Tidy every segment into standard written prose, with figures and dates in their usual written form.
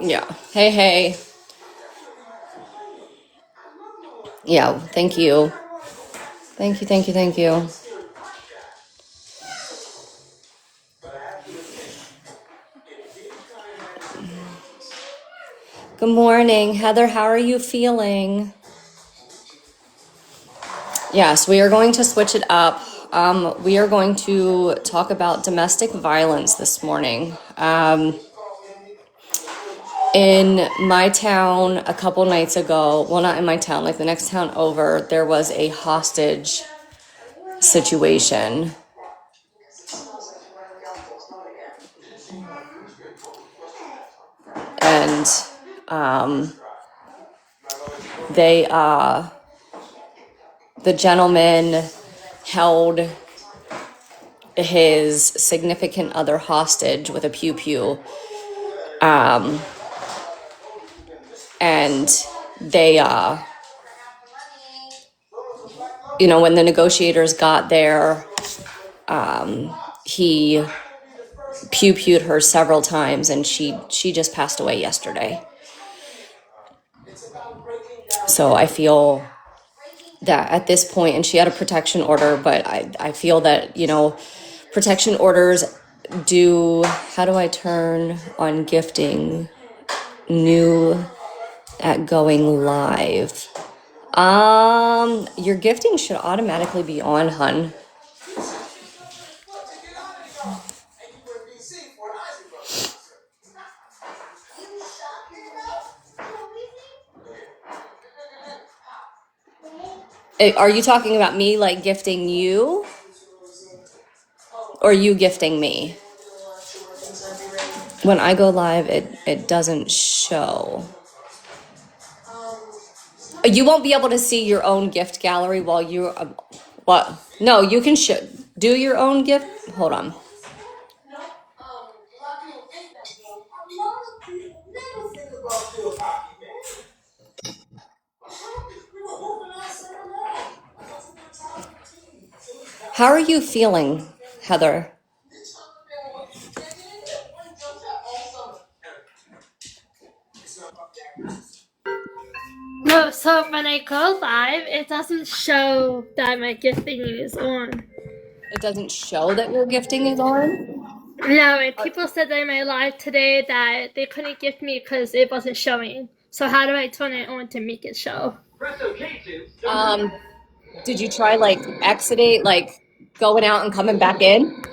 Yeah. Hey, hey. Yeah. Thank you. Thank you. Thank you. Thank you. Good morning, Heather. How are you feeling? Yes, we are going to switch it up. We are going to talk about domestic violence this morning. In my town, a couple nights ago, well, not in my town, like the next town over, there was a hostage situation. And they, the gentleman held his significant other hostage with a pew pew. And they, when the negotiators got there, he pew pewed her several times, and she just passed away yesterday. So I feel that at this point, and she had a protection order, but I feel that, protection orders do, how do I turn on gifting new at going live? Your gifting should automatically be on, hun. Are you talking about me like gifting you, or you gifting me? When I go live, it doesn't show. You won't be able to see your own gift gallery while you what? No, you can do your own gift. Hold on. How are you feeling, Heather? No, so when I go live, it doesn't show that my gifting is on. It doesn't show that your gifting is on? No, and people said in my live today that they couldn't gift me because it wasn't showing. So how do I turn it on to make it show? Did you try exiting, going out and coming back in?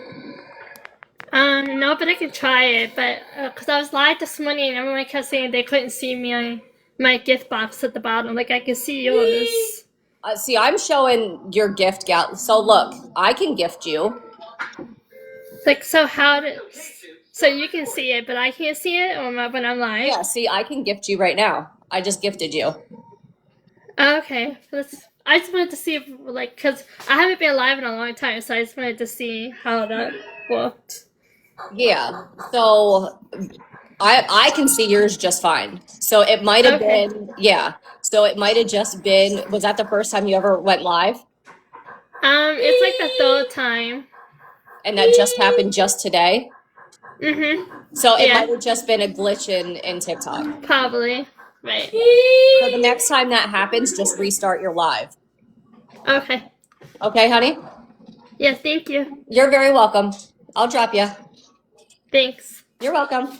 No, but I can try it. But because I was live this morning, and everyone kept saying they couldn't see my gift box at the bottom. Like I can see yours. See, I'm showing your gift gal. So look, I can gift you. Like so, so you can see it, but I can't see it when I'm live. Yeah, see, I can gift you right now. I just gifted you. Okay, I just wanted to see if, because I haven't been live in a long time, so I just wanted to see how that worked. Yeah. So I can see yours just fine. So it might have Okay. been, yeah. So it might have just been, was that the first time you ever went live? It's like the third time. And that just happened just today? So it Yeah, might have just been a glitch in TikTok. probably. Right. So the next time that happens, just restart your live. Okay. Okay, honey? Yeah, thank you. You're very welcome. I'll drop you. Thanks. You're welcome.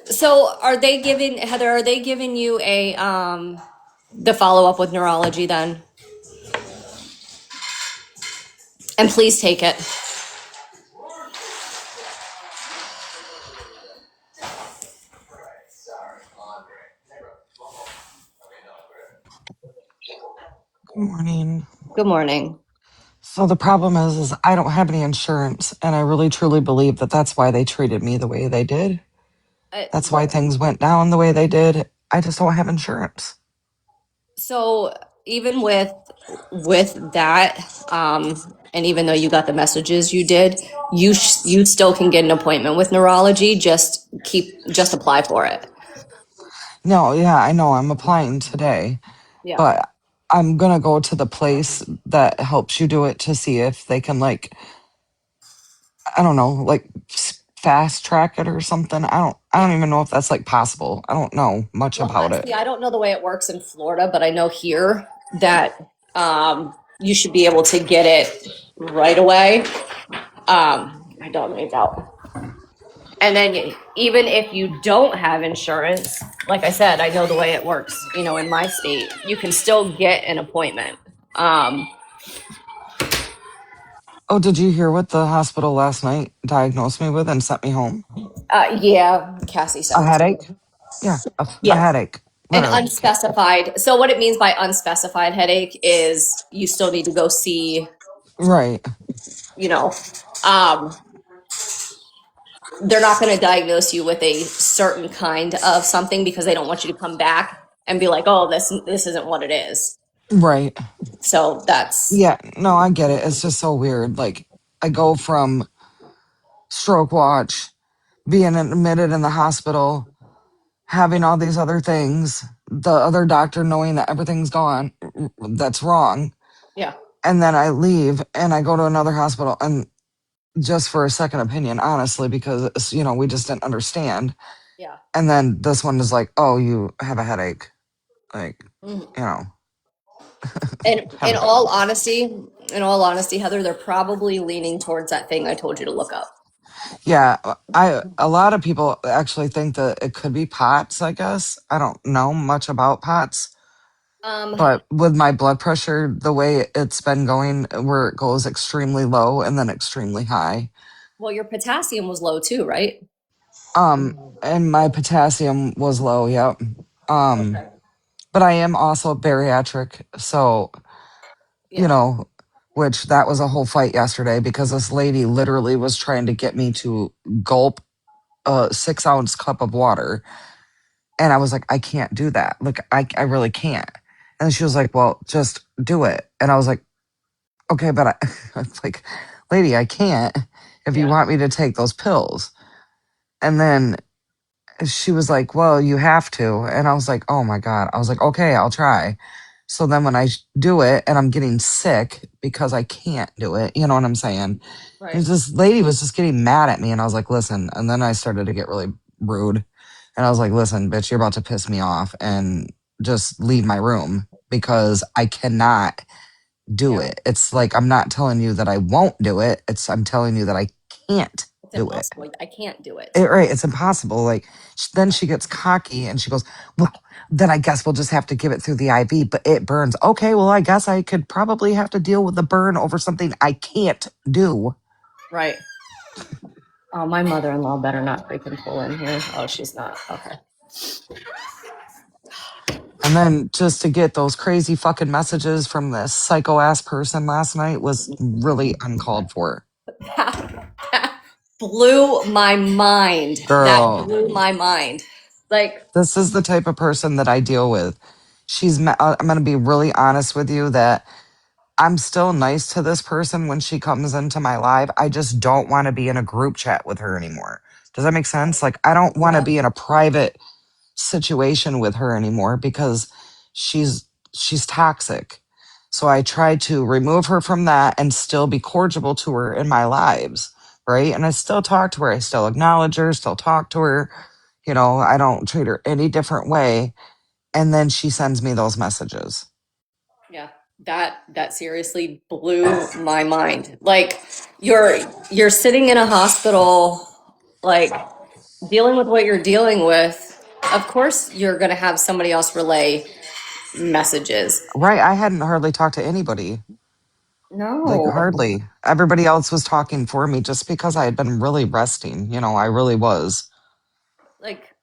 So Heather, are they giving you the follow up with neurology then? And please take it. Good morning. Good morning. So the problem is I don't have any insurance, and I really truly believe that that's why they treated me the way they did. That's why things went down the way they did. I just don't have insurance. So even with that, and even though you got the messages you did, you still can get an appointment with neurology. Just apply for it. No, yeah, I know I'm applying today, Yeah. but I'm gonna go to the place that helps you do it to see if they can I don't know, fast track it or something. I don't even know if that's like possible. I don't know much Well, about it. see, I don't know the way it works in Florida, but I know here that you should be able to get it right away. My dog needs out. And then even if you don't have insurance, like I said, I know the way it works. You know, in my state, you can still get an appointment. Um, Oh, did you hear what the hospital last night diagnosed me with and sent me home? yeah, Cassie A sent me headache? something. Yeah, a Yeah, headache. an Literally. unspecified. So what it means by unspecified headache is you still need to go see. Right. You know, um, they're not going to diagnose you with a certain kind of something because they don't want you to come back and be like, oh, this isn't what it is. Right. So that's Yeah, no, I get it. It's just so weird. Like, I go from stroke watch, being admitted in the hospital, having all these other things, the other doctor knowing that everything's gone, that's wrong. yeah, And then I leave and I go to another hospital and just for a second opinion, honestly, because we just didn't understand. yeah. And then this one is like, oh, you have a headache. Like, Mhm. you know, And have, in all honesty, Heather, they're probably leaning towards that thing I told you to look up. yeah, a lot of people actually think that it could be POTS, I guess. I don't know much about POTS, Um, but with my blood pressure, the way it's been going, where it goes extremely low and then extremely high. well, your potassium was low too, right? And my potassium was low, yep. Um, Okay. but I am also bariatric, so you Yeah, know, which that was a whole fight yesterday because this lady literally was trying to get me to gulp a 6 ounce cup of water. And I was like, I can't do that. Like, I really can't. And she was like, well, just do it. And I was like, okay, but I was like, lady, I can't if you yeah, want me to take those pills. And then she was like, well, you have to. And I was like, oh my God. I was like, okay, I'll try. So then when I do it and I'm getting sick because I can't do it, you know what I'm saying? right. This lady was just getting mad at me. And I was like, listen. And then I started to get really rude. And I was like, listen, bitch, you're about to piss me off and just leave my room because I cannot do Yeah, it. It's like, I'm not telling you that I won't do it. I'm telling you that I can't it's do it. impossible. I can't do it. Right, it's impossible. Like then she gets cocky and she goes, "Well, then I guess we'll just have to give it through the IV, but it burns." Okay, well, I guess I could probably have to deal with the burn over something I can't do. Right. Oh, my mother-in-law better not freaking pull in here. Oh, she's not. Okay. And then just to get those crazy fucking messages from this psycho ass person last night was really uncalled for. That blew my mind. That Girl, blew my mind. Like, this is the type of person that I deal with. I'm going to be really honest with you that I'm still nice to this person when she comes into my life. I just don't want to be in a group chat with her anymore. Does that make sense? Like, I don't want to yeah, be in a private situation with her anymore because she's toxic. So I try to remove her from that and still be cordial to her in my lives, right? And I still talk to her. I still acknowledge her, still talk to her. I don't treat her any different way. And then she sends me those messages. yeah. That seriously blew my mind. Like, you're sitting in a hospital, like dealing with what you're dealing with. Of course, you're gonna have somebody else relay messages. Right. I hadn't hardly talked to anybody. Like, No, hardly. Everybody else was talking for me just because I had been really resting. I really was. like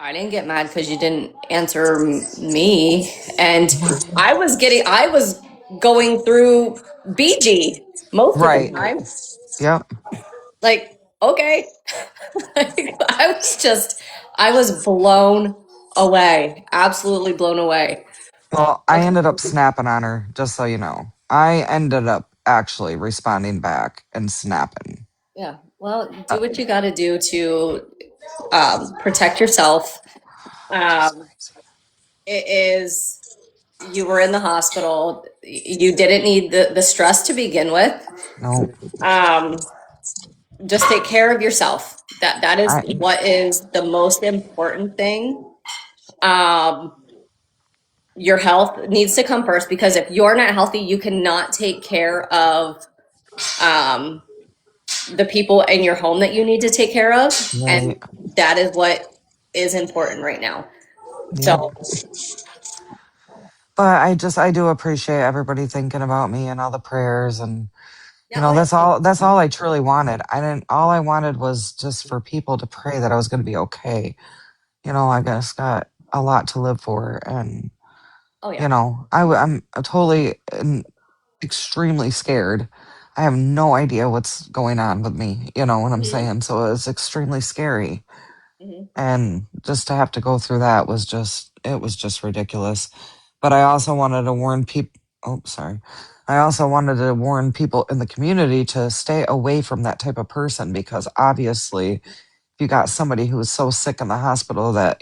I didn't get mad because you didn't answer me, and I was going through BG most of the Right. time. Yep. Like, okay, like, I was blown away, absolutely blown away. Well, I Okay, ended up snapping on her, just so you know. I ended up actually responding back and snapping. yeah. Well, Uh, do what you got to do to protect yourself. Um, it is. You were in the hospital. You didn't need the stress to begin with. no. Um, just take care of yourself. That is I what is the most important thing. Um, your health needs to come first because if you're not healthy, you cannot take care of um, the people in your home that you need to take care of, and right. that is what is important right now. Yep. So But I do appreciate everybody thinking about me and all the prayers, and yeah, oh that's all I truly wanted. I didn't all I wanted was just for people to pray that I was going to be okay. I guess got a lot to live for, and oh yeah, I'm totally and extremely scared. I have no idea what's going on with me, you know what I'm mm-hmm. saying? So it's extremely scary. Mm-hmm. And just to have to go through that it was just ridiculous. But I also wanted to warn people, oh, sorry. I also wanted to warn people in the community to stay away from that type of person because obviously, if you got somebody who is so sick in the hospital that,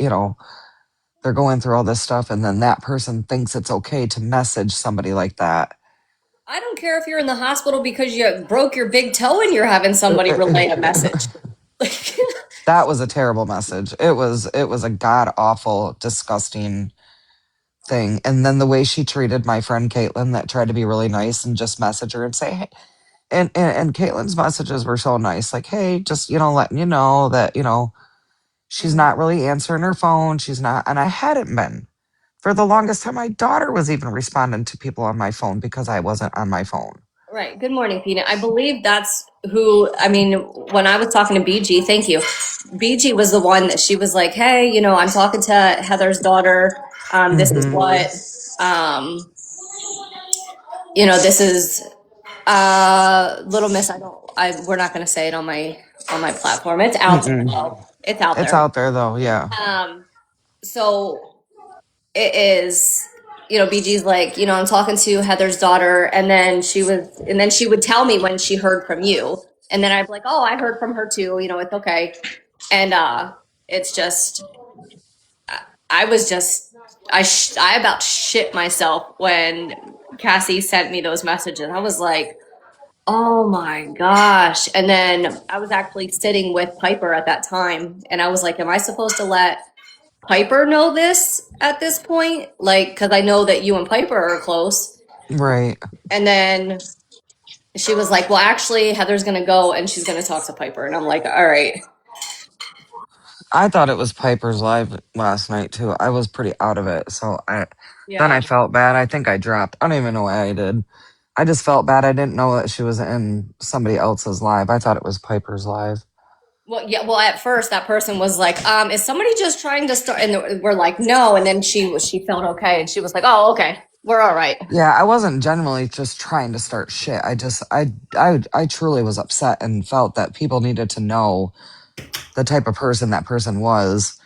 they're going through all this stuff and then that person thinks it's okay to message somebody like that. I don't care if you're in the hospital because you broke your big toe and you're having somebody relay a message. Like, That was a terrible message. It was a god awful, disgusting thing. And then the way she treated my friend Caitlin that tried to be really nice and just message her and say, hey, and Caitlin's messages were so nice, like, hey, just letting you know that, she's mhm. not really answering her phone. She's not, and I hadn't been. For the longest time, my daughter was even responding to people on my phone because I wasn't on my phone. Right. Good morning, Peanut. I believe that's who, I mean, when I was talking to BG, thank you. BG was the one that she was like, hey, I'm talking to Heather's daughter. This is Mm-hmm. what, um, this is Little Miss. We're not going to say it on my platform. It's out there Mm-mm. though. It's out It's there. out there though. Yeah. Um, so it is, BG's like, I'm talking to Heather's daughter, and then she would tell me when she heard from you, and then I'd be like, oh, I heard from her too. It's okay, and it's just, I was just, I about shit myself when Cassie sent me those messages. I was like, oh my gosh, and then I was actually sitting with Piper at that time, and I was like, am I supposed to let Piper know this at this point? Like, because I know that you and Piper are close. Right. And then she was like, well, actually, Heather's going to go and she's going to talk to Piper. And I'm like, all right. I thought it was Piper's Live last night too. I was pretty out of it. Then I Yeah. felt bad. I think I dropped. I don't even know why I did. I just felt bad. I didn't know that she was in somebody else's live. I thought it was Piper's Live. Well, yeah. Well, at first, that person was like, is somebody just trying to start? And we're like, no. And then she felt okay. And she was like, oh, okay. We're all right. Yeah, I wasn't genuinely just trying to start shit. I truly was upset and felt that people needed to know the type of person that person was,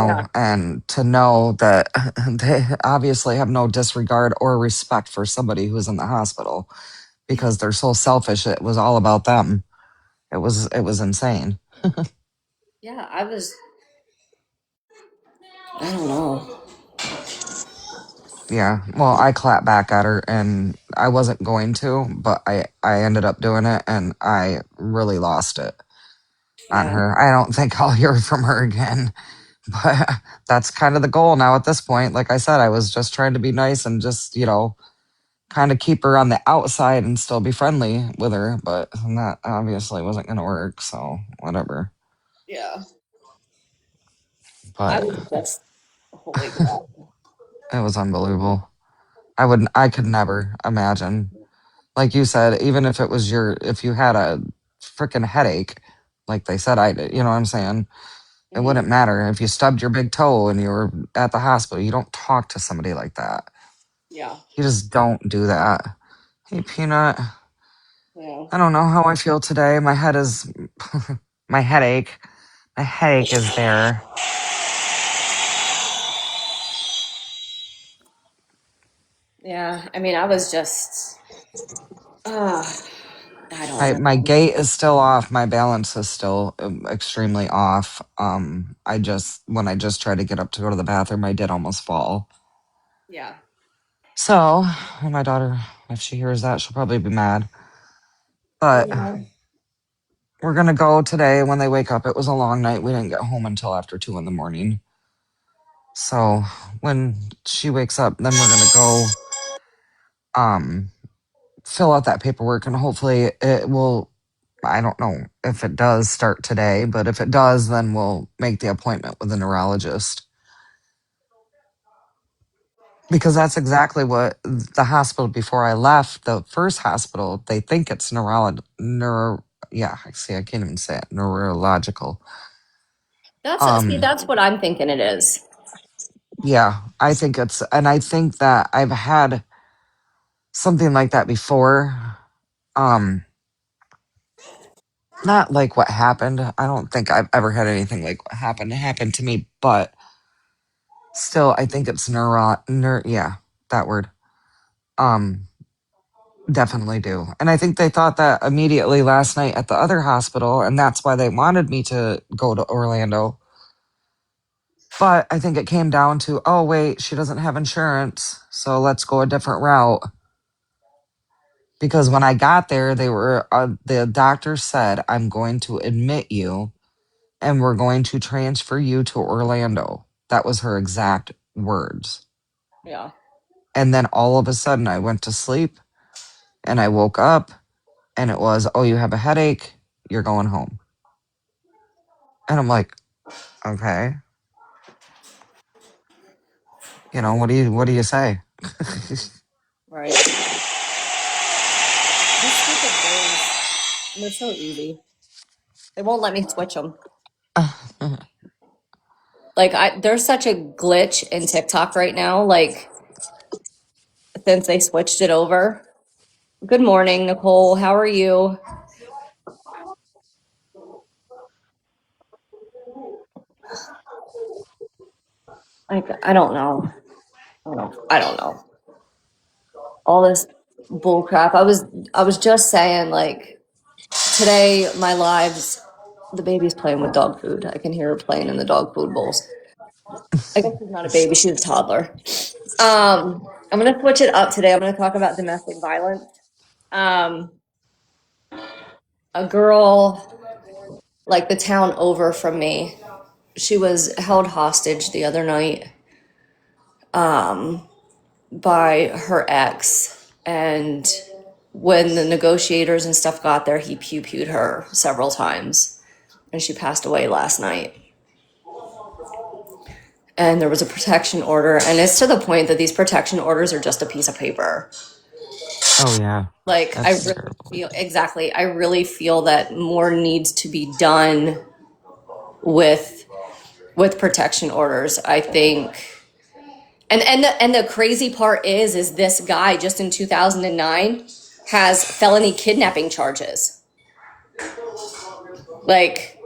Yeah. and to know that they obviously have no disregard or respect for somebody who's in the hospital because they're so selfish. It was all about them. It was insane. Yeah. I don't know. Yeah. Well, I clapped back at her and I wasn't going to, but I ended up doing it and I really lost it on Yeah. her. I don't think I'll hear from her again. But that's kind of the goal now at this point. Like I said, I was just trying to be nice and just, kind of keep her on the outside and still be friendly with her, but that obviously wasn't going to work. So, whatever. Yeah. I But was just, holy crap. it was unbelievable. I could never imagine. Like you said, even if if you had a freaking headache, like they said I did, you know what I'm saying? It Mhm. wouldn't matter. If you stubbed your big toe and you were at the hospital, you don't talk to somebody like that. Yeah. You just don't do that. Hey, Peanut. Yeah. I don't know how I feel today. My head is, my headache. My headache is there. Yeah. I mean, I was just, uh, I don't My know. gait is still off. My balance is still extremely off. When I just tried to get up to go to the bathroom, I did almost fall. Yeah. So, and my daughter, if she hears that, she'll probably be mad. But Yeah. We're gonna go today when they wake up. It was a long night. We didn't get home until after 2 in the morning. So when she wakes up, then we're gonna go fill out that paperwork, and hopefully it will. I don't know if it does start today, but if it does, then we'll make the appointment with the neurologist, because that's exactly what the hospital before I left, the first hospital, they think it's yeah, I see, I can't even say it, neurological. Um, That's what I'm thinking it is. yeah, I think it's, and I think that I've had something like that before. Um, Not like what happened. I don't think I've ever had anything like what happened to me, but still, I think it's yeah, that word. Um, Definitely do. And I think they thought that immediately last night at the other hospital, and that's why they wanted me to go to Orlando. But I think it came down to, oh, wait, she doesn't have insurance, so let's go a different route. Because when I got there, the doctor said, I'm going to admit you and we're going to transfer you to Orlando. That was her exact words. Yeah. And then all of a sudden, I went to sleep and I woke up and it was, oh, you have a headache. You're going home. And I'm like, okay. What do you say? Right. These stupid games, they're so easy. They won't let me switch them. Like there's such a glitch in TikTok right now. Like since they switched it over. Good morning, Nicole. How are you? Like I don't know. I don't know. All this bull crap. I was just saying like today my lives the baby's playing with dog food. I can hear her playing in the dog food bowls. I guess she's not a baby, she's a toddler. I'm gonna switch it up today. I'm gonna talk about domestic violence. Um, a girl like the town over from me, she was held hostage the other night by her ex, and when the negotiators and stuff got there, he pew-pewed her several times, and she passed away last night. And there was a protection order, and it's to the point that these protection orders are just a piece of paper. Oh, yeah. Like I That's really terrible. feel exactly. I really feel that more needs to be done with protection orders. I think, and the crazy part is this guy just in 2009 has felony kidnapping charges. Like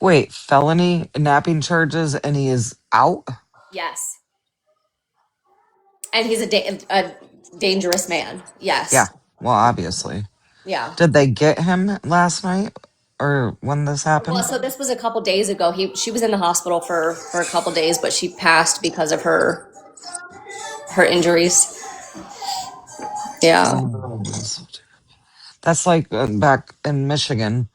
Wait, felony napping charges and he is out? yes, and he's a dangerous man. Yeah. Yes, Well, obviously. yeah. Did they get him last night or when this Well, happened? so this was a couple days ago. She was in the hospital for a couple days, but she passed because of her injuries. Yeah. Oh, that's like back in Michigan,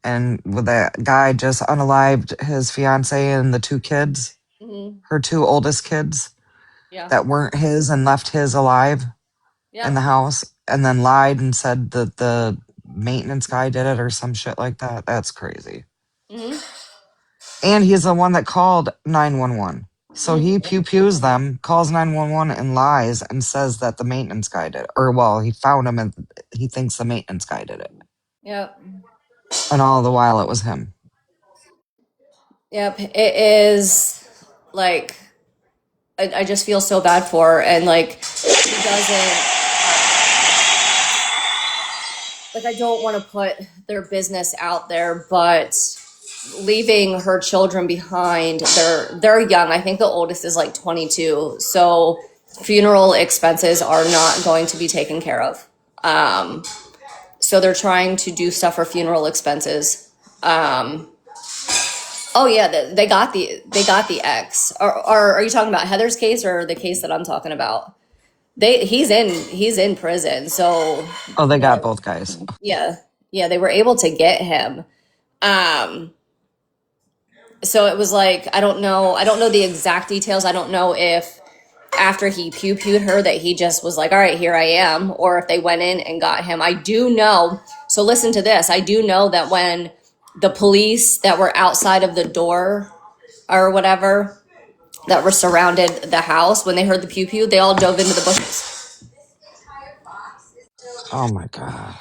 and with that guy just unalived his fiance and the two kids, Hmm. her two oldest kids Yeah. that weren't his, and left his alive in the Yep. house, and then lied and said that the maintenance guy did it or some shit like that. That's crazy. Hmm. And he's the one that called 911. So he pew pews them, calls 911 and lies and says that the maintenance guy did it. Or, well, he found him and he thinks the maintenance guy did it. Yep. And all the while it was him. Yep. It is like I just feel so bad for her, and like she doesn't like I don't want to put their business out there, but leaving her children behind, they're young. I think the oldest is like 22. So funeral expenses are not going to be taken care of. So they're trying to do stuff for funeral expenses. Oh yeah, they got the ex. Or are you talking about Heather's case or the case that I'm talking about? He's in prison. So Oh, they got they're, both guys. yeah, yeah, they were able to get him. Um, so it was like, I don't know the exact details. I don't know if after he pew pewed her that he just was like, all right, here I am, or if they went in and got him. I do know. So listen to this. I do know that when the police that were outside of the door or whatever that were surrounded the house, when they heard the pew pew, they all dove into the bushes. Oh my God.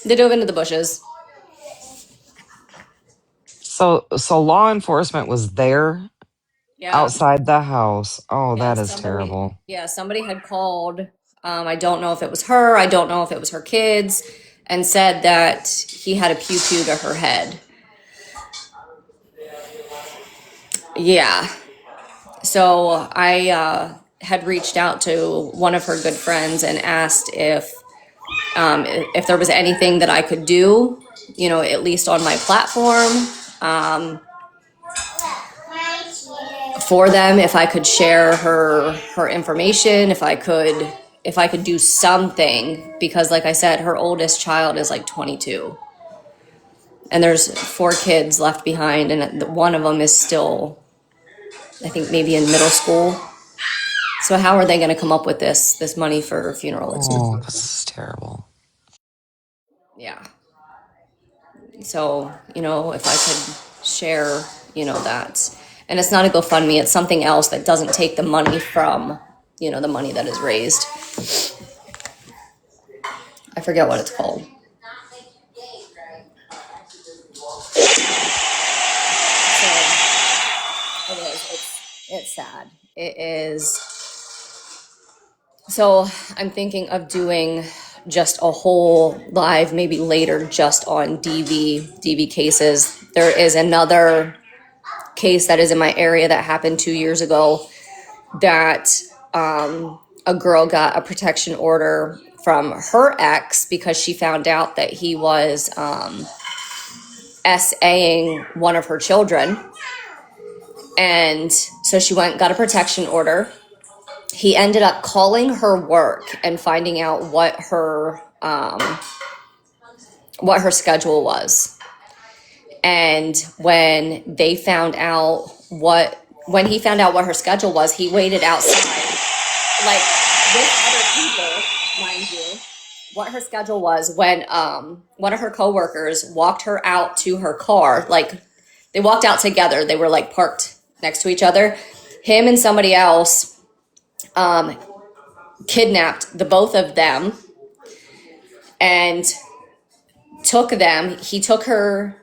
They dove into the bushes. So law enforcement was there Yeah. outside the house. Oh, Yeah. that is terrible. Somebody had called. I don't know if it was her. I don't know if it was her kids, and said that he had a pew pew to her head. Yeah. So I had reached out to one of her good friends and asked if there was anything that I could do, you know, at least on my platform, for them. If I could share her information, if I could do something, because like I said, her oldest child is like 22, and there's four kids left behind, and one of them is still, I think, maybe in middle school. So how are they going to come up with this money for funeral Oh, expenses? this is terrible. Yeah. So, you know, if I could share, you know, that. And it's not a GoFundMe, it's something else that doesn't take the money from, you know, the money that is raised. I forget what it's called. So it is. It's sad. It is. So I'm thinking of doing just a whole live, maybe later, just on DV cases. There is another case that is in my area that happened 2 years ago that a girl got a protection order from her ex because she found out that he was SAing one of her children. And so she went, got a protection order. He ended up calling her work and finding out what her schedule was. And when he found out what her schedule was, he waited outside, like with other people, mind you, what her schedule was when one of her coworkers walked her out to her car. Like they walked out together. They were like parked next to each other. Him and somebody else kidnapped the both of them and he took her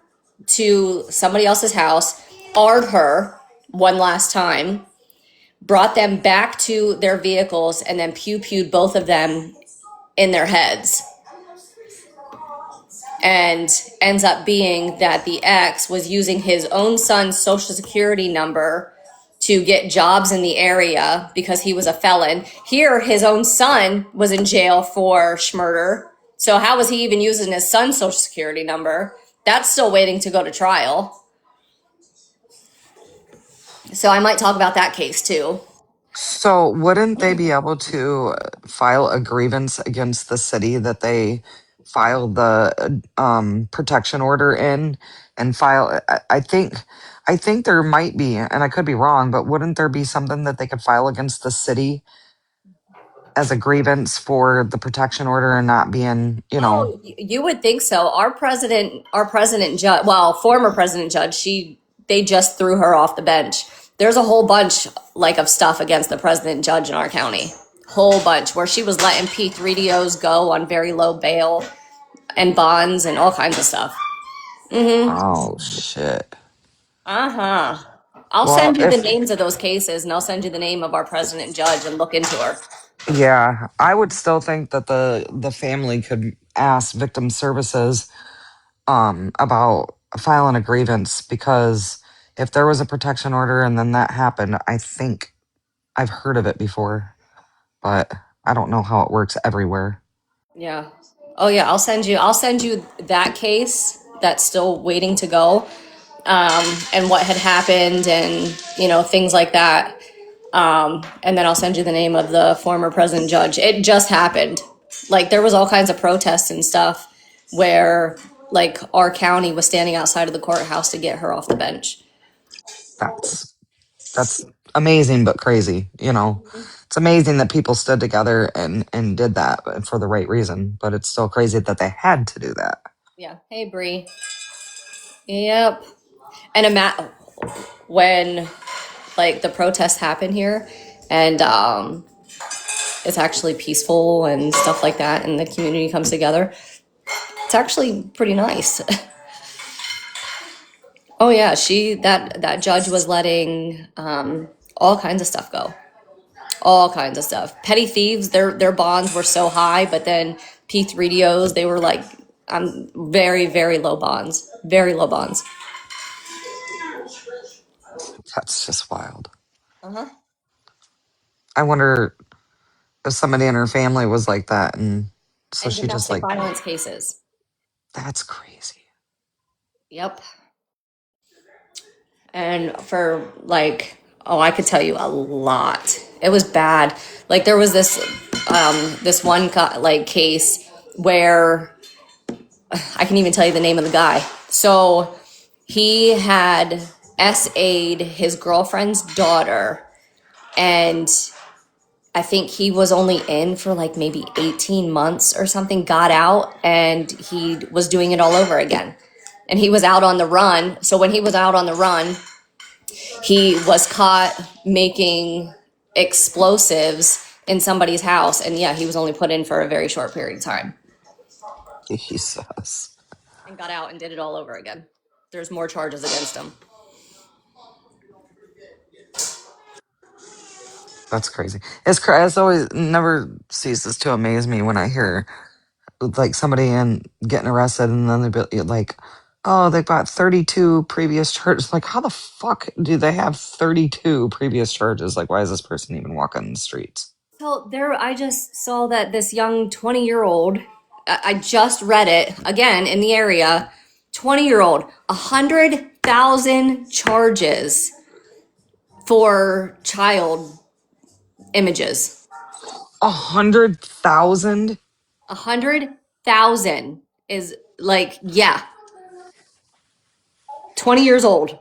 to somebody else's house, R'd her one last time, brought them back to their vehicles, and then pew pewed both of them in their heads. And ends up being that the ex was using his own son's social security number to get jobs in the area because he was a felon. Here, his own son was in jail for schmurder. So how was he even using his son's social security number? That's still waiting to go to trial. So I might talk about that case too. So wouldn't they be able to file a grievance against the city that they filed the protection order in and file I think there might be, and I could be wrong, but wouldn't there be something that they could file against the city as a grievance for the protection order and not being, you know? Oh, you would think so. Our president judge, well, former president judge, they just threw her off the bench. There's a whole bunch like of stuff against the president judge in our county. Whole bunch where she was letting P3DOs go on very low bail and bonds and all kinds of stuff. Oh shit. Uh-huh. I'll Well, send you the if names of those cases and I'll send you the name of our president judge and look into her. yeah, I would still think that the family could ask victim services about filing a grievance, because if there was a protection order and then that happened, I think I've heard of it before, but I don't know how it works everywhere. Yeah. Oh yeah, I'll send you that case that's still waiting to go. And what had happened and, you know, things like that. And then I'll send you the name of the former president judge. It just happened. Like there was all kinds of protests and stuff where like our county was standing outside of the courthouse to get her off the bench. That's that's amazing but crazy, you know. It's amazing that people stood together and did that for the right reason, but it's still crazy that they had to do that. Yeah. Hey, Bree. Yep. And when like the protests happen here, and it's actually peaceful and stuff like that, and the community comes together. It's actually pretty nice. Oh yeah, that judge was letting all kinds of stuff go. All kinds of stuff. Petty thieves, their bonds were so high, but then P3DOs, they were like very, very low bonds. Very low bonds. That's just wild. Uh-huh. I wonder if somebody in her family was like that, and so And she just domestic like, violence cases. that's crazy. Yep. And for like, oh, I could tell you a lot. It was bad. Like there was this one like case where I can even tell you the name of the guy. So he had SA'd his girlfriend's daughter, and I think he was only in for like maybe 18 months or something, got out, and he was doing it all over again. And he was out on the run. So when he was out on the run, he was caught making explosives in somebody's house. And yeah, he was only put in for a very short period of time Jesus. and got out and did it all over again. There's more charges against him. That's crazy. It's always never ceases to amaze me when I hear like somebody in getting arrested and then they be like, oh, they've got 32 previous charges. Like, how the fuck do they have 32 previous charges? Like, why is this person even walking the streets? So there, I just saw that this young 20-year-old, I just read it again in the area, 20-year-old, 100,000 charges for child images. 100,000? 100,000 is like, yeah, 20 years old.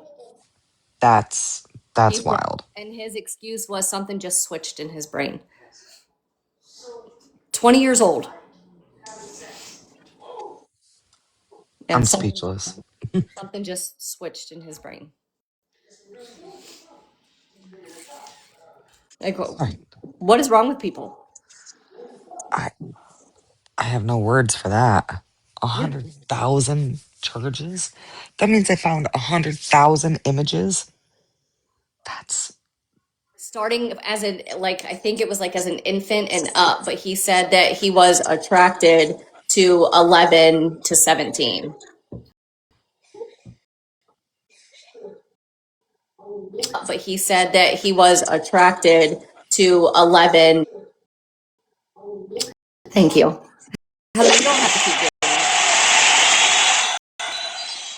That's that's People, wild. and his excuse was something just switched in his brain. 20 years old. Yeah, I'm something, speechless. something just switched in his brain. Like, Like, what is wrong with people? I I have no words for that. A Yeah. 100,000 charges? That means they found 100,000 images. That's Starting as an like I think it was like as an infant and up, but he said that he was attracted to 11 to 17. But he said that he was attracted to 11. Thank you. Heather, you don't have to keep doing it.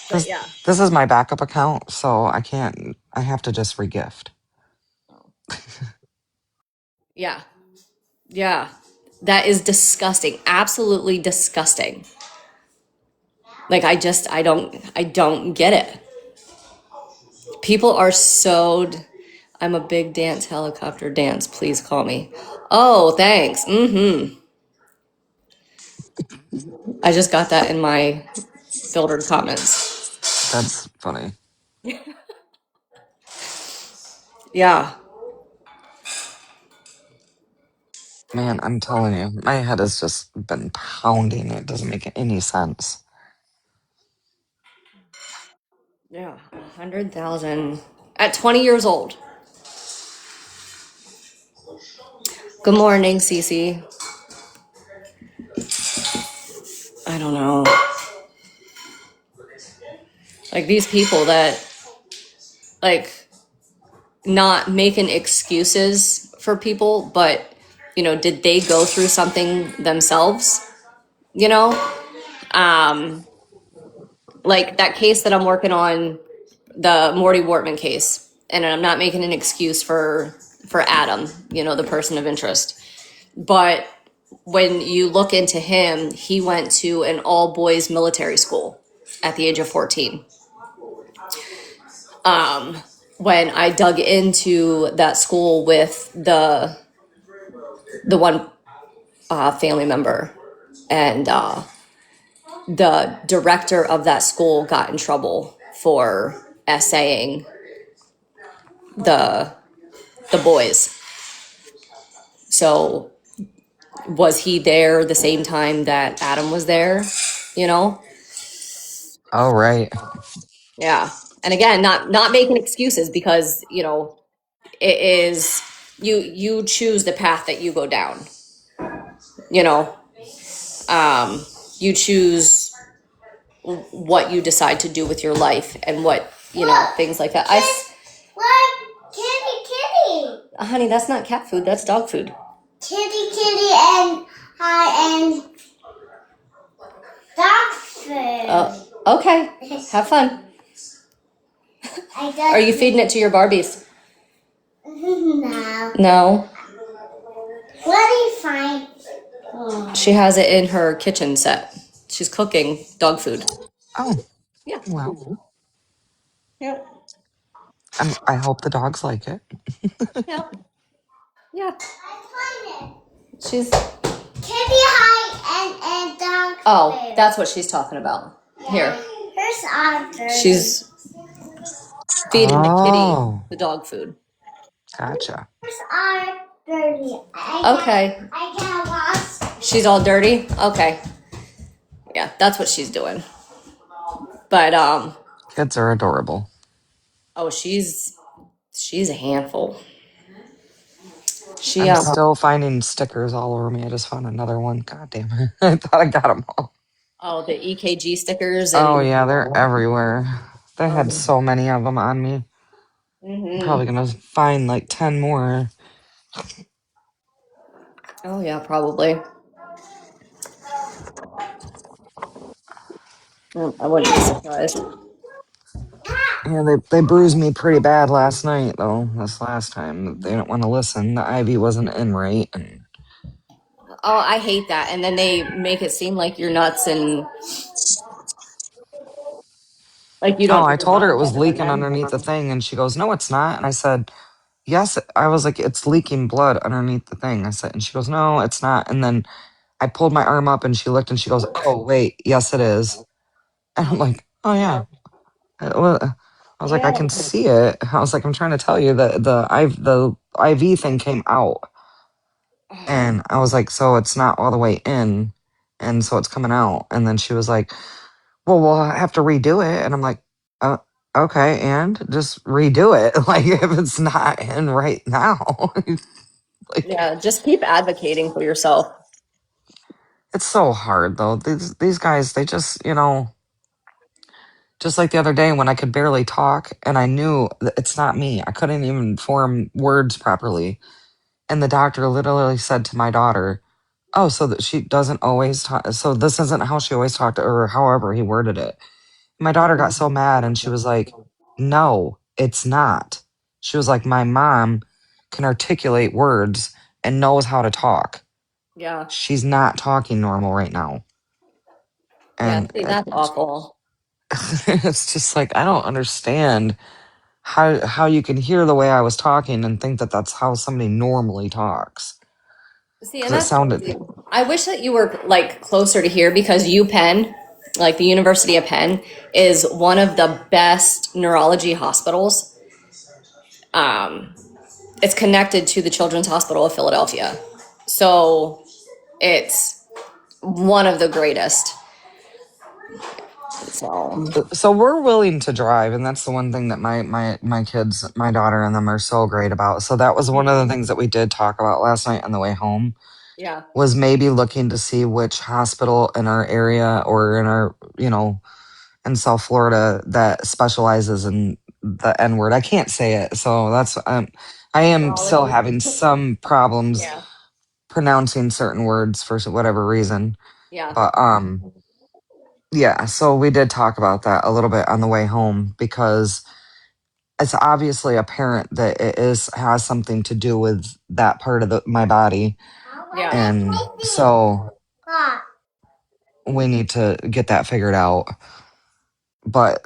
But this. yeah. This is my backup account, so I can't. I have to just regift. Yeah. Yeah. That is disgusting. Absolutely disgusting. Like I don't get it. People are so I'm a big dance helicopter dance. Please call me. Oh, thanks. Mm-hmm. I just got that in my filtered comments. That's funny. Yeah. Man, I'm telling you, my head has just been pounding. It doesn't make any sense. Yeah. 100,000 at 20 years old. Good morning, Cece. I don't know. Like these people that like not making excuses for people, but did they go through something themselves? You know, um, like that case that I'm working on, the Morty Wortman case, and I'm not making an excuse for for Adam, the person of interest. But when you look into him, he went to an all boys military school at the age of 14. When I dug into that school with the one family member, and the director of that school got in trouble for essaying the the boys. So was he there the same time that Adam was there? You know? Oh, right. Yeah. And again, not making excuses, because, it is, you choose the path that you go down. You know, you choose what you decide to do with your life, and what, things like that. What? Kitty. Honey, that's not cat food, that's dog food. Kitty, and hi, and dog food. Okay. Have fun. Are you feeding it to your Barbies? No. No. What do you find? She has it in her kitchen set. She's cooking dog food. Oh, Yeah. well, Yep. I hope the dogs like it. Yep. Yeah. I find it. She's. Kitty, hi, and dog Oh, food. that's what she's talking about. Here. Here's our dirty. She's feeding the kitty Oh, the dog food. gotcha. Here's our dirty. Okay. I can wash. She's all dirty? Okay. Yeah, that's what she's doing. But Kids are adorable. oh, she's a handful. She I'm still finding stickers all over me. I just found another one. God damn it. I thought I got them all. oh, the EKG stickers Oh, and yeah, they're everywhere. They had so many of them on me. I'm probably going to find like 10 more. oh yeah, probably. I wouldn't be surprised. Yeah, they bruised me pretty bad last night, though. This last time. They didn't want to listen. The IV wasn't in right. And Oh, I hate that. And then they make it seem like you're nuts, and like you oh, don't I think told her about it was it ever leaking again. underneath the thing. And she goes, no, it's not. And I said, yes. I was like, it's leaking blood underneath the thing. I said, and she goes, no, it's not. And then I pulled my arm up and she looked and she goes, oh, wait, yes, it is. And I'm like, oh, yeah. Well, I was like, I can see it. I was like, I'm trying to tell you that the IV thing came out, and I was like, so it's not all the way in, and so it's coming out. And then she was like, well, we'll have to redo it. And I'm like, uh, okay, and just redo it. Like if it's not in right now, like Yeah, just keep advocating for yourself. it's so hard though. These guys, they just just like the other day when I could barely talk and I knew that it's not me. I couldn't even form words properly. And the doctor literally said to my daughter, oh, so that she doesn't always talk. So this isn't how she always talked, or however he worded it. My daughter got so mad and she was like, no, it's not. She was like, my mom can articulate words and knows how to talk. Yeah. She's not talking normal right now. Yeah, And see, that's awful. it's just like, I don't understand how you can hear the way I was talking and think that that's how somebody normally talks. See, and Because it that's sounded, I wish that you were like closer to here, because UPenn, like the University of Penn, is one of the best neurology hospitals. It's connected to the Children's Hospital of Philadelphia. So it's one of the greatest. So so we're willing to drive, and that's the one thing that my kids, my daughter and them are so great about. So that was one of the things that we did talk about last night on the way home, yeah. was maybe looking to see which hospital in our area or in our, in South Florida that specializes in the N word. I can't say it, so that's I am still Neurology. having some problems Yeah. pronouncing certain words for whatever reason. Yeah. But yeah, so we did talk about that a little bit on the way home because it's obviously apparent that it is has something to do with that part of my body, Yeah. and so we need to get that figured out. But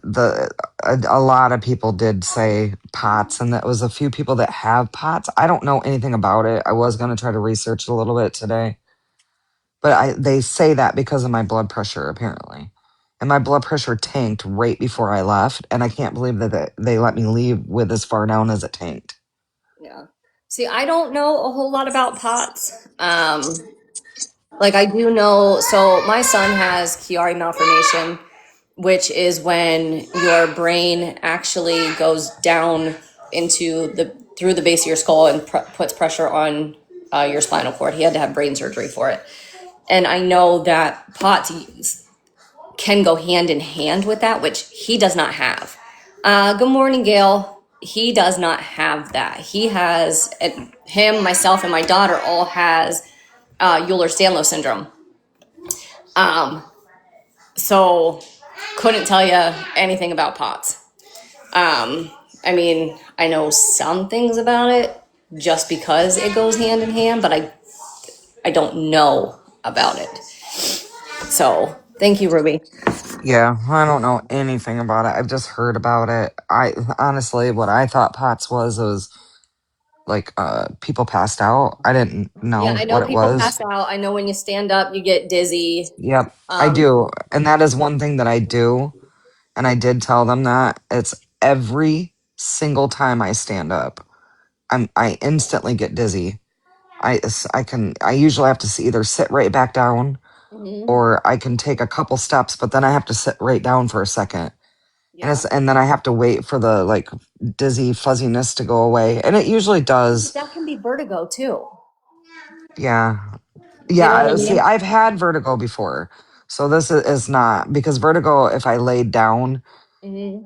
a lot of people did say POTS, and that was a few people that have POTS. I don't know anything about it. I was going to try to research a little bit today, but they say that because of my blood pressure apparently, and my blood pressure tanked right before I left, and I can't believe that they let me leave with as far down as it tanked. Yeah. See, I don't know a whole lot about POTS. Like I do know, so my son has Chiari malformation, which is when your brain actually goes down into the through the base of your skull and puts pressure on your spinal cord. He had to have brain surgery for it, and I know that POTS can go hand in hand with that, which he does not have. Good morning, Gail. He does not have that. He has him, myself, and my daughter all has Euler-Stanlow syndrome. Um, so couldn't tell you anything about POTS. I mean, I know some things about it just because it goes hand in hand, but I don't know about it. So thank you, Ruby. Yeah, I don't know anything about it. I've just heard about it. I honestly, what I thought POTS was like people passed out. I didn't Yeah, know I know what it people was. pass out. I know when you stand up, you get dizzy. Yep, I Um, do. And that is one thing that I do. And I did tell them that it's every single time I stand up, I instantly get dizzy. I usually have to either sit right back down mhm. or I can take a couple steps, but then I have to sit right down for a second. Yeah, And then I have to wait for the like dizzy fuzziness to go away. And it usually does. that can be vertigo too. Yeah. You know what Yeah, I see, mean? I've had vertigo before. So this is not because vertigo, if I laid down, Hmm.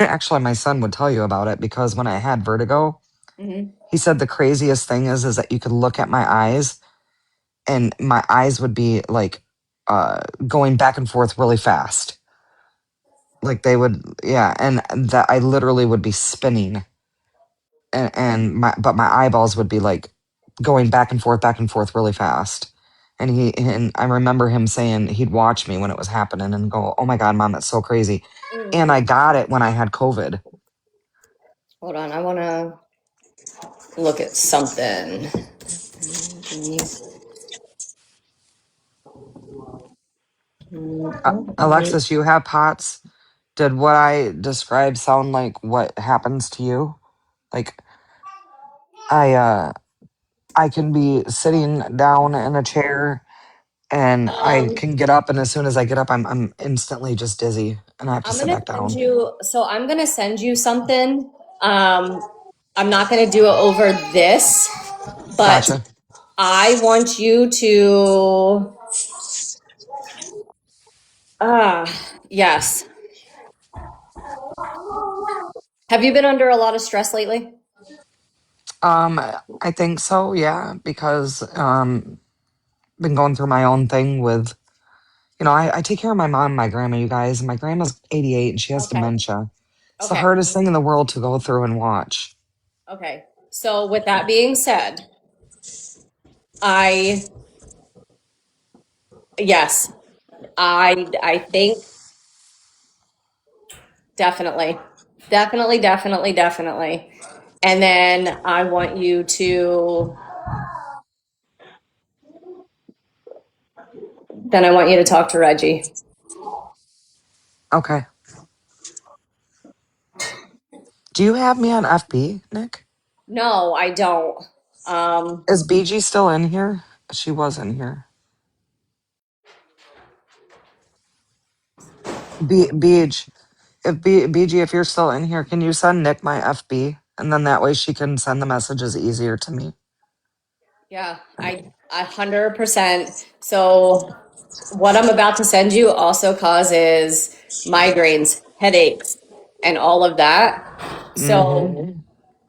actually, my son would tell you about it because when I had vertigo, Hmm. he said the craziest thing is that you could look at my eyes and my eyes would be like going back and forth really fast. Like they would, yeah, and that I literally would be spinning and my eyeballs would be like going back and forth really fast. And I remember him saying he'd watch me when it was happening and go, "Oh my God, mom, that's so crazy." And I got it when I had COVID. Hold on, I want to look at something. Alexis, you have POTS. Did what I described sound like what happens to you? Like I uh I can be sitting down in a chair and I Um, can get up, and as soon as I get up I'm instantly just dizzy and I have to I'm sit gonna back send down. you. So I'm gonna send you something. I'm not gonna do it over this, but Gotcha. I want you to. Yes. Have you been under a lot of stress lately? Um I think so, yeah, because been going through my own thing with I take care of my mom and my grandma, you guys, and my grandma's 88 and she has Okay. dementia. It's the Okay. hardest thing in the world to go through and watch. Okay. So with that being said, I yes, I think definitely. Definitely, definitely, definitely. And then I want you to talk to Reggie. Okay. Do you have me on FB, Nick? No, I don't. Um, Is BG still in here? She was in here. BG, BG, if you're still in here, can you send Nick my FB? And then that way she can send the messages easier to me. yeah, I 100%. So what I'm about to send you also causes migraines, headaches, and all of that. Mm-hmm. So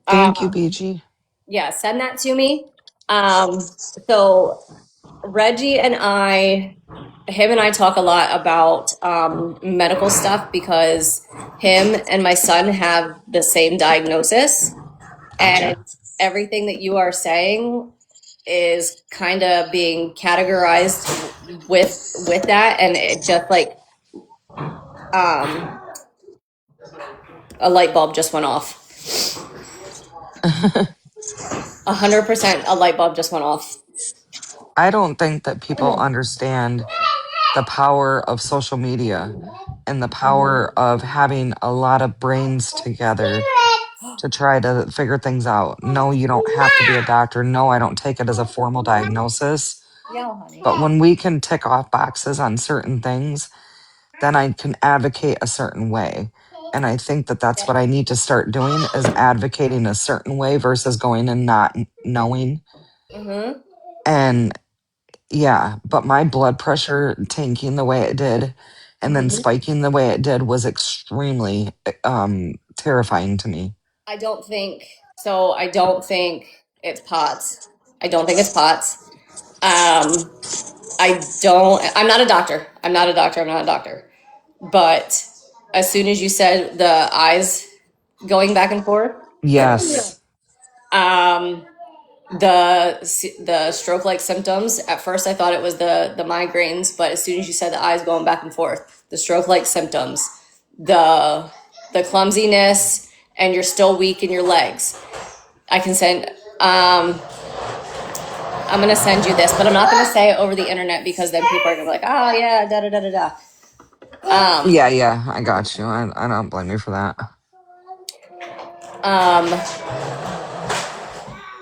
Thank you, um, BG. yeah, send that to me. Um, so Reggie and him and I talk a lot about medical stuff because him and my son have the same diagnosis, and Gotcha. everything that you are saying is kind of being categorized with that, and it just like um, a light bulb just went off. 100%, a light bulb just went off. I don't think that people understand the power of social media and the power of having a lot of brains together to try to figure things out. No, you don't have to be a doctor. No, I don't take it as a formal diagnosis. Yeah, honey. But when we can tick off boxes on certain things, then I can advocate a certain way. And I think that that's what I need to start doing is advocating a certain way versus going and not knowing. Mm-hmm. And yeah, but my blood pressure tanking the way it did and then Mm-hmm. spiking the way it did was extremely terrifying to me. I don't think so. I don't think it's POTS. I don't think it's POTS. Um, I don't. I'm not a doctor. I'm not a doctor. I'm not a doctor. But as soon as you said the eyes going back and forth, Yes. um, the stroke like symptoms. At first, I thought it was the migraines, but as soon as you said the eyes going back and forth, the stroke like symptoms, the the clumsiness, and you're still weak in your legs. I can send. I'm gonna send you this, but I'm not gonna say it over the internet because then people are gonna be like, "Oh yeah, da da da da da." Um, Yeah, yeah, I got you. I don't blame you for that. um.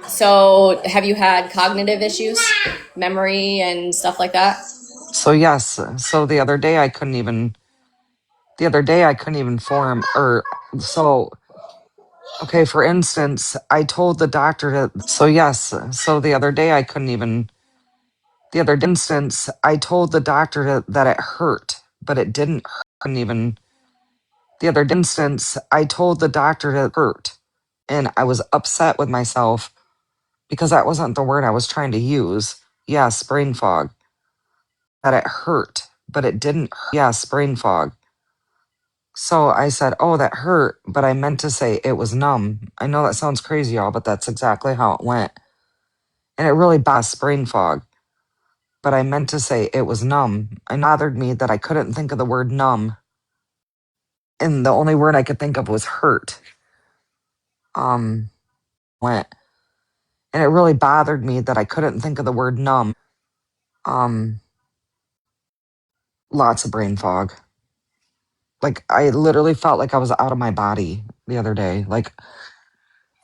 So, have you had cognitive issues, memory, and stuff like that? So yes, so the other day I couldn't even form or so okay, for instance, I told the doctor to so yes, so I told the doctor that it hurt, but it didn't couldn't even the other instance I told the doctor to hurt and I was upset with myself because that wasn't the word I was trying to use. Yes, brain fog. That it hurt, but it didn't. Yes, brain fog. So I said, "Oh, that hurt," but I meant to say it was numb. I know that sounds crazy, y'all, but that's exactly how it went. And it really brain fog, but I meant to say it was numb. It bothered me that I couldn't think of the word numb, and the only word I could think of was hurt. Went, and it really bothered me that I couldn't think of the word numb. Um, Lots of brain fog. Like I literally felt like I was out of my body the other day.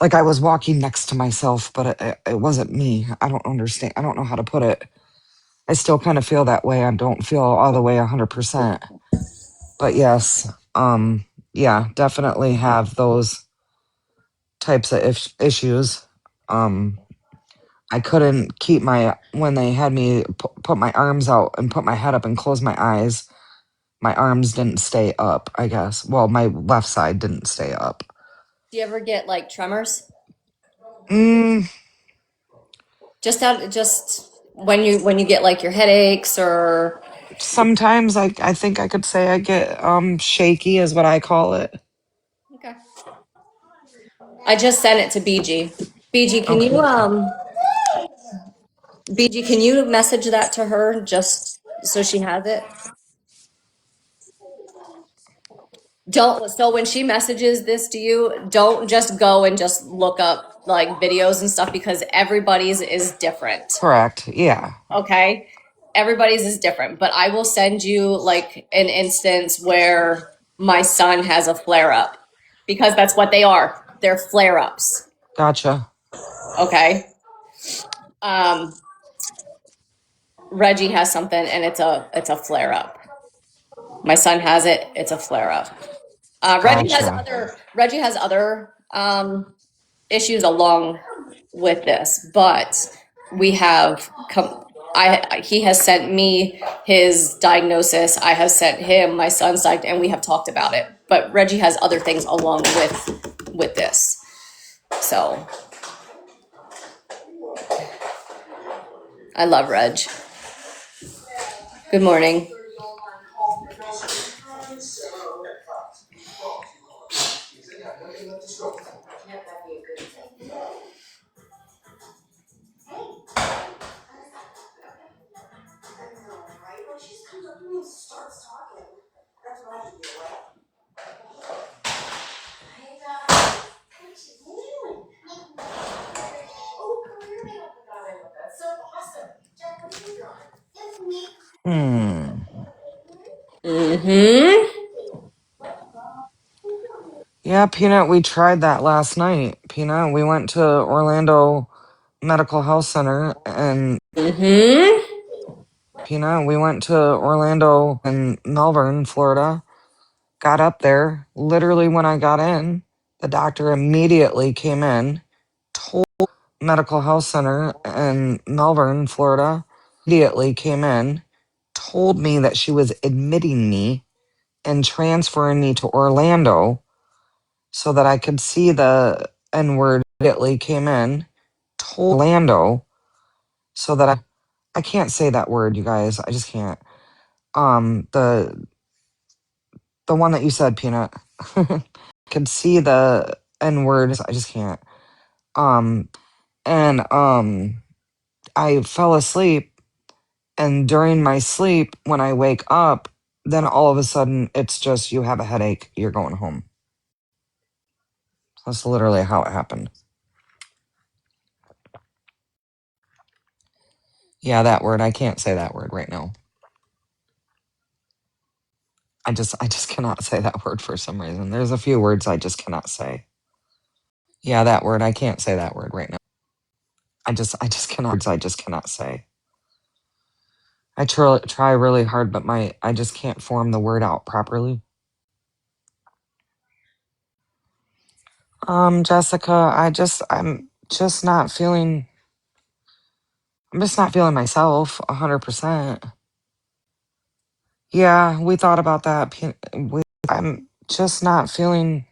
Like I was walking next to myself, but it wasn't me. I don't understand. I don't know how to put it. I still kind of feel that way. I don't feel all the way 100%. But yes, yeah, definitely have those types of issues. Um, I couldn't keep when they had me put my arms out and put my head up and close my eyes. My arms didn't stay up, I guess. Well, my left side didn't stay up. Do you ever get like tremors? Mm, Just when you get like your headaches or Sometimes I think I could say I get shaky is what I call it. okay. I just sent it to BG. BG, Okay. can you message that to her just so she has it? Don't so when she messages this to you, don't just go and just look up like videos and stuff because everybody's is different. Correct. Yeah. Okay? Everybody's is different, but I will send you like an instance where my son has a flare up because that's what they are. They're flare ups. Gotcha. Okay? Um Reggie has something and it's a flare up. My son has it, it's a flare up. Gotcha. Reggie has other issues along with this, but we have come. He has sent me his diagnosis. I have sent him my son's diagnosis, and we have talked about it. But Reggie has other things along with this. So I love Reg. Good morning. Mm-hmm. Yeah, Peanut, we tried that last night. Peanut, we went to Orlando Medical Health Center and Mm-hmm. Peanut, we went to Orlando and Melbourne, Florida. Got up there. Literally, when I got in, the doctor immediately came in, told Medical Health Center in Melbourne, Florida, immediately came in, told me that she was admitting me and transferring me to Orlando so that I could see the N word. Immediately came in, told Orlando so that I can't say that word, you guys. I just can't. The one that you said, Peanut. Could see the N word. I just can't. And I fell asleep, and during my sleep, when I wake up, then all of a sudden it's just you have a headache, you're going home. That's literally how it happened. Yeah, that word. I can't say that word right now. I just cannot say that word for some reason. There's a few words I just cannot say. Yeah, that word. I can't say that word right now. I just cannot. I just cannot say. I try really hard, but I just can't form the word out properly. Jessica, I'm just not feeling myself 100%. Yeah, we thought about that. I'm just not feeling.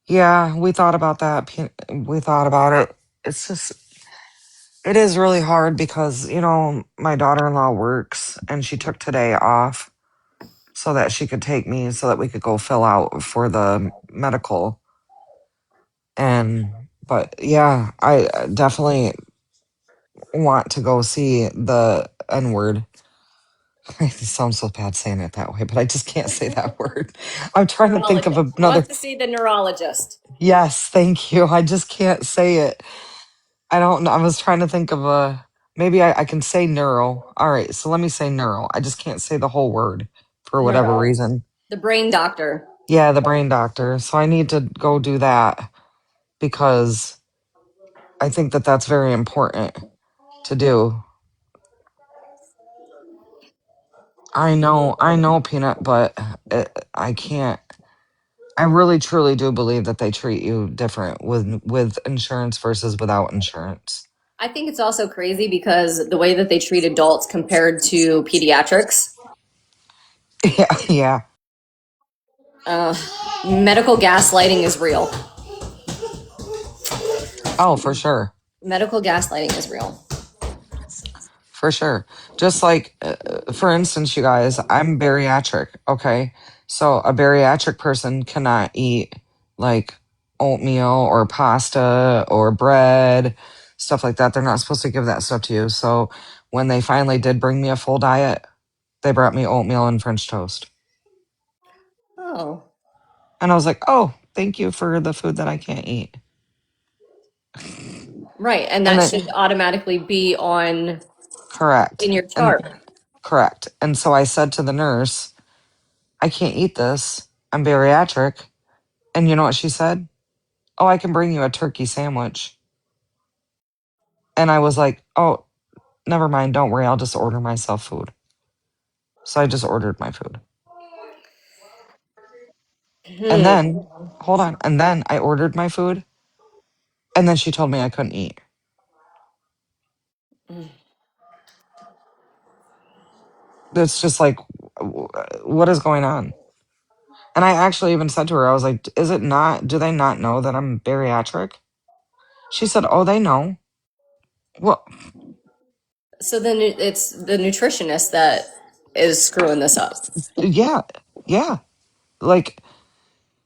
Yeah, we thought about that. We thought about it. It's just, it is really hard because, my daughter-in-law works and she took today off so that she could take me so that we could go fill out for the medical. But yeah, I definitely want to go see the N word. It sounds so bad saying it that way, but I just can't say that word. I'm trying to think of Neurologist. another. Want to see the neurologist. Yes, thank you. I just can't say it. I don't know. I was trying to think of maybe I can say neuro. All right, so let me say neuro. I just can't say the whole word for whatever Neuro. reason. The brain doctor. Yeah, the brain doctor. So I need to go do that because I think that that's very important to do. I know, Peanut, but I can't. I really truly do believe that they treat you different with insurance versus without insurance. I think it's also crazy because the way that they treat adults compared to pediatrics. Yeah, yeah. Uh, Medical gaslighting is real. Oh, for sure. Medical gaslighting is real. For sure. Just like, for instance, you guys, I'm bariatric. Okay. So a bariatric person cannot eat like oatmeal or pasta or bread, stuff like that. They're not supposed to give that stuff to you. So when they finally did bring me a full diet, they brought me oatmeal and French toast. Oh, And I was like, oh, thank you for the food that I can't eat. right. And And that then, should automatically be on correct. in your And chart. correct. And so I said to the nurse, I can't eat this. I'm bariatric. And you know what she said? Oh, I can bring you a turkey sandwich. And I was like, oh, never mind. Don't worry. I'll just order myself food. So I just ordered my food. And Hmm. then, hold on. And then I ordered my food. And then she told me I couldn't eat. It's just like, what is going on? And I actually even said to her, I was like, is it not, do they not know that I'm bariatric? She said, oh, they know. Well, So then it's the nutritionist that is screwing this up. Yeah, yeah. Like,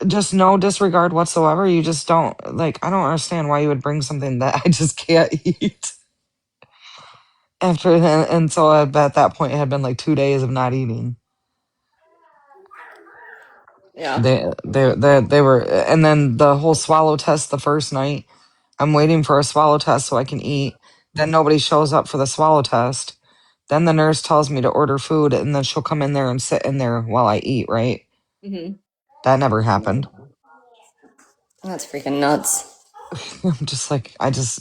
just no disregard whatsoever. You just don't like. I don't understand why you would bring something that I just can't eat after then. And so at that point, it had been like 2 days of not eating. Yeah. They were, and then the whole swallow test the first night. I'm waiting for a swallow test so I can eat. Then nobody shows up for the swallow test. Then the nurse tells me to order food, and then she'll come in there and sit in there while I eat. Right? Hmm. That never happened. That's freaking nuts. I'm just like,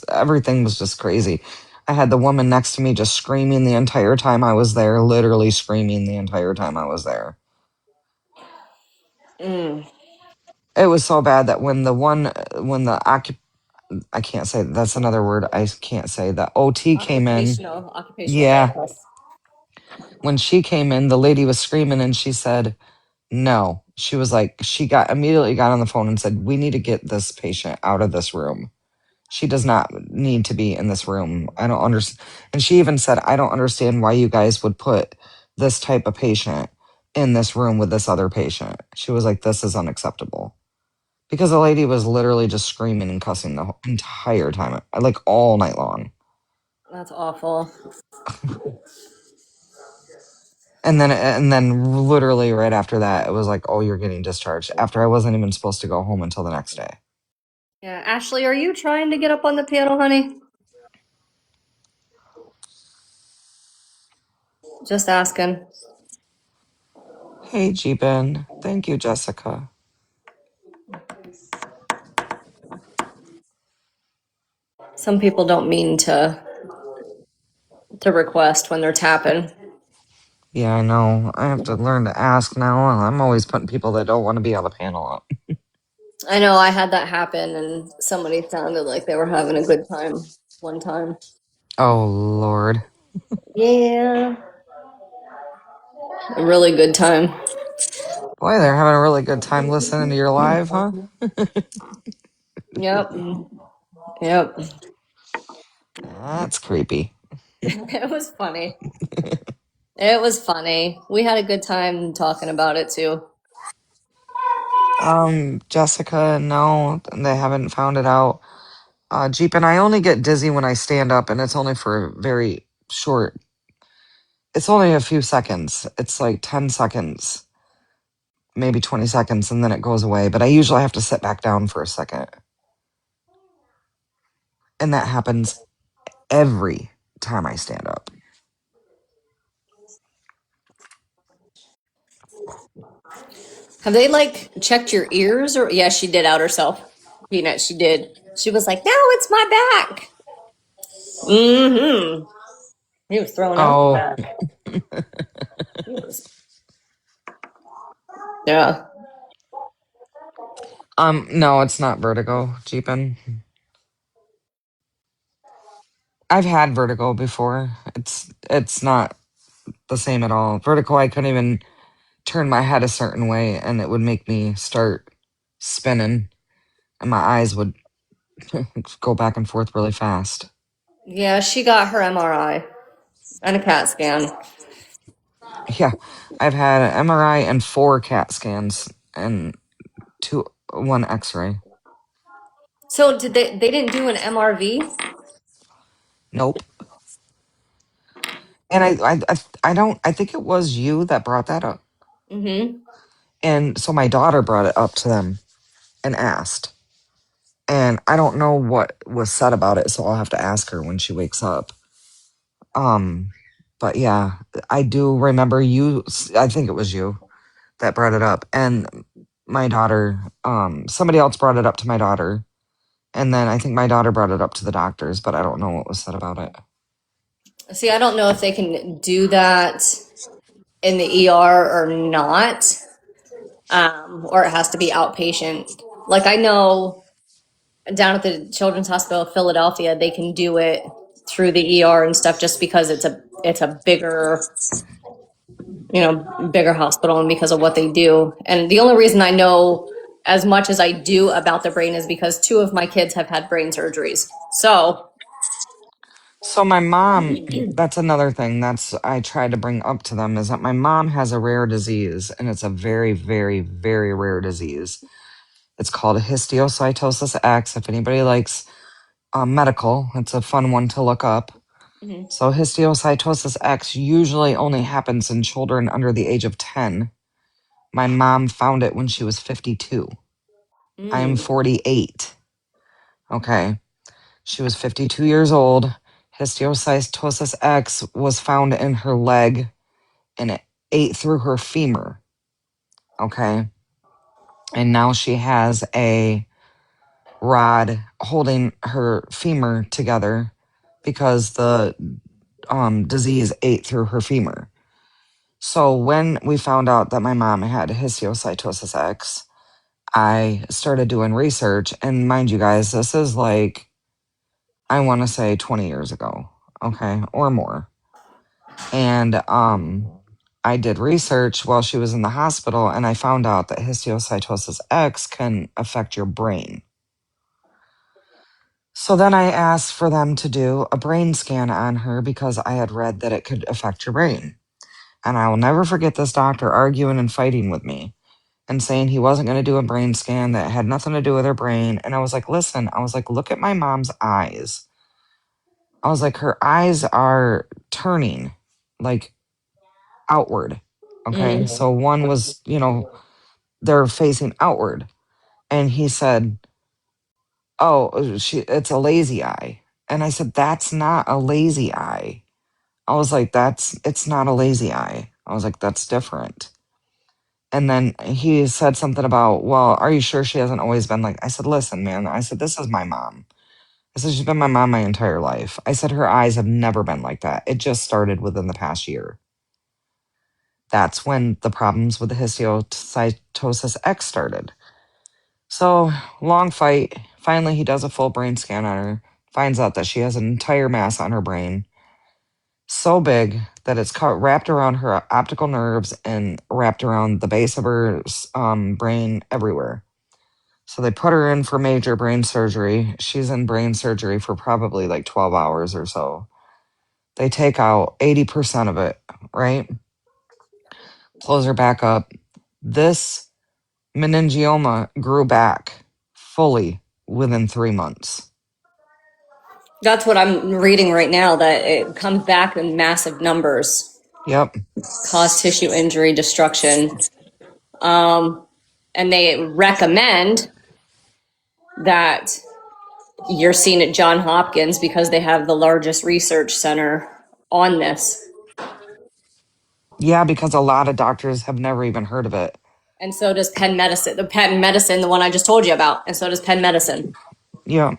everything was just crazy. I had the woman next to me just screaming the entire time I was there, literally screaming the entire time I was there. Mm. It was so bad that when the I can't say, that's another word I can't say, the OT came in. Occupational Yeah. therapist. When she came in, the lady was screaming and she said, no. She was like, she immediately got on the phone and said, we need to get this patient out of this room. She does not need to be in this room. I don't understand. And she even said, I don't understand why you guys would put this type of patient in this room with this other patient. She was like, this is unacceptable. Because the lady was literally just screaming and cussing the entire time, like all night long. That's awful. And then literally right after that, it was like, oh, you're getting discharged. After I wasn't even supposed to go home until the next day. Yeah, Ashley, are you trying to get up on the panel, honey? Just asking. Hey, Jeeben. Thank you, Jessica. Some people don't mean to request when they're tapping. Yeah, I know. I have to learn to ask now. I'm always putting people that don't want to be on the panel up. I know I had that happen, and somebody sounded like they were having a good time one time. Oh, Lord. Yeah, a really good time. Boy, they're having a really good time listening to your live, huh? Yep, yep. That's creepy. It was funny. It was funny. We had a good time talking about it too. Jessica, no, they haven't found it out. Jeep, and I only get dizzy when I stand up, and it's only for a very short, it's only a few seconds. It's like 10 seconds, maybe 20 seconds, and then it goes away. But I usually have to sit back down for a second. And that happens every time I stand up. Have they like checked your ears or yeah, she did out herself. Peanut, she did. She was like, "No, it's my back." Mm-hmm. He was throwing out the Oh, back. He was, yeah. no, it's not vertigo, Jeepin. I've had vertigo before. It's not the same at all. Vertigo, I couldn't even turn my head a certain way, and it would make me start spinning, and my eyes would go back and forth really fast. Yeah, she got her MRI and a CAT scan. Yeah, I've had an MRI and 4 CAT scans and one X-ray. So did they didn't do an MRV? Nope. And I don't. I think it was you that brought that up. Mm-hmm. And so my daughter brought it up to them and asked. And I don't know what was said about it, so I'll have to ask her when she wakes up. Um, but yeah, I do remember you. I think it was you that brought it up, and my daughter. Somebody else brought it up to my daughter, and then I think my daughter brought it up to the doctors, but I don't know what was said about it. See, I don't know if they can do that in the ER or not, or it has to be outpatient. Like I know down at the Children's Hospital of Philadelphia, they can do it through the ER and stuff just because it's a bigger, bigger hospital and because of what they do. And the only reason I know as much as I do about the brain is because two of my kids have had brain surgeries. So So my mom, that's another thing that's I try to bring up to them is that my mom has a rare disease, and it's a very, very, very rare disease. It's called histiocytosis X. If anybody likes medical, it's a fun one to look up. Mhm. So histiocytosis X usually only happens in children under the age of 10. My mom found it when she was 52. I am Mm. 48. Okay. She was 52 years old. Histiocytosis X was found in her leg and it ate through her femur. Okay. And now she has a rod holding her femur together because the disease ate through her femur. So when we found out that my mom had histiocytosis X, I started doing research. And mind you guys, this is like, I want to say 20 years ago, okay, or more. And I did research while she was in the hospital, and I found out that histiocytosis X can affect your brain. So then I asked for them to do a brain scan on her because I had read that it could affect your brain. And I will never forget this doctor arguing and fighting with me and saying he wasn't going to do a brain scan that had nothing to do with her brain. And I was like, listen, I was like, look at my mom's eyes. I was like, her eyes are turning like outward. Okay. Mm. So one was, they're facing outward. And he said, oh, it's a lazy eye. And I said, that's not a lazy eye. I was like, it's not a lazy eye. I was like, that's different. And then he said something about, well, are you sure she hasn't always been like, I said, listen, man, I said, this is my mom. I said, she's been my mom my entire life. I said, her eyes have never been like that. It just started within the past year. That's when the problems with the histiocytosis X started. So, long fight. Finally, he does a full brain scan on her, finds out that she has an entire mass on her brain, so big that it's wrapped around her optical nerves and wrapped around the base of her brain everywhere. So they put her in for major brain surgery. She's in brain surgery for probably like 12 hours or so. They take out 80% of it, right? Close her back up. This meningioma grew back fully within 3 months. That's what I'm reading right now, that it comes back in massive numbers, Yep. cause tissue injury, destruction. Um, and they recommend that you're seen at John Hopkins because they have the largest research center on this. Yeah, because a lot of doctors have never even heard of it. And so does Penn Medicine, the one I just told you about. And so does Penn Medicine. Yeah.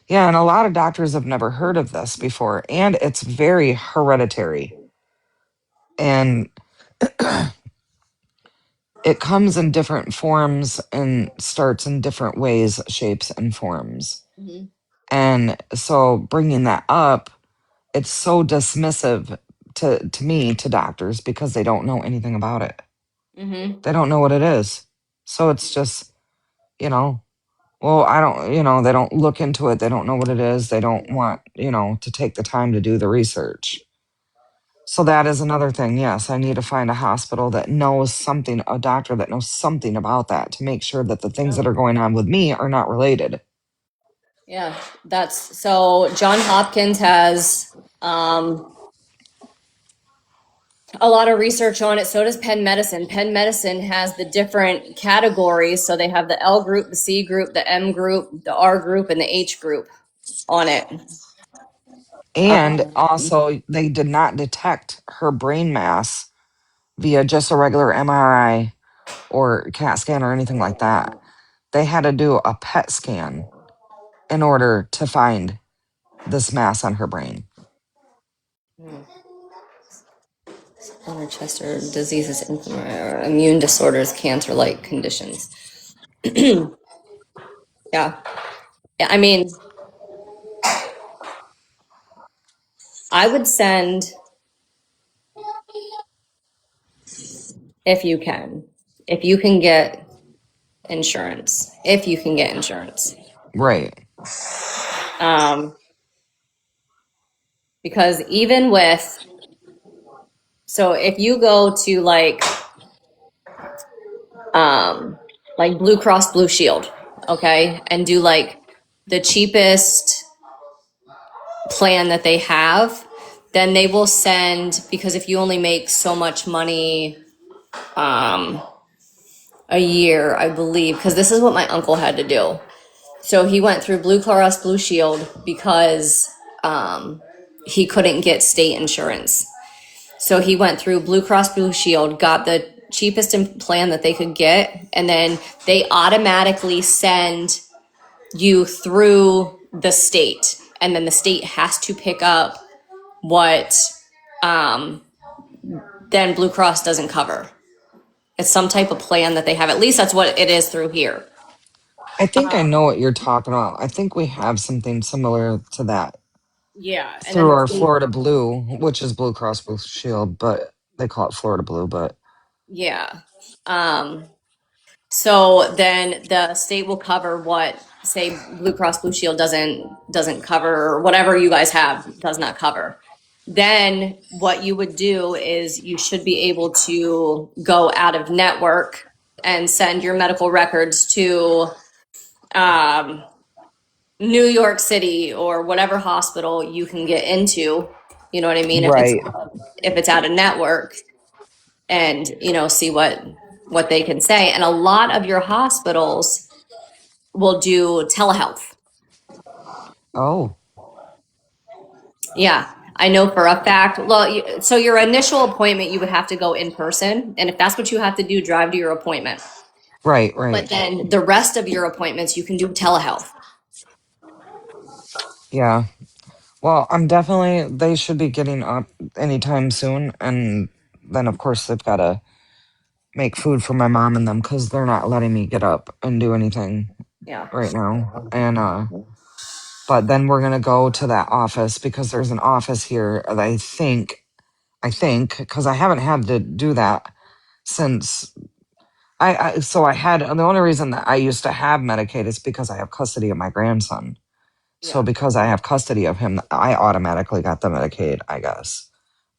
Yeah, and a lot of doctors have never heard of this before, and it's very hereditary. And it comes in different forms and starts in different ways, shapes, and forms. Mm-hmm. And so bringing that up, it's so dismissive to me, to doctors, because they don't know anything about it. Mm-hmm. They don't know what it is. So it's just, you know, well, I don't, they don't look into it. They don't know what it is. They don't want, to take the time to do the research. So that is another thing. Yes, I need to find a hospital that knows something, a doctor that knows something about that to make sure that the things Yeah. that are going on with me are not related. Yeah, that's so. John Hopkins has a lot of research on it. So does Penn Medicine. Penn Medicine has the different categories. So they have the L group, the C group, the M group, the R group, and the H group on it. And Um, also, they did not detect her brain mass via just a regular MRI or CAT scan or anything like that. They had to do a PET scan in order to find this mass on her brain. Chester diseases, immune disorders, cancer-like conditions. Yeah. Yeah, I mean, I would send if you can. If you can get insurance. If you can get insurance. Right. Um, because even with, so if you go to like Blue Cross Blue Shield, okay, and do like the cheapest plan that they have, then they will send, because if you only make so much money a year, I believe, because this is what my uncle had to do. So he went through Blue Cross Blue Shield because he couldn't get state insurance. So he went through Blue Cross Blue Shield, got the cheapest plan that they could get, and then they automatically send you through the state. And then the state has to pick up what then Blue Cross doesn't cover. It's some type of plan that they have. At least that's what it is through here. I think I know what you're talking about. I think we have something similar to that Yeah, and then through our Florida Blue, which is Blue Cross Blue Shield, but they call it Florida Blue. But yeah. Um, so then the state will cover what, say, Blue Cross Blue Shield doesn't cover, or whatever you guys have does not cover. Then what you would do is you should be able to go out of network and send your medical records to um, New York City or whatever hospital you can get into. You know what I mean? right. If it's out of network, and see what they can say. And a lot of your hospitals will do telehealth. Oh, Yeah, I know for a fact. Well, so your initial appointment, you would have to go in person, and if that's what you have to do, drive to your appointment. right, But right. then the rest of your appointments, you can do telehealth. Yeah. Well, I'm definitely, they should be getting up anytime soon. And then, of course, they've got to make food for my mom and them because they're not letting me get up and do anything Yeah. right now. But then we're going to go to that office because there's an office here that because I haven't had to do that since so I had, the only reason that I used to have Medicaid is because I have custody of my grandson. So Yeah. because I have custody of him, I automatically got the Medicaid, I guess.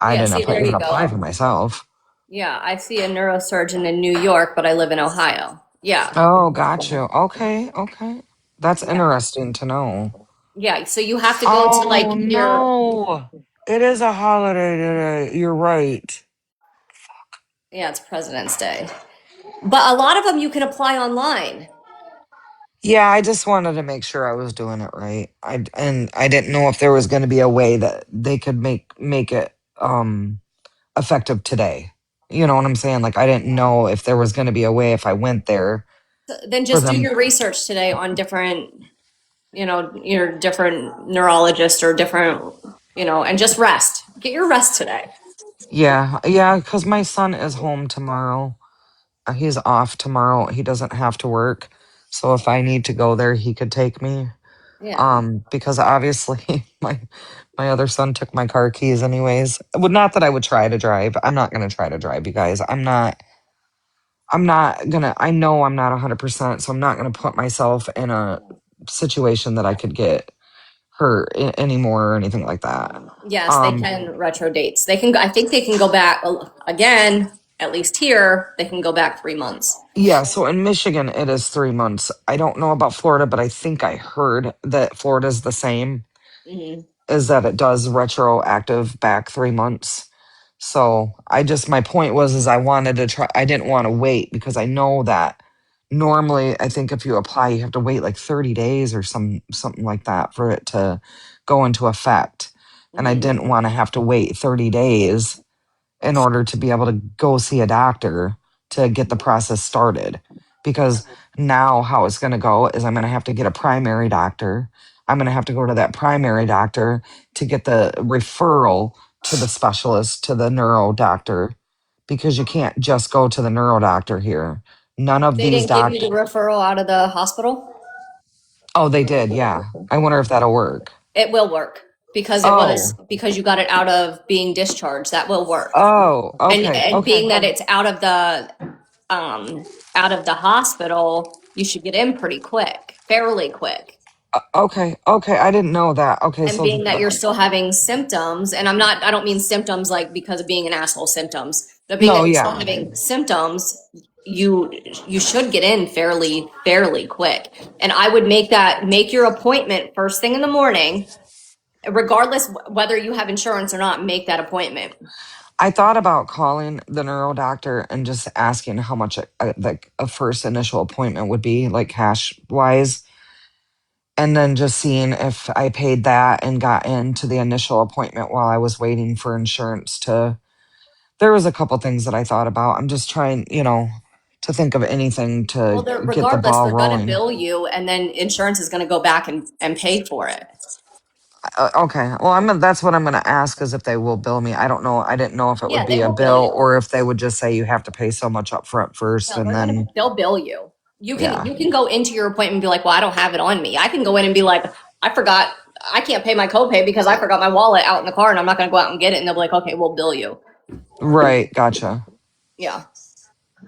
I Yeah. didn't See, there even you apply go. for myself. Yeah, I see a neurosurgeon in New York, but I live in Ohio. Yeah. Oh, got you. Okay, okay. That's Yeah. interesting to know. Yeah. So you have to go to Oh like your, no. It is a holiday today. You're right. yeah, it's President's Day. But a lot of them you can apply online. Yeah, I just wanted to make sure I was doing it right. And I didn't know if there was going to be a way that they could make it effective today. You know what I'm saying? Like I didn't know if there was going to be a way if I went there Then for just do them. your research today on different, your different neurologists or different, and just rest. Get your rest today. Yeah, yeah, because my son is home tomorrow. He's off tomorrow. He doesn't have to work. So if I need to go there, he could take me. Yeah. Because obviously my other son took my car keys anyways. Would not that I would try to drive. I'm not gonna try to drive, you guys. I'm not gonna, I know I'm not 100%, so I'm not gonna put myself in a situation that I could get hurt anymore or anything like that. Yes, they Um, can retro dates. They can, I think they can go back again, at least here, they can go back 3 months. yeah, so in Michigan it is 3 months. I don't know about Florida, but I think I heard that Florida's the same, Hmm. is that it does retroactive back 3 months. So my point was, is I wanted to try, I didn't want to wait because I know that normally I think if you apply, you have to wait like 30 days or something like that for it to go into effect. And I Hmm. didn't want to have to wait 30 days in order to be able to go see a doctor to get the process started. Because now, how it's going to go is I'm going to have to get a primary doctor. I'm going to have to go to that primary doctor to get the referral to the specialist, to the neuro doctor, because you can't just go to the neuro doctor here. None of They these didn't give you the doctors. referral out of the hospital? Oh, they did. Yeah. I wonder if that'll work. It will work Oh, because you got it out of being discharged. That will work. oh, And okay. and being Okay. that it's um out of the hospital, you should get in pretty quick, fairly quick. Okay, okay, I didn't know that. Okay, And so being that you're still having symptoms, and I don't mean symptoms like because of being an asshole symptoms, but being that no, you're still yeah. having symptoms, you you should get in fairly quick. And I would make your appointment first thing in the morning, regardless whether you have insurance or not, make that appointment. I thought about calling the neuro doctor and just asking how much like a first initial appointment would be, like cash wise, and then just seeing if I paid that and got into the initial appointment while I was waiting for insurance to. There was a couple things that I thought about. I'm just trying, to think of anything Well, to get the regardless, ball they're going to rolling. bill you, and then insurance is going to go back and pay for it. Okay. Well, that's what I'm gonna ask is if they will bill me. I don't know. I didn't know if it would Yeah, be they a will bill bill you. or if they would just say you have to pay so much up front first No, and then they'll bill you. yeah. You can go into your appointment and be like, well, I don't have it on me. I can go in and be like, I forgot, I can't pay my copay because I forgot my wallet out in the car and I'm not going to go out and get it. And they'll be like, okay, we'll bill you. Right. Gotcha. Yeah,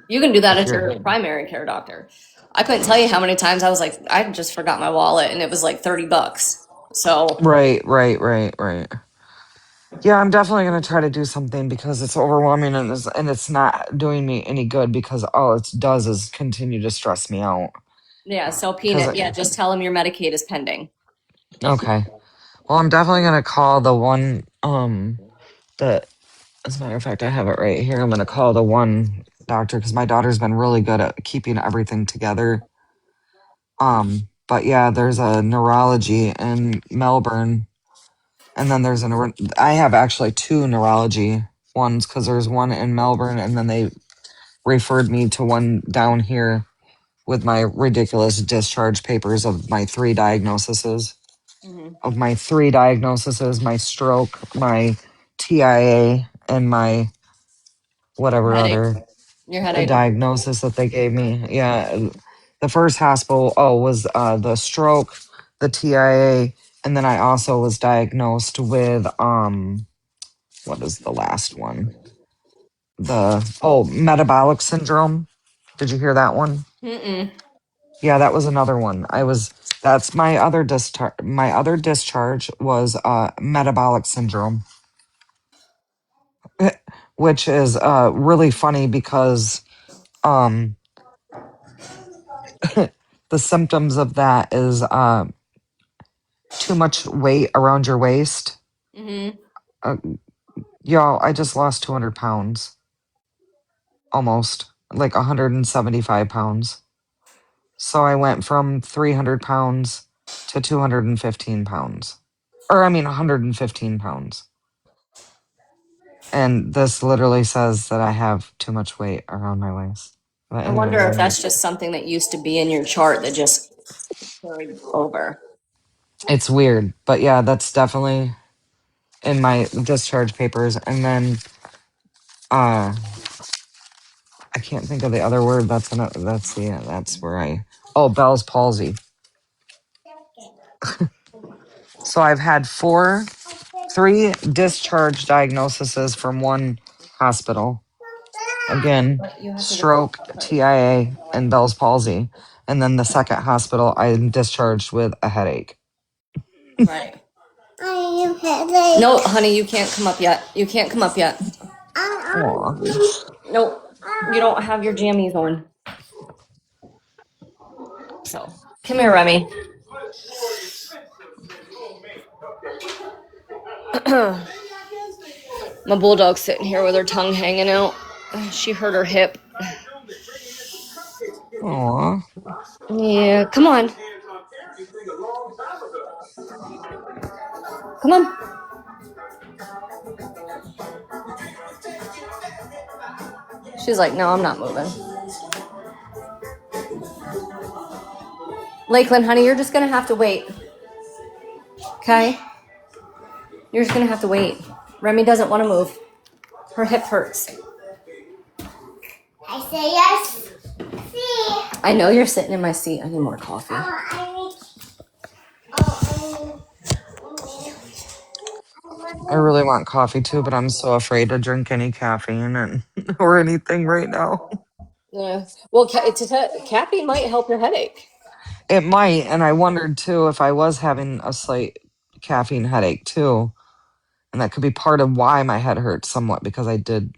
you can do that If at you're your primary care doctor. I couldn't tell you how many times I was like, I just forgot my wallet and it was like $30. So right. Yeah, I'm definitely gonna try to do something because it's overwhelming and it's not doing me any good because all it does is continue to stress me out. yeah, so Because peanut, yeah, just tell them your Medicaid is pending. okay. Well, I'm definitely gonna call the one that as a matter of fact I have it right here. I'm gonna call the one doctor because my daughter's been really good at keeping everything together. But yeah, there's a neurology in Melbourne, and then I have actually two neurology ones because there's one in Melbourne, and then they referred me to one down here with my ridiculous discharge papers of my Mhm. three diagnoses, my stroke, my TIA, and my whatever Headache. other Your a headache. diagnosis that they gave me. Yeah, the first hospital was the stroke, the TIA, and then I also was diagnosed with what is the last one? The metabolic syndrome. Did you hear that one? Mm-mm. Yeah, that was another one. That's my other discharge. My other discharge was metabolic syndrome, which is really funny because um the symptoms of that is too much weight around your waist. Mm-hmm. Uh, y'all, I just lost 200 pounds, almost like 175 pounds. So I went from 300 pounds to 215 pounds. Or, I mean, 115 pounds. And this literally says that I have too much weight around my waist. But I wonder anyways, if that's just something that used to be in your chart that just carried over. it's weird. But yeah, that's definitely in my discharge papers. And then uh I can't think of the other word. That's where Bell's palsy. So I've had three discharge diagnoses from one hospital. Again, But you have to go. stroke, TIA, and Bell's palsy. And then the second hospital, I'm discharged with a headache. Right. No, honey, you can't come up yet. You can't come up yet. Aw. Nope. You don't have your jammies on. So come here, Remy. My bulldog's sitting here with her tongue hanging out. She hurt her hip. Aw. Yeah, come on. Come on. She's like, no, I'm not moving. Lakeland, honey, you're just gonna have to wait. Okay? You're just gonna have to wait. Remy doesn't want to move. Her hip hurts. I say yes. See. I know you're sitting in my seat. I need more coffee. I really want coffee too, but I'm so afraid to drink any caffeine and or anything right now. Yeah. Well, caffeine might help your headache. It might, and I wondered too if I was having a slight caffeine headache too. And that could be part of why my head hurts somewhat because I did,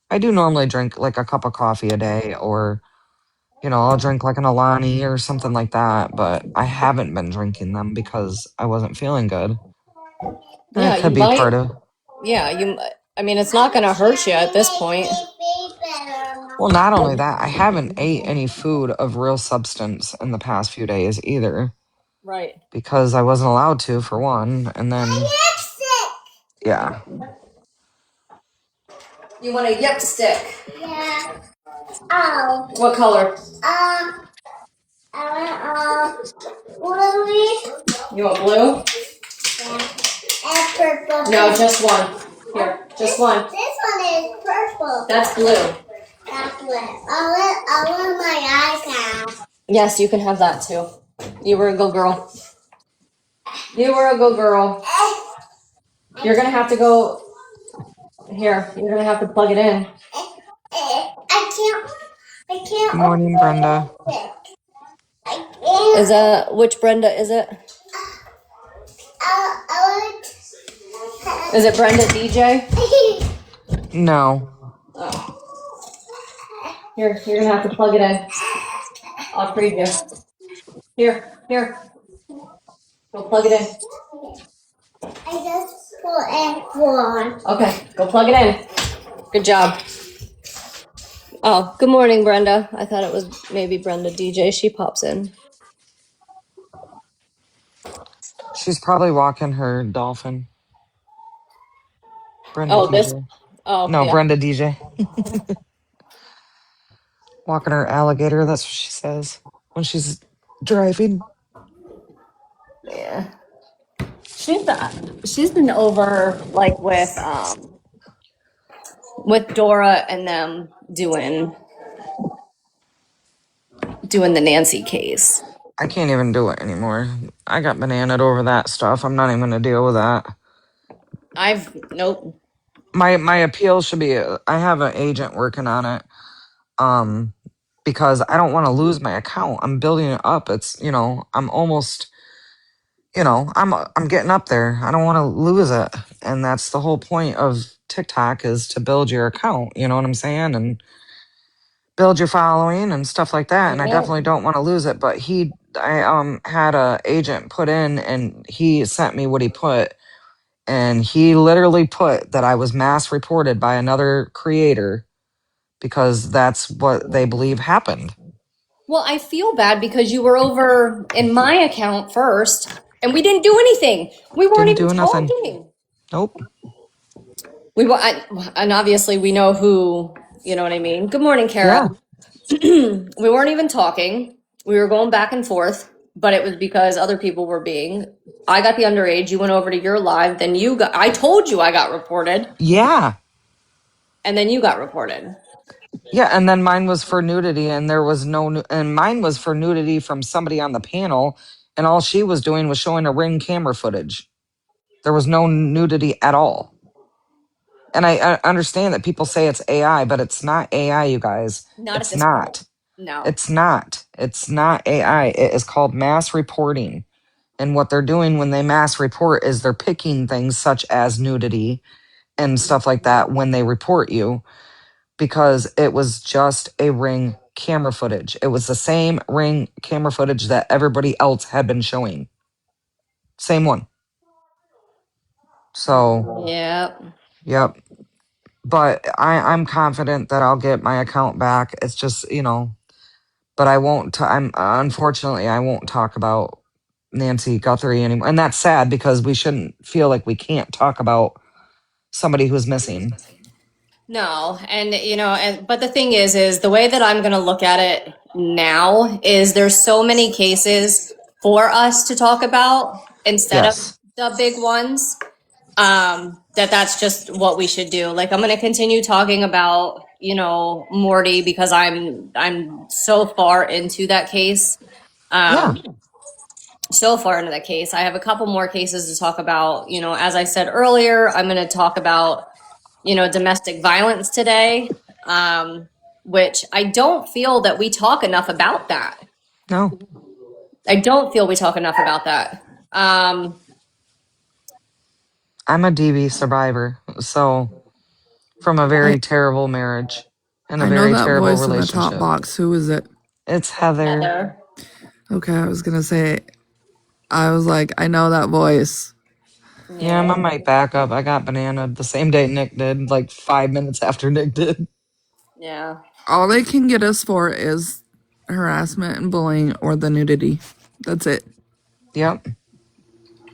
I do normally drink like a cup of coffee a day or, I'll drink like an Alani or something like that, but I haven't been drinking them because I wasn't feeling good. And Yeah, it you could be might. part of, Yeah, I mean, it's not going to hurt you at this point. well, not only that, I haven't ate any food of real substance in the past few days either Right. because I wasn't allowed to, for one. And then, yeah. You want a yip stick? Yeah. Oh. What color? I want blue. You want blue? Yeah. And purple. No, just one. Here, just one. This one is purple. That's blue. That's what. I want my iPad. Yes, you can have that too. You were a good girl. You were a good girl. You're gonna have to go here. You're gonna have to plug it in. I can't Good morning, open Brenda. it. I can't. Is that which Brenda is it? I Is it Brenda DJ? No. Oh. Here, you're gonna have to plug it in. I'll feed you. Here. Go plug it in. I just put it on. Okay, go plug it in. Good job. Oh, good morning, Brenda. I thought it was maybe Brenda DJ. She pops in. She's probably walking her dolphin. Brenda Oh, this. DJ. Oh, No, yeah. Brenda DJ. Walking her alligator, that's what she says when she's driving. Yeah. She's been over like with Dora and them doing the Nancy case. I can't even do it anymore. I got bananaed over that stuff. I'm not even going to deal with that. Nope. My appeal should be I have an agent working on it. Because I don't want to lose my account. I'm building it up. It's, I'm almost, I'm getting up there. I don't want to lose it. And that's the whole point of TikTok is to build your account, you know what I'm saying? And build your following and stuff like that. And I Yeah. definitely don't want to lose it. But I had a agent put in and he sent me what he put. And he literally put that I was mass reported by another creator because that's what they believe happened. Well, I feel bad because you were over in my account first, and we didn't do anything. We weren't Didn't even do nothing. talking. Nope. And obviously we know who. You know what I mean. Good morning, Kara. Yeah. We weren't even talking. We were going back and forth, but it was because other people were being. I got the underage. You went over to your live. Then you got. I told you I got reported, Yeah. and then you got reported. Yeah. And then mine was for nudity, and there was and mine was for nudity from somebody on the panel, and all she was doing was showing a ring camera footage. There was no nudity at all. And I understand that people say it's AI, but it's not AI, you guys. Not at It's this point. not. No. It's not. It's not AI. It is called mass reporting. And what they're doing when they mass report is they're picking things such as nudity and stuff like that when they report you because it was just a ring camera footage. It was the same ring camera footage that everybody else had been showing. Same one. So, Yeah. yep. But I'm confident that I'll get my account back. It's just, but I won't, I'm unfortunately, I won't talk about Nancy Guthrie anymore. And that's sad because we shouldn't feel like we can't talk about somebody who's missing. No, and but the thing is the way that I'm going to look at it now is there's so many cases for us to talk about instead of Yes. the big ones. That's just what we should do. Like I'm going to continue talking about Morty because I'm so far into that case. Yeah. So far into that case, I have a couple more cases to talk about. As I said earlier, I'm going to talk about domestic violence today, which I don't feel that we talk enough about that. No. I don't feel we talk enough about that. I'm a DV survivor, so from a I very terrible marriage and a I know very that terrible voice in the top relationship. box. Who is it? It's Heather. Heather. Okay, I was gonna say. I was like, I know that voice. Yeah, I'm Yeah. on my backup. I got bananaed the same day Nick did, like 5 minutes after Nick did. Yeah. All they can get us for is harassment and bullying or the nudity. That's it. Yep.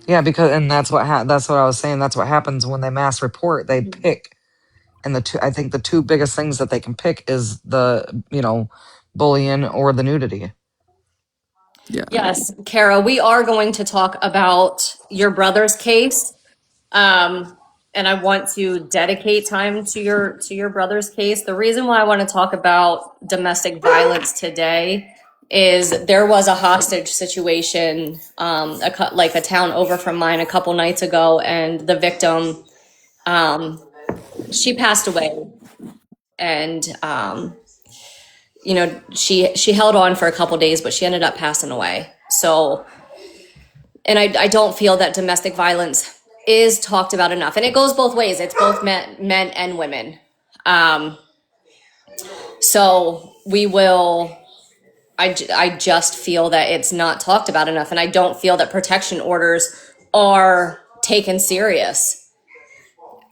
Yeah, because and that's what I was saying. That's what happens when they mass report. They pick, and I think the two biggest things that they can pick is the bullying or the nudity. Yeah. Yes, Kara, we are going to talk about your brother's case. And I want to dedicate time to your brother's case. The reason why I want to talk about domestic violence today is there was a hostage situation, like a town over from mine a couple nights ago, and the victim, she passed away, and she held on for a couple days, but she ended up passing away. So, and I don't feel that domestic violence is talked about enough, and it goes both ways. It's both men and women. Um, so we will. I just feel that it's not talked about enough, and I don't feel that protection orders are taken serious.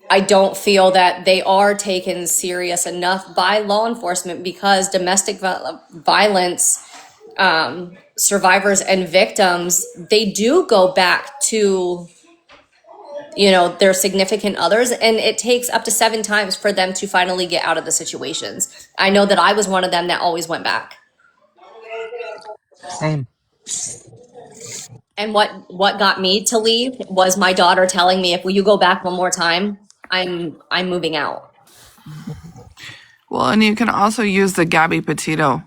I don't feel that they are taken serious enough by law enforcement because domestic violence survivors and victims, they do go back to their significant others, and it takes up to 7 times for them to finally get out of the situations. I know that I was one of them that always went back. Same. And what got me to leave was my daughter telling me, if you go back one more time, I'm moving out. Well, and you can also use the Gabby Petito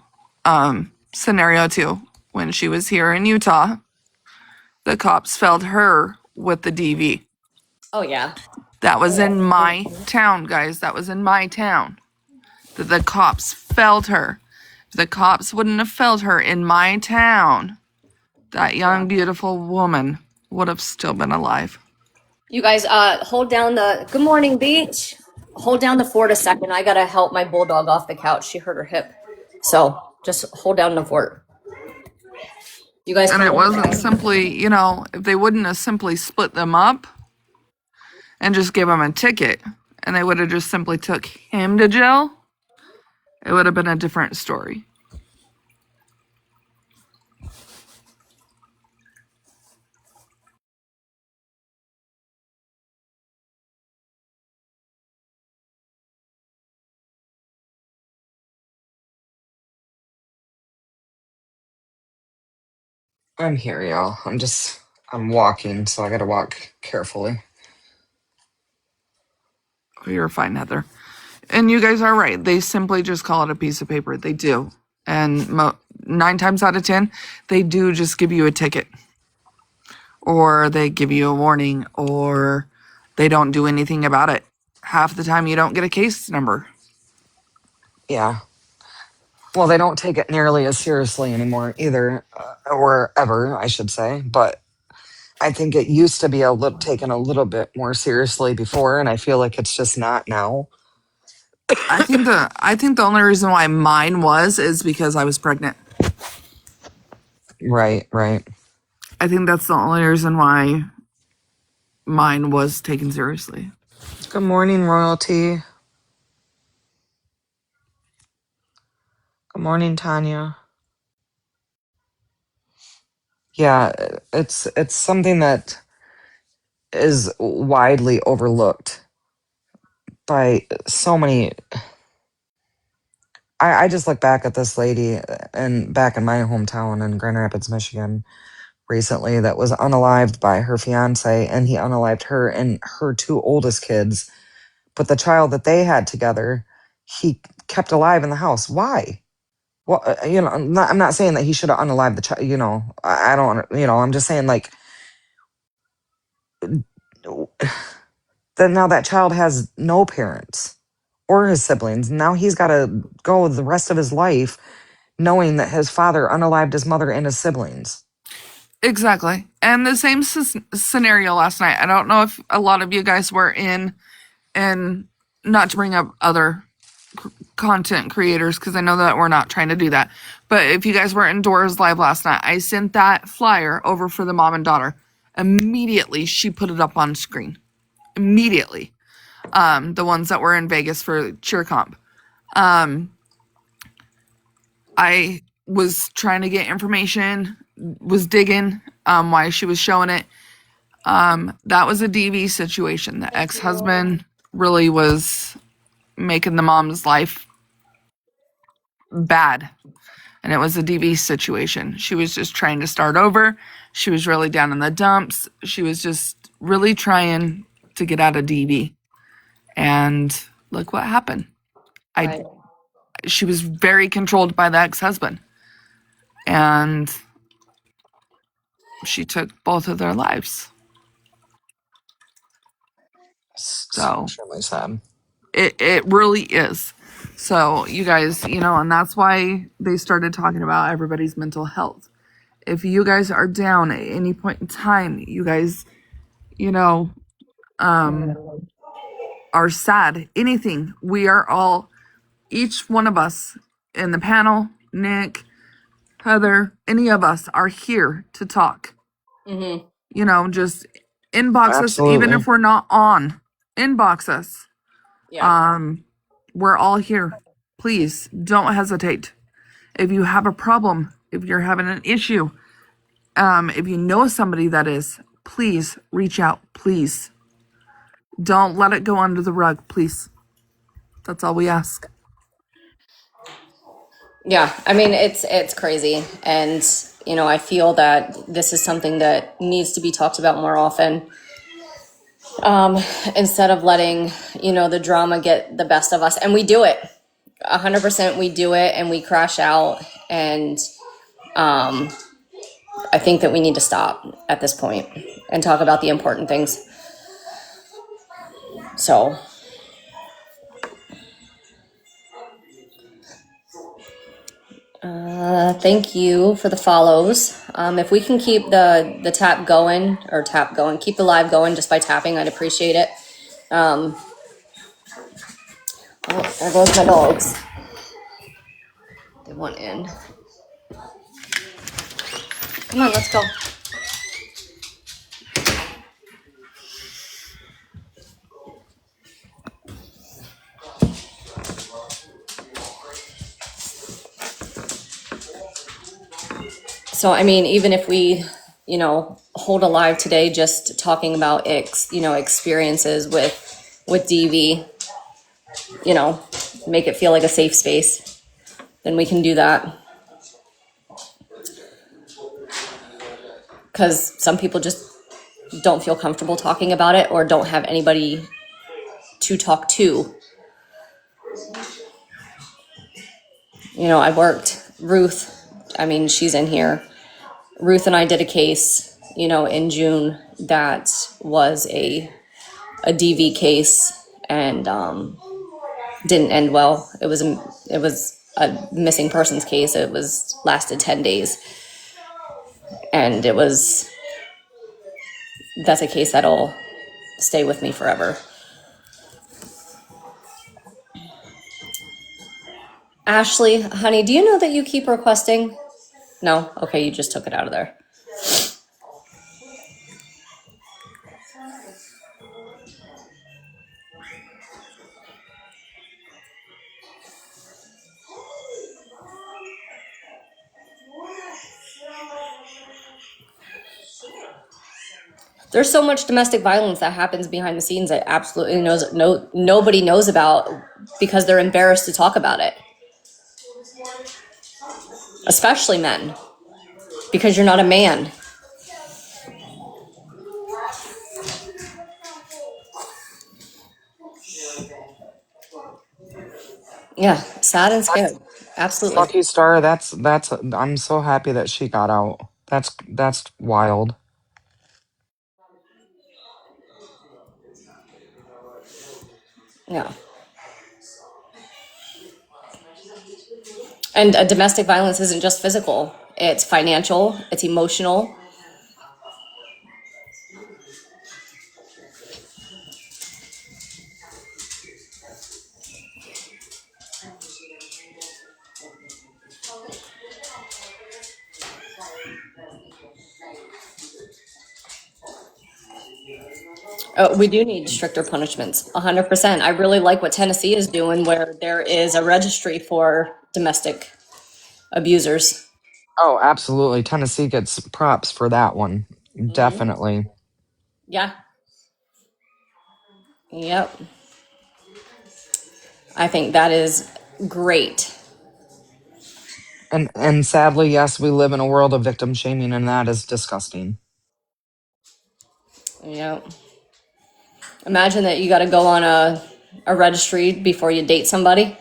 scenario too. When she was here in Utah, the cops felled her with the DV. Oh yeah. That was in my town, guys. That was in my town. That the cops felled her. If the cops wouldn't have felled her in my town, that young, beautiful woman would have still been alive. You guys, hold down the good morning beach. Hold down the fort a second. I gotta help my bulldog off the couch. She hurt her hip. So just hold down the fort. You guys And can it hold wasn't it. simply, if they wouldn't have simply split them up and just gave him a ticket and they would have just simply took him to jail, it would have been a different story. I'm here, y'all. I'm walking, so I gotta walk carefully. You're fine, Heather. And you guys are right. They simply just call it a piece of paper. They do. And 9 times out of 10, they do just give you a ticket. Or they give you a warning, or they don't do anything about it. Half the time, you don't get a case number. Yeah. Well, they don't take it nearly as seriously anymore either, or ever, I should say. But I think it used to be taken a little bit more seriously before, and I feel like it's just not now. I think the only reason why mine is because I was pregnant. Right, right. I think that's the only reason why mine was taken seriously. Good morning, royalty. Good morning, Tanya. Yeah, it's something that is widely overlooked by so many. I just look back at this lady and back in my hometown in Grand Rapids, Michigan, recently that was unalived by her fiance, and he unalived her and her two oldest kids. But the child that they had together, he kept alive in the house. Why? Well, I'm not saying that he should have unalived the child. I don't. I'm just saying like that now that child has no parents or his siblings. Now he's got to go the rest of his life knowing that his father unalived his mother and his siblings. Exactly. And the same scenario last night. I don't know if a lot of you guys were in, and not to bring up other content creators because I know that we're not trying to do that. But if you guys were in Dora's live last night, I sent that flyer over for the mom and daughter. Immediately, she put it up on screen. Immediately. The ones that were in Vegas for cheer comp. I was trying to get information, was digging why she was showing it. That was a DV situation. The ex-husband really was making the mom's life bad. And it was a DV situation. She was just trying to start over. She was really down in the dumps. She was just really trying to get out of DV. And look what happened. Right. She was very controlled by the ex-husband. And she took both of their lives. So Extremely sad. it really is. So you guys, and that's why they started talking about everybody's mental health. If you guys are down at any point in time, you guys, are sad, anything, we are all, each one of us in the panel, Nick, Heather, any of us are here to talk. Just inbox us, even Absolutely. if we're not on. Inbox us. Yeah. We're all here. Please don't hesitate. If you have a problem, if you're having an issue, if you know somebody that is, please reach out. Please don't let it go under the rug. Please. That's all we ask. Yeah, I mean it's crazy, and I feel that this is something that needs to be talked about more often, instead of letting the drama get the best of us. And we do it 100%. We do it, and we crash out. And I think that we need to stop at this point and talk about the important things. So thank you for the follows. If we can keep the tap going, keep the live going just by tapping, I'd appreciate it. Oh, there goes my dogs. They want in. Come on, let's go. So, I mean, even if we, hold a live today, just talking about experiences with DV, make it feel like a safe space, then we can do that. Because some people just don't feel comfortable talking about it, or don't have anybody to talk to. I worked Ruth. I mean, she's in here. Ruth and I did a case, in June that was a DV case, and didn't end well. It was a missing persons case. It was lasted 10 days, and that's a case that'll stay with me forever. Ashley, honey, do you know that you keep requesting? No? Okay, you just took it out of there. There's so much domestic violence that happens behind the scenes that absolutely nobody knows about, because they're embarrassed to talk about it. Especially men, because you're not a man. Yeah, sad and scared. Absolutely. Lucky Star, that's I'm so happy that she got out. That's wild. Yeah. And domestic violence isn't just physical. It's financial, it's emotional, We do need stricter punishments, 100%. I really like what Tennessee is doing, where there is a registry for domestic abusers. Oh, absolutely. Tennessee gets props for that one. Hmm. Definitely. Yeah. Yep. I think that is great. And sadly, yes, we live in a world of victim shaming, and that is disgusting. Yep. Imagine that you got to go on a registry before you date somebody.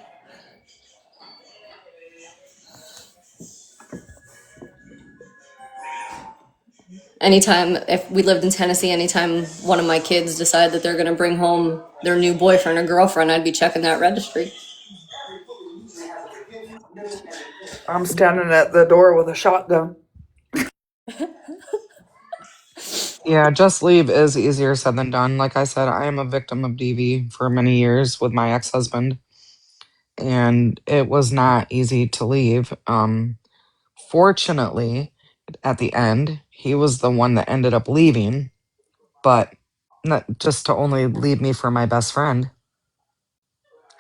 Anytime, if we lived in Tennessee, anytime one of my kids decide that they're going to bring home their new boyfriend or girlfriend, I'd be checking that registry. I'm standing at the door with a shotgun. Yeah, just leave is easier said than done. Like I said, I am a victim of DV for many years with my ex-husband, and it was not easy to leave. Fortunately, at the end, he was the one that ended up leaving, but not just to only leave me for my best friend,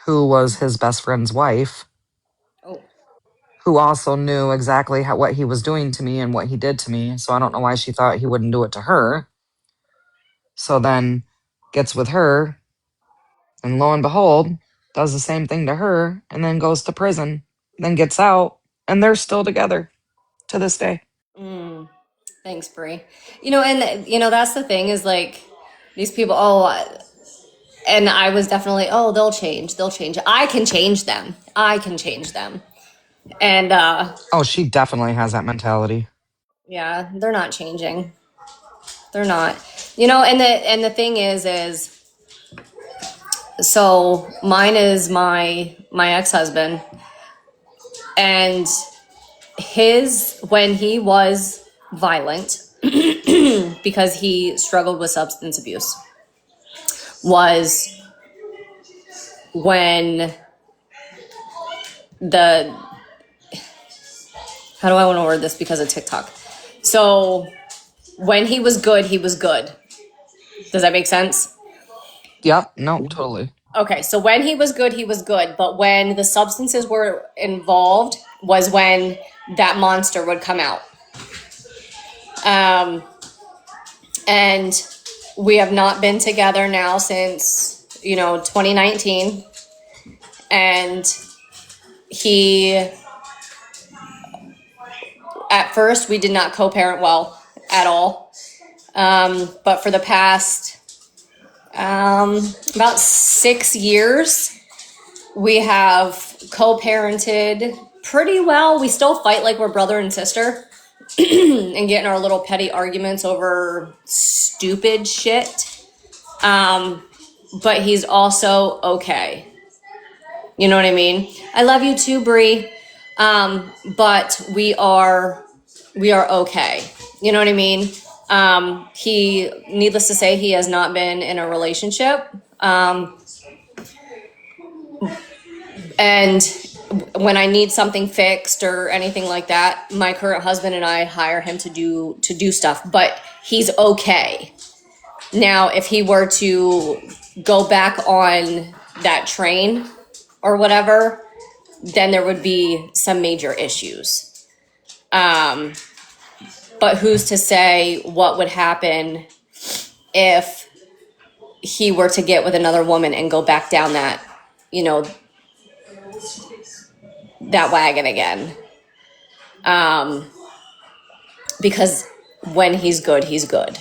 who was his best friend's wife, Oh. who also knew exactly what he was doing to me and what he did to me. So I don't know why she thought he wouldn't do it to her. So then gets with her, and lo and behold, does the same thing to her, and then goes to prison, then gets out, and they're still together to this day. Mm. Thanks, Brie. And that's the thing is like these people. And I was definitely, they'll change. They'll change. I can change them. I can change them. And Oh, she definitely has that mentality. yeah, they're not changing. They're not. And the thing is so mine is my ex-husband, and his when he was violent because he struggled with substance abuse was when the how do I want to word this because of TikTok? So when he was good, he was good. Does that make sense? Yep, no, totally. Okay, so when he was good, he was good. But when the substances were involved was when that monster would come out. Um, and we have not been together now since, 2019. And he, at first, we did not co parent well at all. But for the past about 6 years, we have co-parented pretty well. We still fight like we're brother and sister and get in our little petty arguments over stupid shit. But he's also okay. You know what I mean? I love you too, Brie. But we are okay. You know what I mean? Needless to say, he has not been in a relationship. And when I need something fixed or anything like that, my current husband and I hire him to do stuff, but he's okay. Now, if he were to go back on that train or whatever, then there would be some major issues. But who's to say what would happen if he were to get with another woman and go back down you know, that wagon again? Because when he's good, he's good.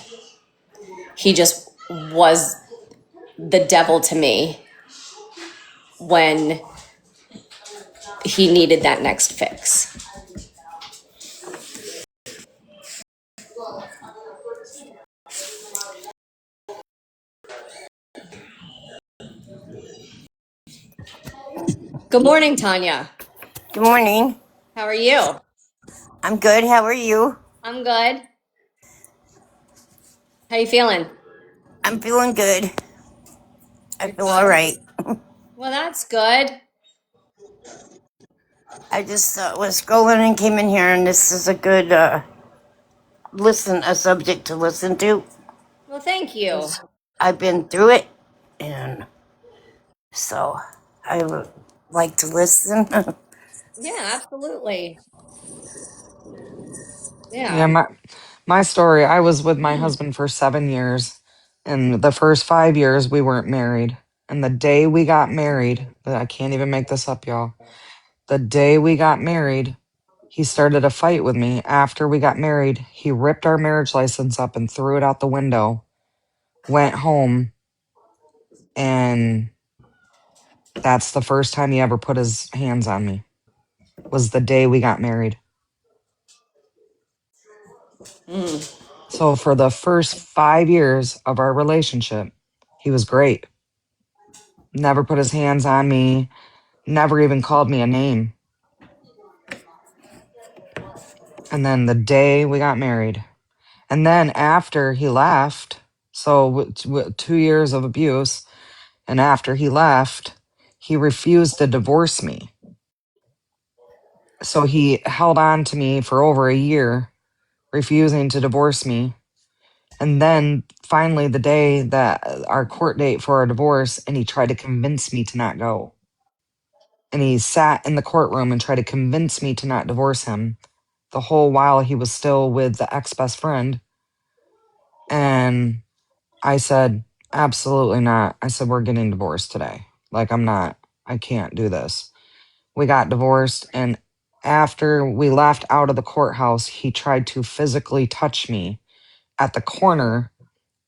He just was the devil to me when he needed that next fix. Good morning, Tanya. Good morning. How are you? I'm good. How are you? I'm good. How you feeling? I'm feeling good. I You're feel all good. right. Well, that's good. I just was scrolling and came in here, and this is a good a subject to listen to. Well, thank you. I've been through it, and so I would like to listen. Yeah, absolutely. Yeah, Yeah. my story, I was with my husband for 7 years, and the first 5 years we weren't married. And the day we got married, I can't even make this up, y'all. The day we got married, he started a fight with me. After we got married, he ripped our marriage license up and threw it out the window, went home, and that's the first time he ever put his hands on me. Was the day we got married. Mm. So for the first 5 years of our relationship, he was great. Never put his hands on me, never even called me a name. And then the day we got married, and then after he left, so 2 years of abuse, and after he left, he refused to divorce me. So he held on to me for over a year, refusing to divorce me. And then finally, the day that our court date for our divorce, and he tried to convince me to not go. And he sat in the courtroom and tried to convince me to not divorce him the whole while he was still with the ex best friend. And I said, absolutely not. I said, we're getting divorced today. Like, I can't do this. We got divorced. And after we left out of the courthouse, he tried to physically touch me at the corner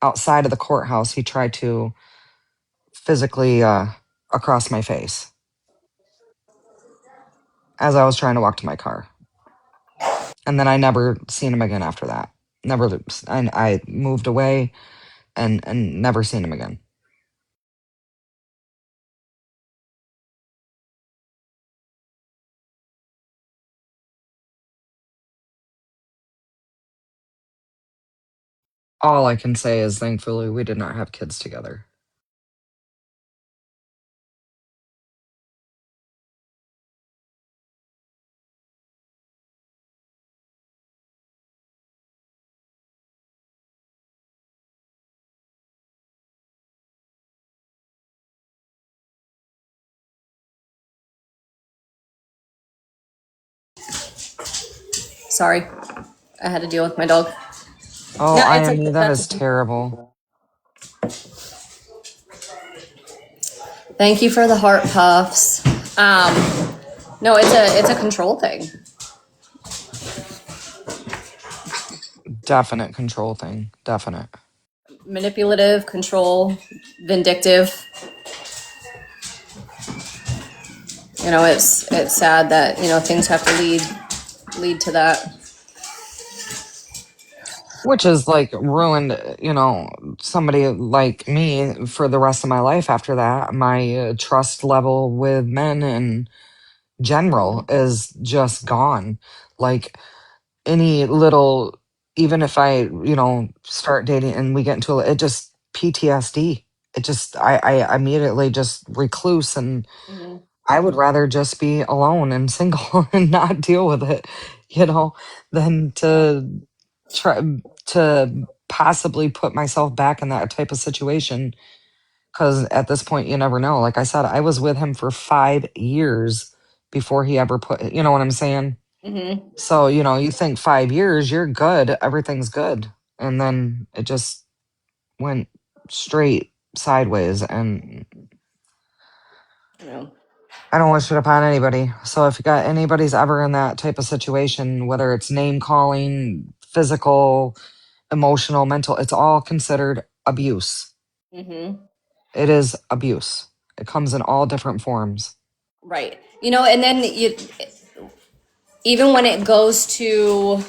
outside of the courthouse. He tried to physically across my face as I was trying to walk to my car. And then I never seen him again after that. Never, I moved away and never seen him again. All I can say is thankfully we did not have kids together. Sorry, I had to deal with my dog. Oh, No, IME, that that's is okay. terrible. Thank you for the heart puffs. Um, no, it's a control thing. Definite control thing. Definite. Manipulative, control, vindictive. You know, it's sad that, you know, things have to lead to that. Which is like ruined, somebody like me for the rest of my life after that. My trust level with men in general is just gone. Like any little, even if I, start dating and we get into it just PTSD. It just, I immediately just recluse, and Hmm. I would rather just be alone and single and not deal with it, than Yeah. to try to possibly put myself back in that type of situation. Because at this point, you never know. Like I said, I was with him for 5 years before he ever put, you know what I'm saying? Hmm. So, you think 5 years, you're good, everything's good. And then it just went straight sideways. And You know. I don't wish it upon anybody. So if you got anybody's ever in that type of situation, whether it's name calling, physical, emotional, mental, it's all considered abuse. Hmm. It is abuse. It comes in all different forms. Right. You know, and then even when it goes to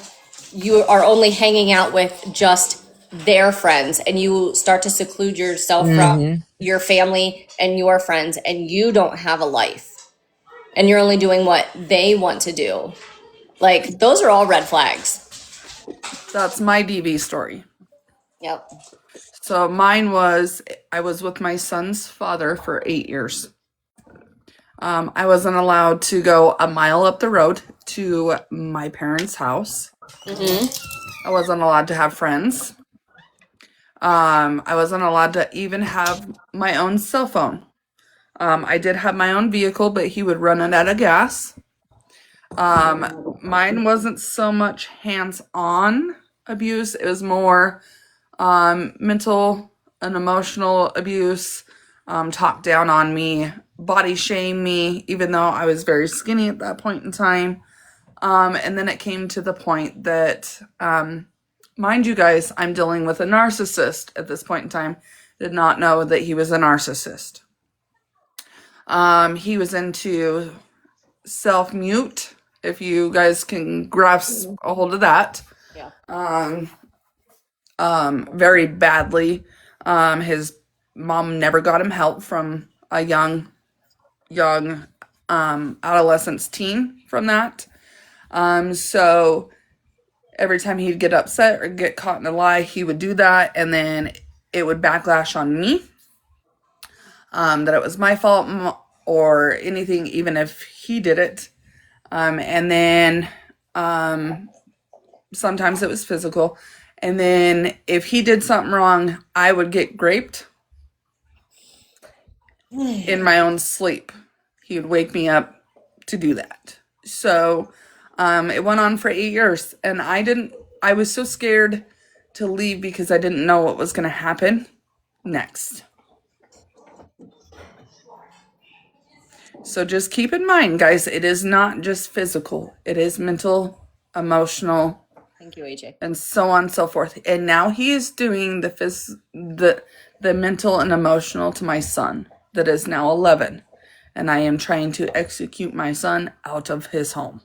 you are only hanging out with just their friends and you start to seclude yourself from Hmm. your family and your friends and you don't have a life and you're only doing what they want to do. Like those are all red flags. That's my DV story. Yep. So mine was I was with my son's father for 8 years. I wasn't allowed to go a mile up the road to my parents' house. Hmm. I wasn't allowed to have friends. I wasn't allowed to even have my own cell phone. I did have my own vehicle, but he would run it out of gas. Mine wasn't so much hands-on abuse. It was more mental and emotional abuse, talk down on me, body shame me, even though I was very skinny at that point in time. And then it came to the point that, mind you guys, I'm dealing with a narcissist at this point in time. Did not know that he was a narcissist. He was into self-mute, if you guys can grasp a hold of that. Yeah. Very badly. His mom never got him help from a young adolescence teen from that. So every time he'd get upset or get caught in a lie, he would do that, and then it would backlash on me. That it was my fault or anything, even if he did it. And then sometimes it was physical. And then if he did something wrong, I would get raped in my own sleep. He would wake me up to do that. So it went on for 8 years, and I was so scared to leave because I didn't know what was going to happen next. So just keep in mind, guys, it is not just physical. It is mental, emotional, Thank you, AJ. and so on and so forth. And now he is doing the mental and emotional to my son that is now 11. And I am trying to execute my son out of his home.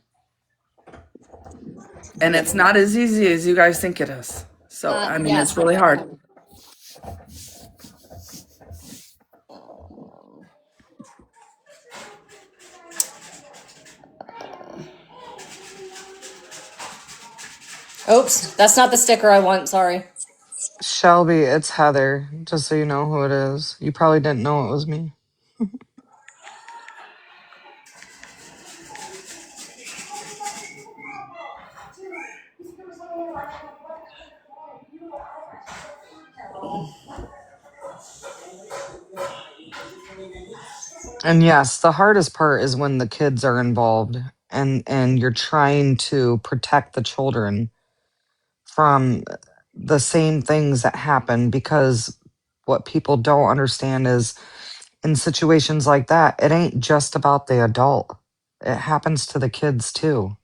And it's not as easy as you guys think it is. So, I mean, yeah, it's really hard. Oops, that's not the sticker I want. Sorry. Shelby, it's Heather, just so you know who it is. You probably didn't know it was me. And yes, the hardest part is when the kids are involved and you're trying to protect the children from the same things that happen, because what people don't understand is in situations like that, it ain't just about the adult. It happens to the kids too.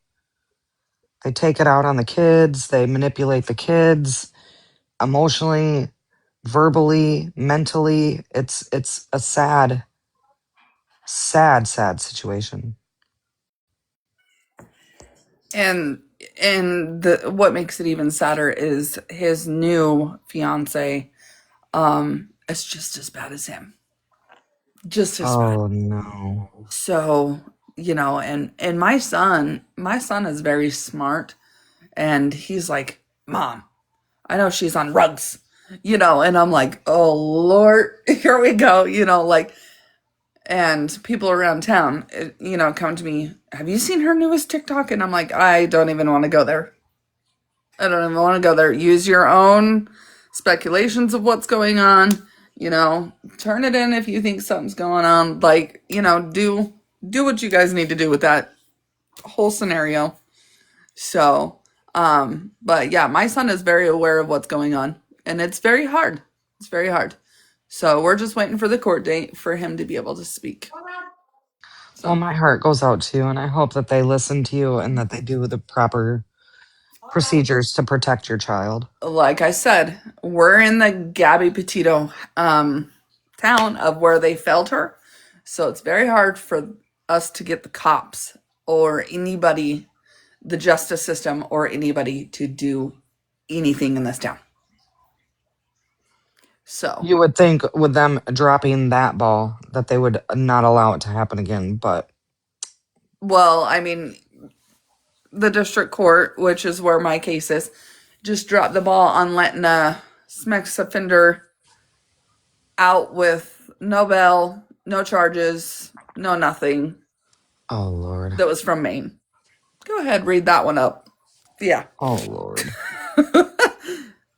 They take it out on the kids, they manipulate the kids emotionally, verbally, mentally. It's a sad, sad situation. And what makes it even sadder is his new fiance is just as bad as him. Just as bad. Oh no. So, and my son is very smart, and he's like, "Mom, I know she's on rugs." And I'm like, "Oh Lord, here we go." And people around town, come to me, "Have you seen her newest TikTok?" And I'm like, "I don't even want to go there. I don't even want to go there. Use your own speculations of what's going on. Turn it in if you think something's going on. Like, do what you guys need to do with that whole scenario." So, but yeah, my son is very aware of what's going on, and it's very hard. It's very hard. So we're just waiting for the court date for him to be able to speak. Well, So, my heart goes out to you, and I hope that they listen to you and that they do the proper procedures to protect your child. like I said, we're in the Gabby Petito town of where they felled her. So it's very hard for us to get the cops or anybody, the justice system, or anybody to do anything in this town. So, You would think with them dropping that ball that they would not allow it to happen again, but well, I mean, the district court, which is where my case is, just dropped the ball on letting a sex offender out with no bail, no charges, no nothing. oh Lord. That was from Maine. Go ahead, read that one up. Yeah. Oh Lord.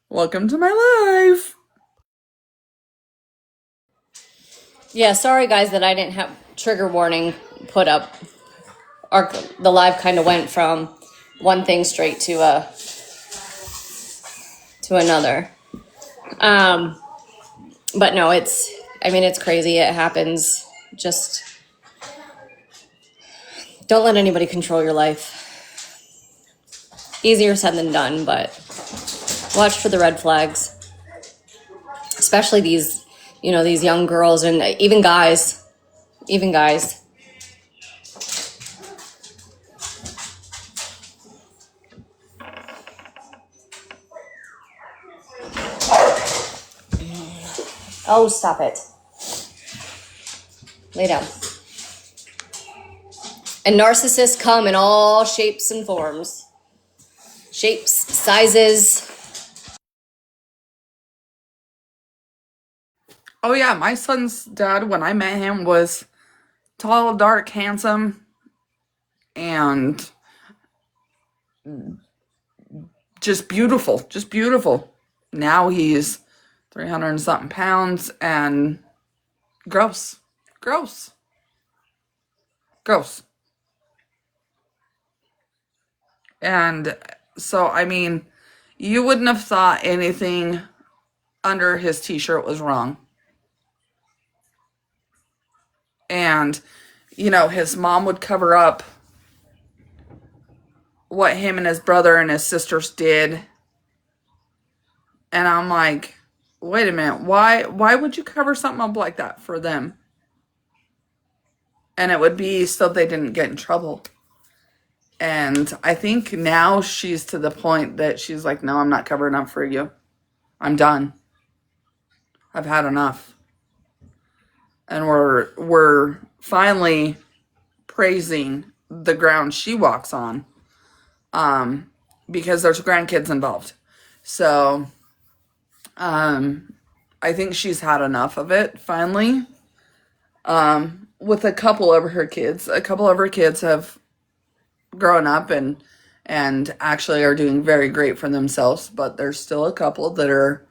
Welcome to my life. Yeah, sorry guys that I didn't have trigger warning put up. The live kind of went from one thing straight to another. Um, but no, I mean, it's crazy. It happens. Just don't let anybody control your life. Easier said than done, but watch for the red flags, especially these young girls and even guys, even guys. Oh, stop it. Lay down. And narcissists come in all shapes and forms. Shapes, sizes. Oh yeah, my son's dad, when I met him, was tall, dark, handsome, and just beautiful. Just beautiful. Now he's 300 and something pounds and gross. Gross. Gross. And so, I mean, you wouldn't have thought anything under his t-shirt was wrong. And, his mom would cover up what him and his brother and his sisters did. And I'm like, wait a minute, why would you cover something up like that for them? And it would be so they didn't get in trouble. And I think now she's to the point that she's like, no, I'm not covering up for you. I'm done. I've had enough. And we're finally praising the ground she walks on, because there's grandkids involved. So I think she's had enough of it finally. With a couple of her kids. A couple of her kids have grown up and actually are doing very great for themselves, but there's still a couple that are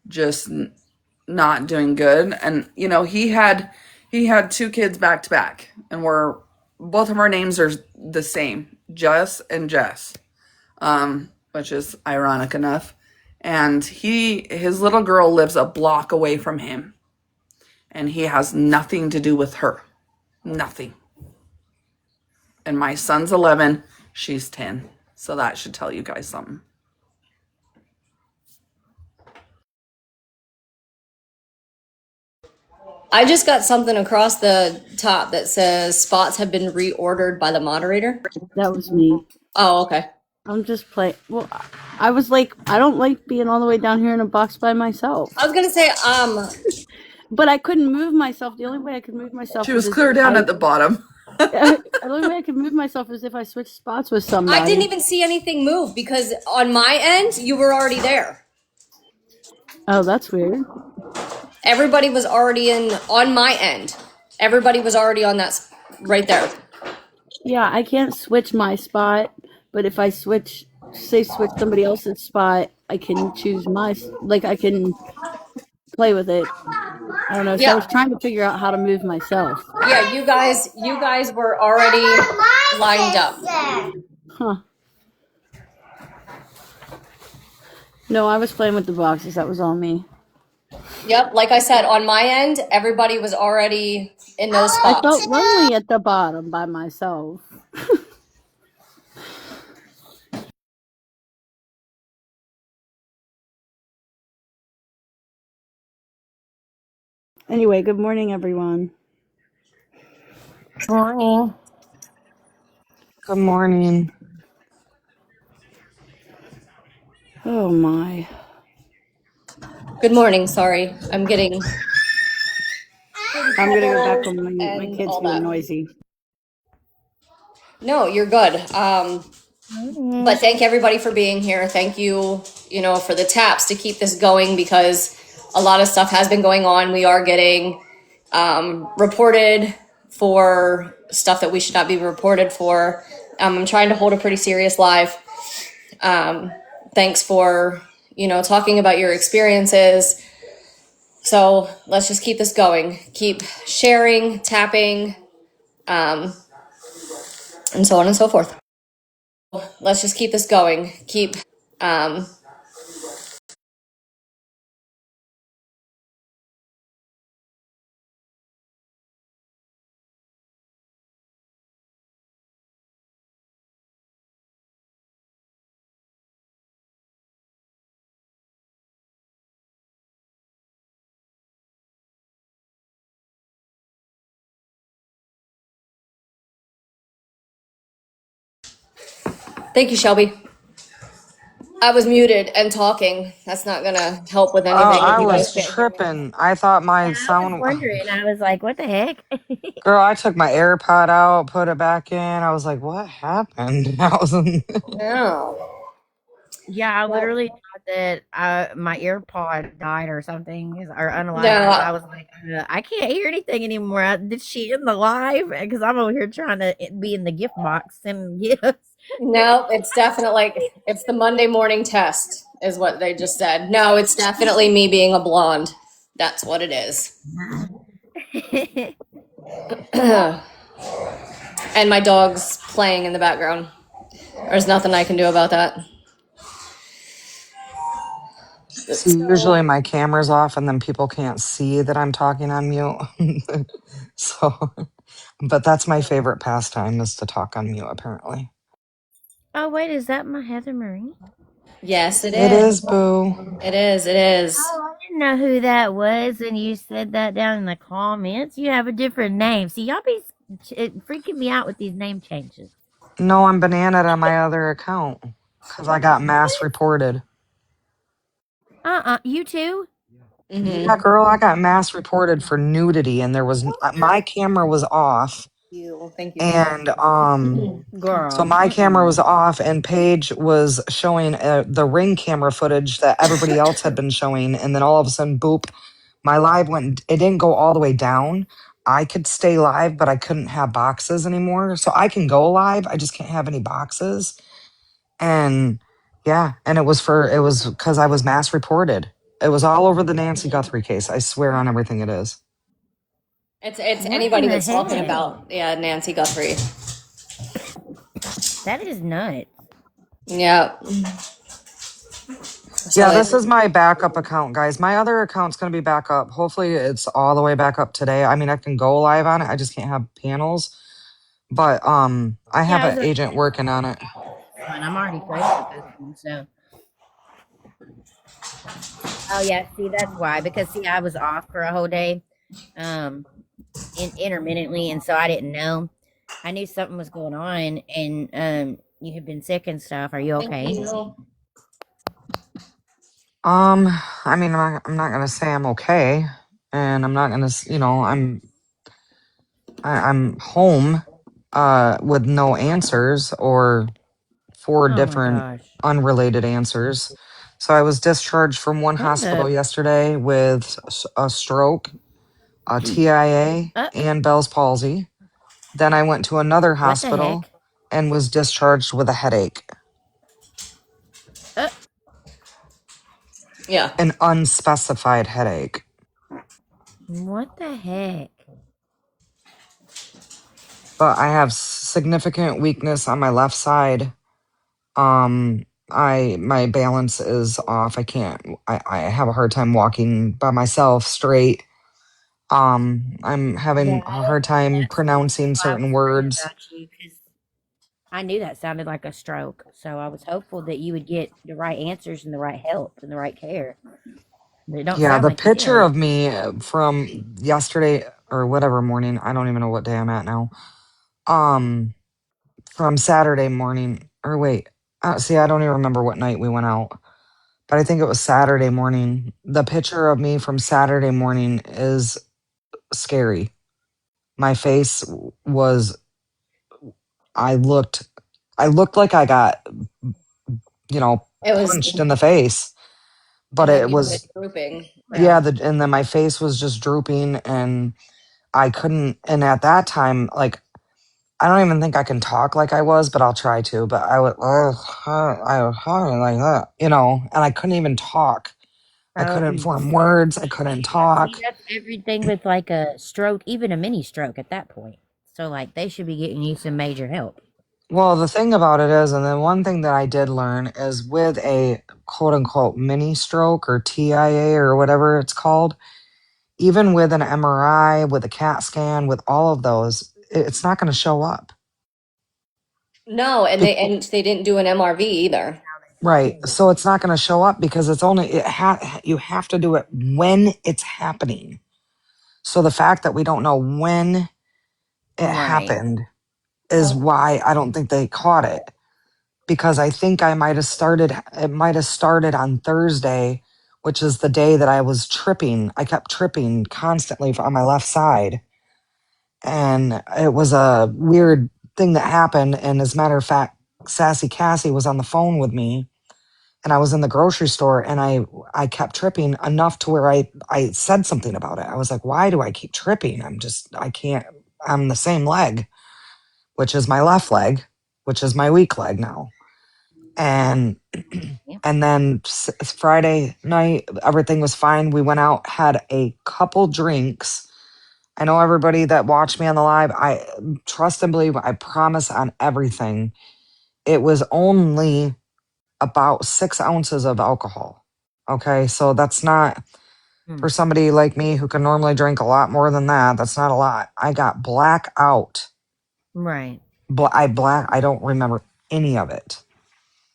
just not doing good. And he had two kids back to back, and both of our names are the same, Jess and Jess, which is ironic enough. And his little girl lives a block away from him, and he has nothing to do with her. Nothing. And my son's 11, she's 10. So that should tell you guys something. I just got something across the top that says spots have been reordered by the moderator. That was me. Oh, okay. I'm just playing. Well, I was like, I don't like being all the way down here in a box by myself. I was gonna say, But I couldn't move myself. The only way I could move myself She was clear down at the bottom. the only way I could move myself is if I switched spots with somebody. I didn't even see anything move because on my end, you were already there. Oh, that's weird. Everybody was already on my end. Everybody was already on that right there. Yeah, I can't switch my spot, but if I switch somebody else's spot, I can choose I can play with it. I don't know. So I was trying to figure out how to move myself. Yeah, you guys were already lined up. Huh. No, I was playing with the boxes. That was all me. Yep, like I said, on my end, everybody was already in those spots. I felt lonely at the bottom by myself. Anyway, good morning, everyone. Morning. Good morning. Oh my. Good morning. Sorry, I'm gonna go back when my kids being noisy. No, you're good. But thank everybody for being here. Thank you, for the taps to keep this going because a lot of stuff has been going on. We are getting reported for stuff that we should not be reported for. I'm trying to hold a pretty serious live. Thanks for, talking about your experiences. So let's just keep this going. Keep sharing, tapping, and so on and so forth. Let's just keep this going. Keep Thank you, Shelby. I was muted and talking. That's not gonna help with Oh, anything if I you was guys can't hear me. tripping. I thought Yeah, my I was sound. wondering. I was like, what the heck? Girl, I took my AirPod out, put it back in. I was like, what happened? I was in. Oh. Yeah, I Well, literally thought that my earpod died or something, or unalive, because no, I was like, I can't hear anything anymore. Did she in the live? Because I'm over here trying to be in the gift box and gifts. no, it's definitely it's the Monday morning test, is what they just said. No, it's definitely me being a blonde. That's what it is. And my dog's playing in the background. There's nothing I can do about that. See, usually my camera's off and then people can't see that I'm talking on mute. So, but that's my favorite pastime is to talk on mute, apparently. Oh wait, is that my Heather Marie? Yes, it It is. is, boo. It is. It is. Oh, I didn't know who that was, and you said that down in the comments. You have a different name. See, y'all be freaking me out with these name changes. No, I'm bananaed on my other account because I got mass reported. You too? Yeah, Mm-hmm. girl, I got mass reported for nudity and there was my camera was off Thank you. and so Girl. my camera was Mm-mm. off and Paige was showing the ring camera footage that everybody else had been showing and then all of a sudden boop, my live went, it didn't go all the way down. I could stay live but I couldn't have boxes anymore. So I can go live, I just can't have any boxes. And yeah, and it was because I was mass reported. It was all over the Nancy Guthrie case. I swear on everything it is. It's What in anybody the that's talking heck? about Nancy Guthrie. That is nuts. Yeah. So Yeah, this it is my backup account, guys. My other account's going to be back up. Hopefully, it's all the way back up today. I mean, I can go live on it. I just can't have panels. But I Yeah, have I was an gonna agent working on it. say one. I'm already friends with this one, so. Oh yeah, see that's why. Because see, I was off for a whole day, um, intermittently, and so I didn't know. I knew something was going on, and you had been sick and stuff. Are you thank okay? you. Um, I mean, I'm not going to say I'm okay, and I'm not going to, I'm home, with no answers or four Oh my different gosh. unrelated answers. So I was discharged from one What hospital the? yesterday with a stroke, a TIA, Uh, and Bell's palsy. Then I went to another what the hospital heck? and was discharged with a headache, Uh, Yeah. an unspecified headache. what the heck? But I have significant weakness on my left side. My balance is off. I have a hard time walking by myself straight. I'm Yeah, having a hard time that's pronouncing why I certain was worried words. about you because I knew that sounded like a stroke. So I was hopeful that you would get the right answers and the right help and the right care. But it don't Yeah, sound the like you picture did. of me from yesterday or whatever morning, I don't even know what day I'm at now. Um, from Saturday morning, or wait, see, I don't even remember what night we went out, but I think it was Saturday morning. The picture of me from Saturday morning is scary. My face was, I looked, I looked like I got, It was punched in the face, but like it you said, was, grouping. yeah, Yeah. and then my face was just drooping and I couldn't, and at that time, like, I don't even think I can talk like I was, but I'll try to. But I would, I was like that, and I couldn't even talk. I Oh, couldn't form words. I couldn't see, talk. that's everything with like a stroke, even a mini stroke at that point. So, like, they should be getting you some major help. Well, the thing about it is, and then one thing that I did learn is with a quote unquote mini stroke or TIA or whatever it's called, even with an MRI, with a CAT scan, with all of those, it's not going to show up. No, and they didn't do an MRV either. Right. So it's not going to show up because it's only you have to do it when it's happening. So the fact that we don't know when it Right. happened is why I don't think they caught it, because I think it might have started on Thursday, which is the day that I was tripping. I kept tripping constantly on my left side. And it was a weird thing that happened. And as a matter of fact, Sassy Cassie was on the phone with me, and I was in the grocery store, and I kept tripping enough to where I said something about it. I was like, why do I keep tripping? I can't, I'm the same leg, which is my left leg, which is my weak leg now. And Yeah. and then Friday night, everything was fine. We went out, had a couple drinks. I know everybody that watched me on the live, I trust and believe, I promise on everything. It was only about 6 ounces of alcohol. Okay. So that's not, Hmm. for somebody like me who can normally drink a lot more than that, that's not a lot. I got blackout. Right. I don't remember any of it.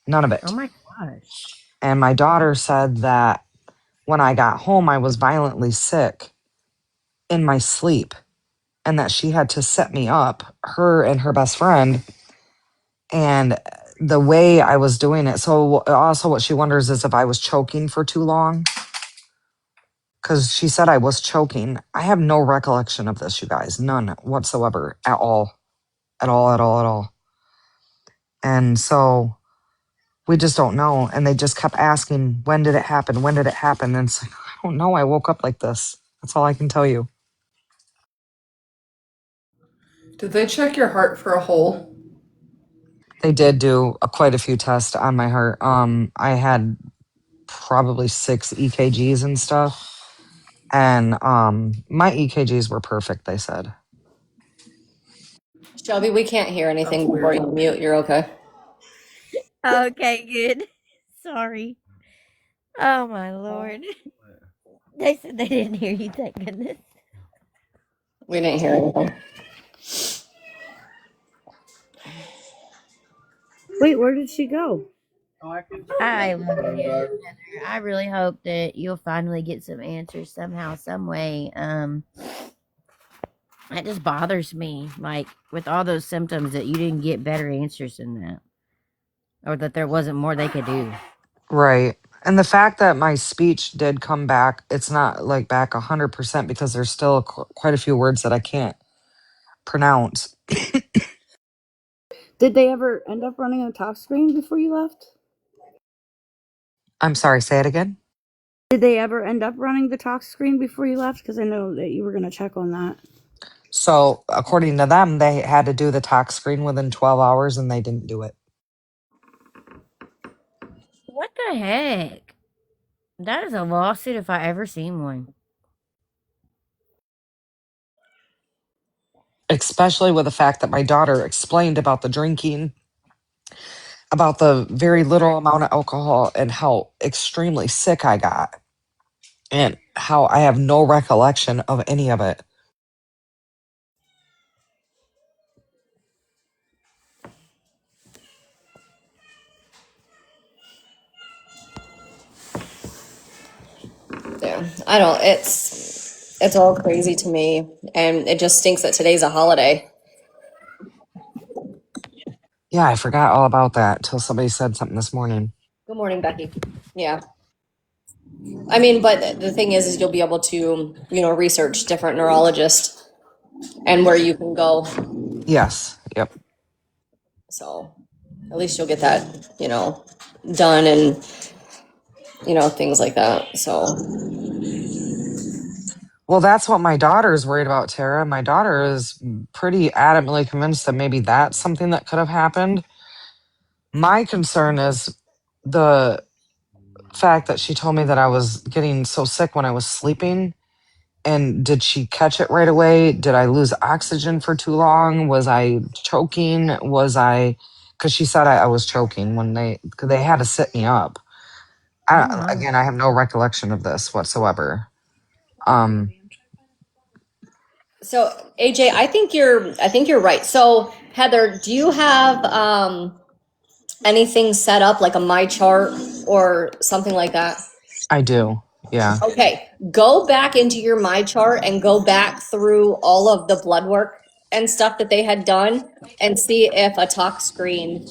None of Oh it. my gosh. And my daughter said that when I got home, I was violently sick in my sleep, and that she had to set me up, her and her best friend. And the way I was doing it. So, also, what she wonders is if I was choking for too long, because she said I was choking. I have no recollection of this, you guys. None whatsoever at all. At all, at all, at all. And so we just don't know. And they just kept asking, when did it happen? When did it happen? And it's like, I don't know. I woke up like this. That's all I can tell you. Did they check your heart for a hole? They did do quite a few tests on my heart. I had probably 6 EKGs and stuff. And my EKGs were perfect, they said. Shelby, we can't hear That's anything before weird. you mute. You're okay. Okay, good. Sorry. Oh my lord. They said they didn't hear you, thank goodness. We didn't hear anything. Wait, where did she go? I love you, Heather. I really hope that you'll finally get some answers somehow, some way. That just bothers me. Like with all those symptoms that you didn't get better answers than that. Or that there wasn't more they could do. Right. And the fact that my speech did come back, it's not like back 100% because there's still quite a few words that I can't pronounce. Did they ever end up running a talk screen before you left? I'm sorry, say it again. Did they ever end up running the talk screen before you left? Because I know that you were going to check on that. So, according to them, they had to do the talk screen within 12 hours and they didn't do it. What the heck? That is a lawsuit if I ever seen one. Especially with the fact that my daughter explained about the drinking, about the very little amount of alcohol, and how extremely sick I got, and how I have no recollection of any of it. Yeah, I don't. It's all crazy to me, and it just stinks that today's a holiday. Yeah, I forgot all about that till somebody said something this morning. Good morning, Becky. Yeah, I mean, but the thing is you'll be able to, research different neurologists and where you can go. Yes. Yep. So at least you'll get that, done and things like that. So Well, that's what my daughter is worried about, Tara. My daughter is pretty adamantly convinced that maybe that's something that could have happened. My concern is the fact that she told me that I was getting so sick when I was sleeping. And did she catch it right away? Did I lose oxygen for too long? Was I choking? Because she said I was choking when cause they had to sit me up. Oh my. Again, I have no recollection of this whatsoever. Um, So AJ, I think you're right. So Heather, do you have anything set up like a my chart or something like that? I do. Yeah. Okay, go back into your my chart and go back through all of the blood work and stuff that they had done and see if a tox screen.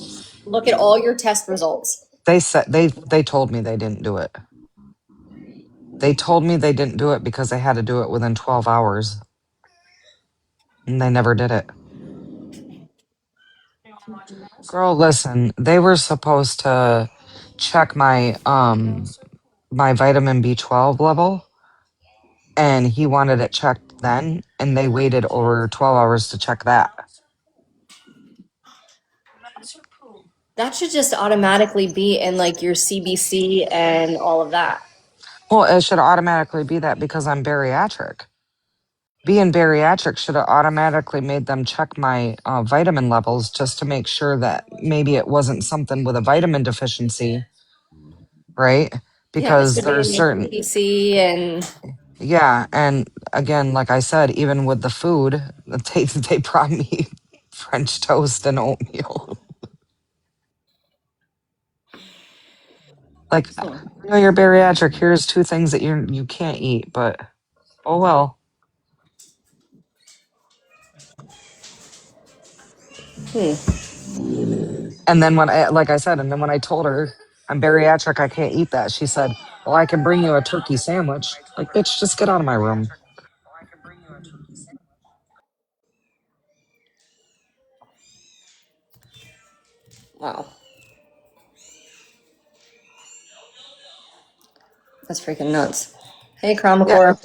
Look at all your test results. They said they told me they didn't do it. They told me they didn't do it because they had to do it within 12 hours, and they never did it. Girl, listen, they were supposed to check my vitamin B12 level, and he wanted it checked then, and they waited over 12 hours to check that. That should just automatically be in like your CBC and all of that. Well, it should automatically be that because I'm bariatric. Being bariatric should have automatically made them check my vitamin levels just to make sure that maybe it wasn't something with a vitamin deficiency, right? Yeah, it Because should be there's in your certain, CBC and yeah, and again, like I said, even with the food, they brought me French toast and oatmeal. Like, I know you're bariatric. Here's two things that you can't eat, but oh well. And then like I said, and then when I told her I'm bariatric, I can't eat that, she said, "Well, I can bring you a turkey sandwich." Like, bitch, just get out of my room. wow, that's freaking nuts. Hey, Yeah, Chromacor.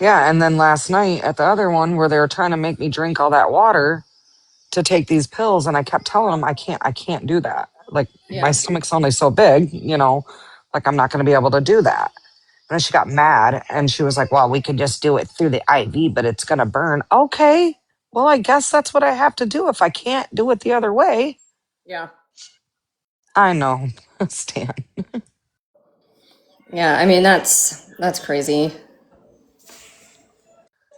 yeah. And then last night at the other one where they were trying to make me drink all that water to take these pills, and I kept telling them I can't do that. Like, my Yeah, stomach's only so big, like I'm not going to be able to do that. And then she got mad and she was like, "Well, we could just do it through the IV, but it's going to burn." Okay. Well, I guess that's what I have to do if I can't do it the other way. yeah, I know. Stan. yeah. I mean, that's crazy.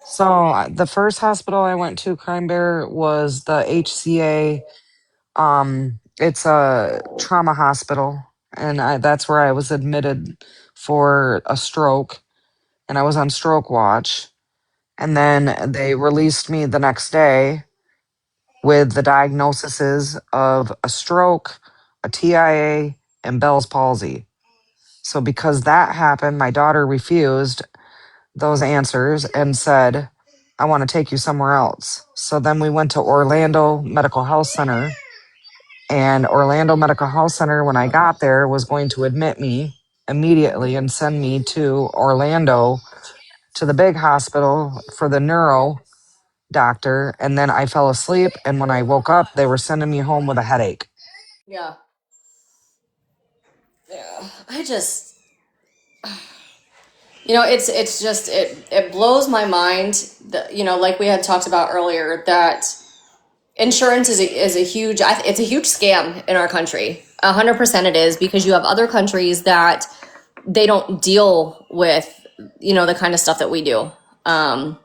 So the first hospital I went to, Crime Bear, was the HCA. It's a trauma hospital, and that's where I was admitted for a stroke, and I was on stroke watch. And then they released me the next day with the diagnoses of a stroke, a TIA, and Bell's palsy. So because that happened, my daughter refused those answers and said, "I want to take you somewhere else." So then we went to Orlando Medical Health Center, and Orlando Medical Health Center, when I got there, was going to admit me immediately and send me to Orlando to the big hospital for the neuro doctor. And then I fell asleep. And when I woke up, they were sending me home with a headache. Yeah, yeah. I just, it's just it blows my mind that like we had talked about earlier, that insurance is a huge it's a huge scam in our country. 100% it is, because you have other countries that they don't deal with the kind of stuff that we do. Um,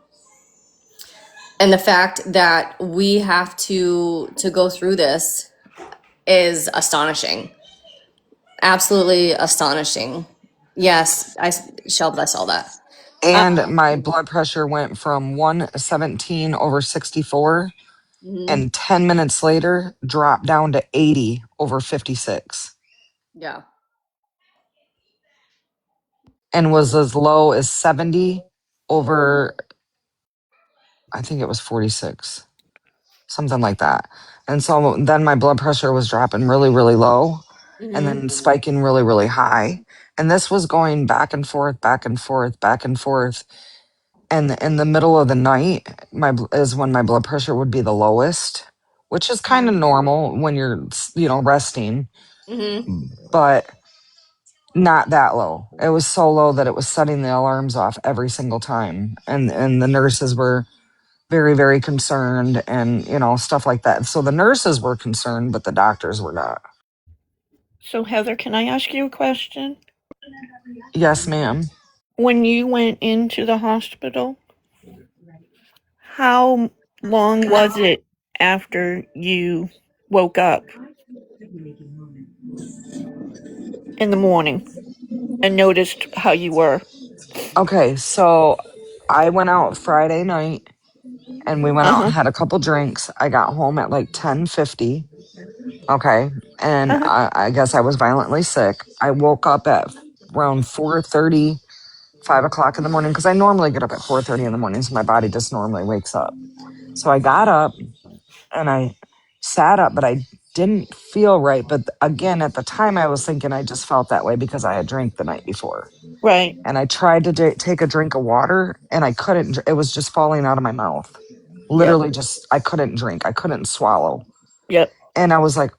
and the fact that we have to go through this is astonishing, absolutely astonishing. Yes, Shelby, I saw that. And my blood pressure went from 117 over 64, Mhm. and 10 minutes later dropped down to 80 over 56, Yeah. and was as low as 70 over, I think it was 46, something like that. And so then my blood pressure was dropping really, really low, and Hmm. then spiking really, really high. And this was going back and forth, back and forth, back and forth. And in the middle of the night, is when my blood pressure would be the lowest, which is kind of normal when you're resting. Hmm. But Not that low. It was so low that it was setting the alarms off every single time. And the nurses were very, very concerned and, stuff like that. So the nurses were concerned, but the doctors were not. So, Heather, can I ask you a question? Yes, ma'am. When you went into the hospital, how long was it after you woke up in the morning and noticed how you were? Okay, so I went out Friday night and we went Uh out and huh. had a couple drinks. I got home at like 10:50. Okay. And Uh huh. I guess I was violently sick. I woke up at around 4:30, 5 o'clock in the morning, because I normally get up at 4:30 in the morning. So my body just normally wakes up. So I got up and I sat up, but I didn't feel right. But again, at the time, I was thinking I just felt that way because I had drank the night before. Right. And I tried to take a drink of water and I couldn't. It was just falling out of my mouth. Yep. Literally, just I couldn't drink. I couldn't swallow. Yep. And I was like,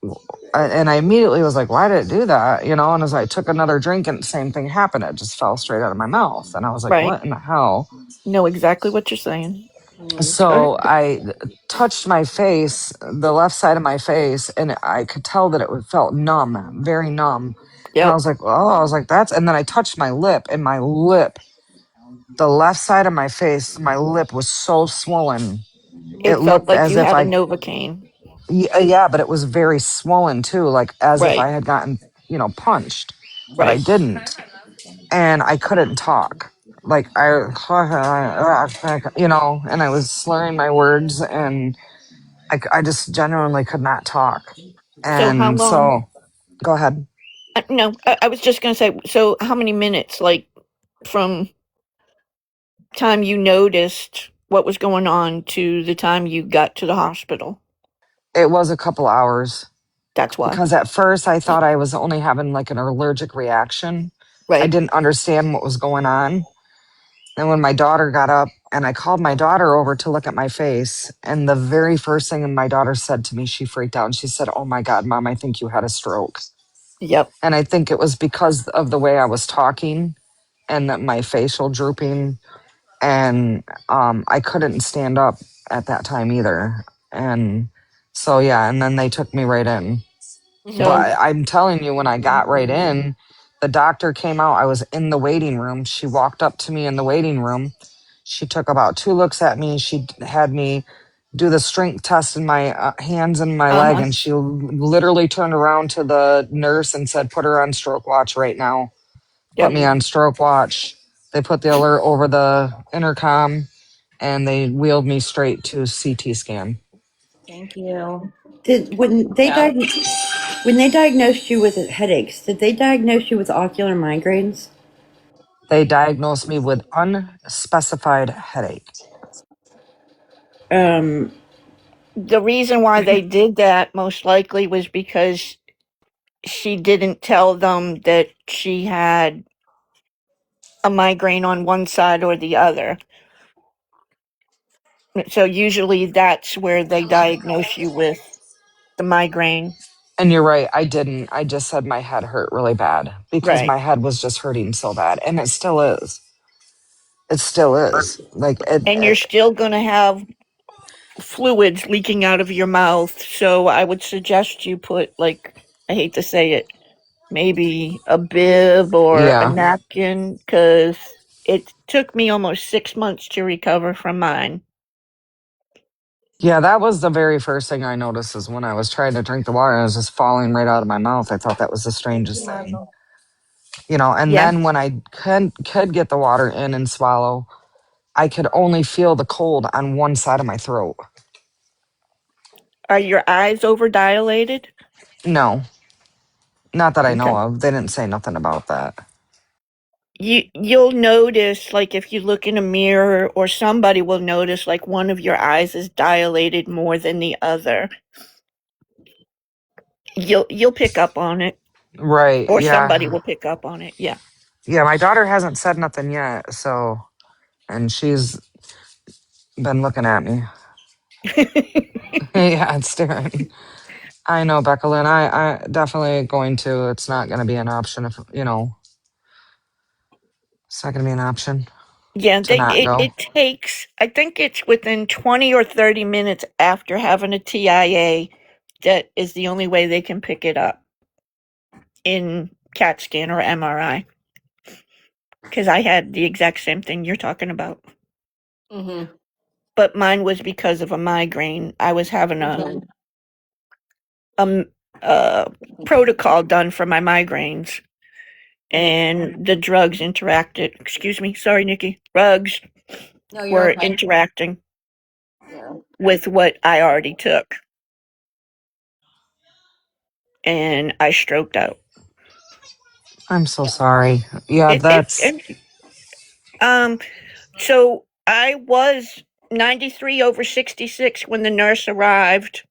and I immediately was like, why did it do that? And as I took another drink and the same thing happened, it just fell straight out of my mouth. And I was like, Right. what in the hell? Know exactly what you're saying. Go So ahead. I touched my face, the left side of my face, and I could tell that felt numb, very numb. And Yep. I was like, and then I touched my lip, and my lip, the left side of my face, my lip was so swollen. It It felt looked like as you if had a I, Novocaine. yeah, but it was very swollen too, like as if I Right. had gotten, punched, but I Right. didn't. And I couldn't talk. Like and I was slurring my words, and I just genuinely could not talk. So how And long? so, go ahead. No, I was just gonna say. So how many minutes? Like from time you noticed what was going on to the time you got to the hospital. It was a couple hours That's why. because at first I thought I was only having like an allergic reaction. I Right. didn't understand what was going on. And when my daughter got up and I called my daughter over to look at my face, and the very first thing my daughter said to me, she freaked out and she said, "Oh my God, Mom, I think you had a stroke." Yep. And I think it was because of the way I was talking and that my facial drooping, and I couldn't stand up at that time either. And so yeah, and then they took me right in. So But I'm telling you, when I got right in, the doctor came out. I was in the waiting room. She walked up to me in the waiting room. She took about two looks at me. She had me do the strength test in my hands and my leg, uh-huh. and she literally turned around to the nurse and said, "Put her on stroke watch right now." Put Yep. me on stroke watch. They put the alert over the intercom, and they wheeled me straight to CT scan. Thank you. Did Yeah. when they diagnosed you with headaches, did they diagnose you with ocular migraines? They diagnosed me with unspecified headache. Um, The reason why they did that most likely was because she didn't tell them that she had a migraine on one side or the other. So usually that's where they diagnose you with the migraine. And you're right, I didn't. I just said my head hurt really bad because Right. my head was just hurting so bad. And it still is. It still is. Like, And you're still going to have fluids leaking out of your mouth. So I would suggest you put, like, I hate to say it, maybe a bib or a yeah. napkin, because it took me almost 6 months to recover from mine. Yeah, that was the very first thing I noticed is when I was trying to drink the water and it was just falling right out of my mouth. I thought that was the strangest thing. And Yeah. then when I could get the water in and swallow, I could only feel the cold on one side of my throat. Are your eyes over dilated? No, not that I know Okay. of. They didn't say nothing about that. You'll notice, like, if you look in a mirror, or somebody will notice, like, one of your eyes is dilated more than the other. You'll pick up on it, Right. or somebody Yeah. will pick up on it. Yeah. Yeah, my daughter hasn't said nothing yet, so, and she's been looking at me. Yeah, it's staring. I know, Becca Lynn. I definitely going to. It's not going to be an option if. Is that going to be an option Yeah, to not go? it takes, I think it's within 20 or 30 minutes after having a TIA that is the only way they can pick it up in CAT scan or MRI. Because I had the exact same thing you're talking about. Mm-hmm. But mine was because of a migraine. I was having a, a protocol done for my migraines, and the drugs interacted. Excuse me, sorry, Nikki. Drugs No, you're were okay. interacting Yeah. with what I already took, and I stroked out. I'm so sorry. Yeah, that's It so I was 93 over 66 when the nurse arrived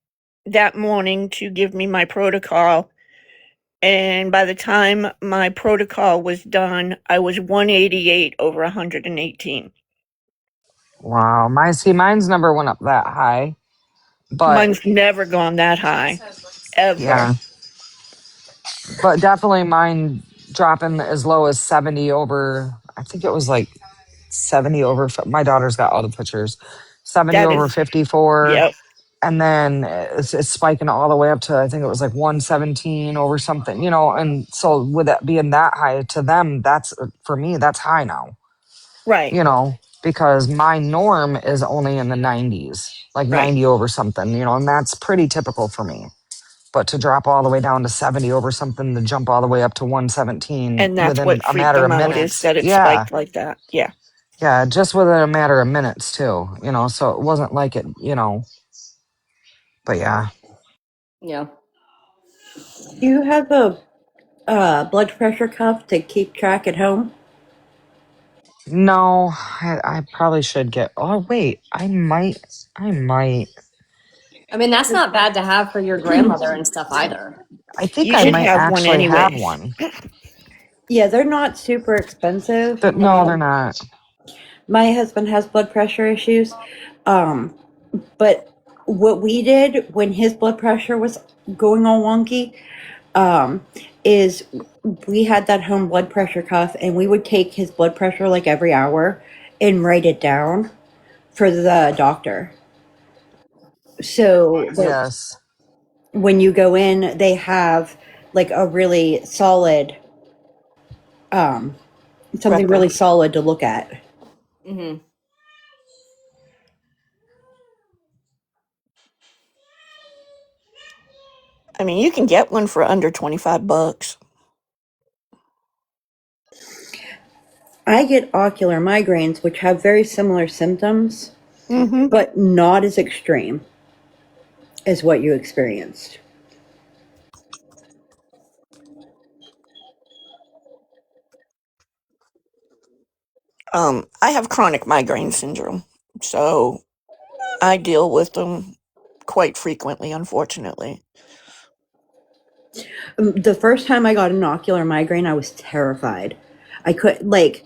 that morning to give me my protocol. And by the time my protocol was done, I was 188 over 118. wow. Mine's never went up that high, but Mine's never gone that high, ever. yeah, but definitely mine dropping as low as 70 over. I think it was like 70 over. My daughter's got all the pictures. 70 That over is, 54, yep, and then it's spiking all the way up to I think it was like 117 over something, and so with it being that high to them, that's for me that's high now, right, because my norm is only in the 90s, like right. 90 over something, and that's pretty typical for me. But to drop all the way down to 70 over something, to jump all the way up to 117 And that's within what a freaked matter of them out is minutes. that it Yeah. spiked like that. Yeah. Yeah, just within a matter of minutes too, so it wasn't like it, but yeah. Yeah. Do you have a blood pressure cuff to keep track at home? No, I probably should get. Oh wait, I might. I mean, that's not bad to have for your grandmother and stuff either. I think You I should might have one actually have anyways. one. Yeah, they're not super expensive. But no, they're not. My husband has blood pressure issues. Um, but what we did when his blood pressure was going all wonky, um, is we had that home blood pressure cuff and we would take his blood pressure like every hour and write it down for the doctor. So like Yes. when you go in, they have like a really solid, um, something really Record. solid to look at. Mm-hmm. I mean, you can get one for under $25. I get ocular migraines, which have very similar symptoms, Mm-hmm. but not as extreme as what you experienced. I have chronic migraine syndrome, so I deal with them quite frequently, unfortunately. The first time I got an ocular migraine, I was terrified. I could like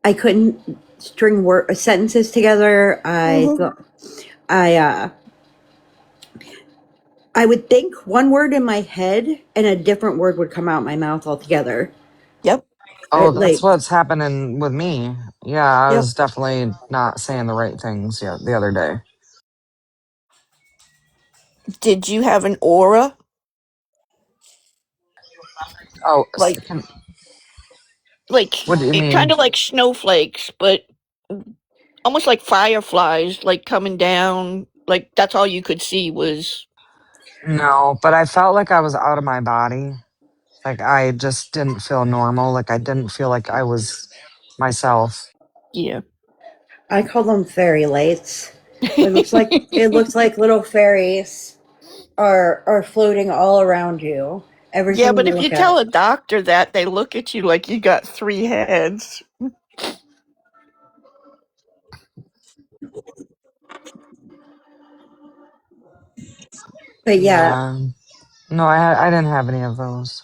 I couldn't string sentences together. Mm-hmm. I I would think one word in my head and a different word would come out my mouth altogether. Yep. Oh, that's Like what's happening with me. Yeah, I Yep. was definitely not saying the right things the other day. Did you have an aura? Oh, Like, what do you it kind mean? of like snowflakes, but almost like fireflies, like coming down. Like, that's all you could see was, No, but I felt like I was out of my body. Like I just didn't feel normal. Like I didn't feel like I was myself. yeah. I call them fairy lights. It looks like little fairies are floating all around you. Yeah, Everything but you if you look tell at. a doctor that, they look at you like you got three heads. But yeah, Yeah. No, I didn't have any of those.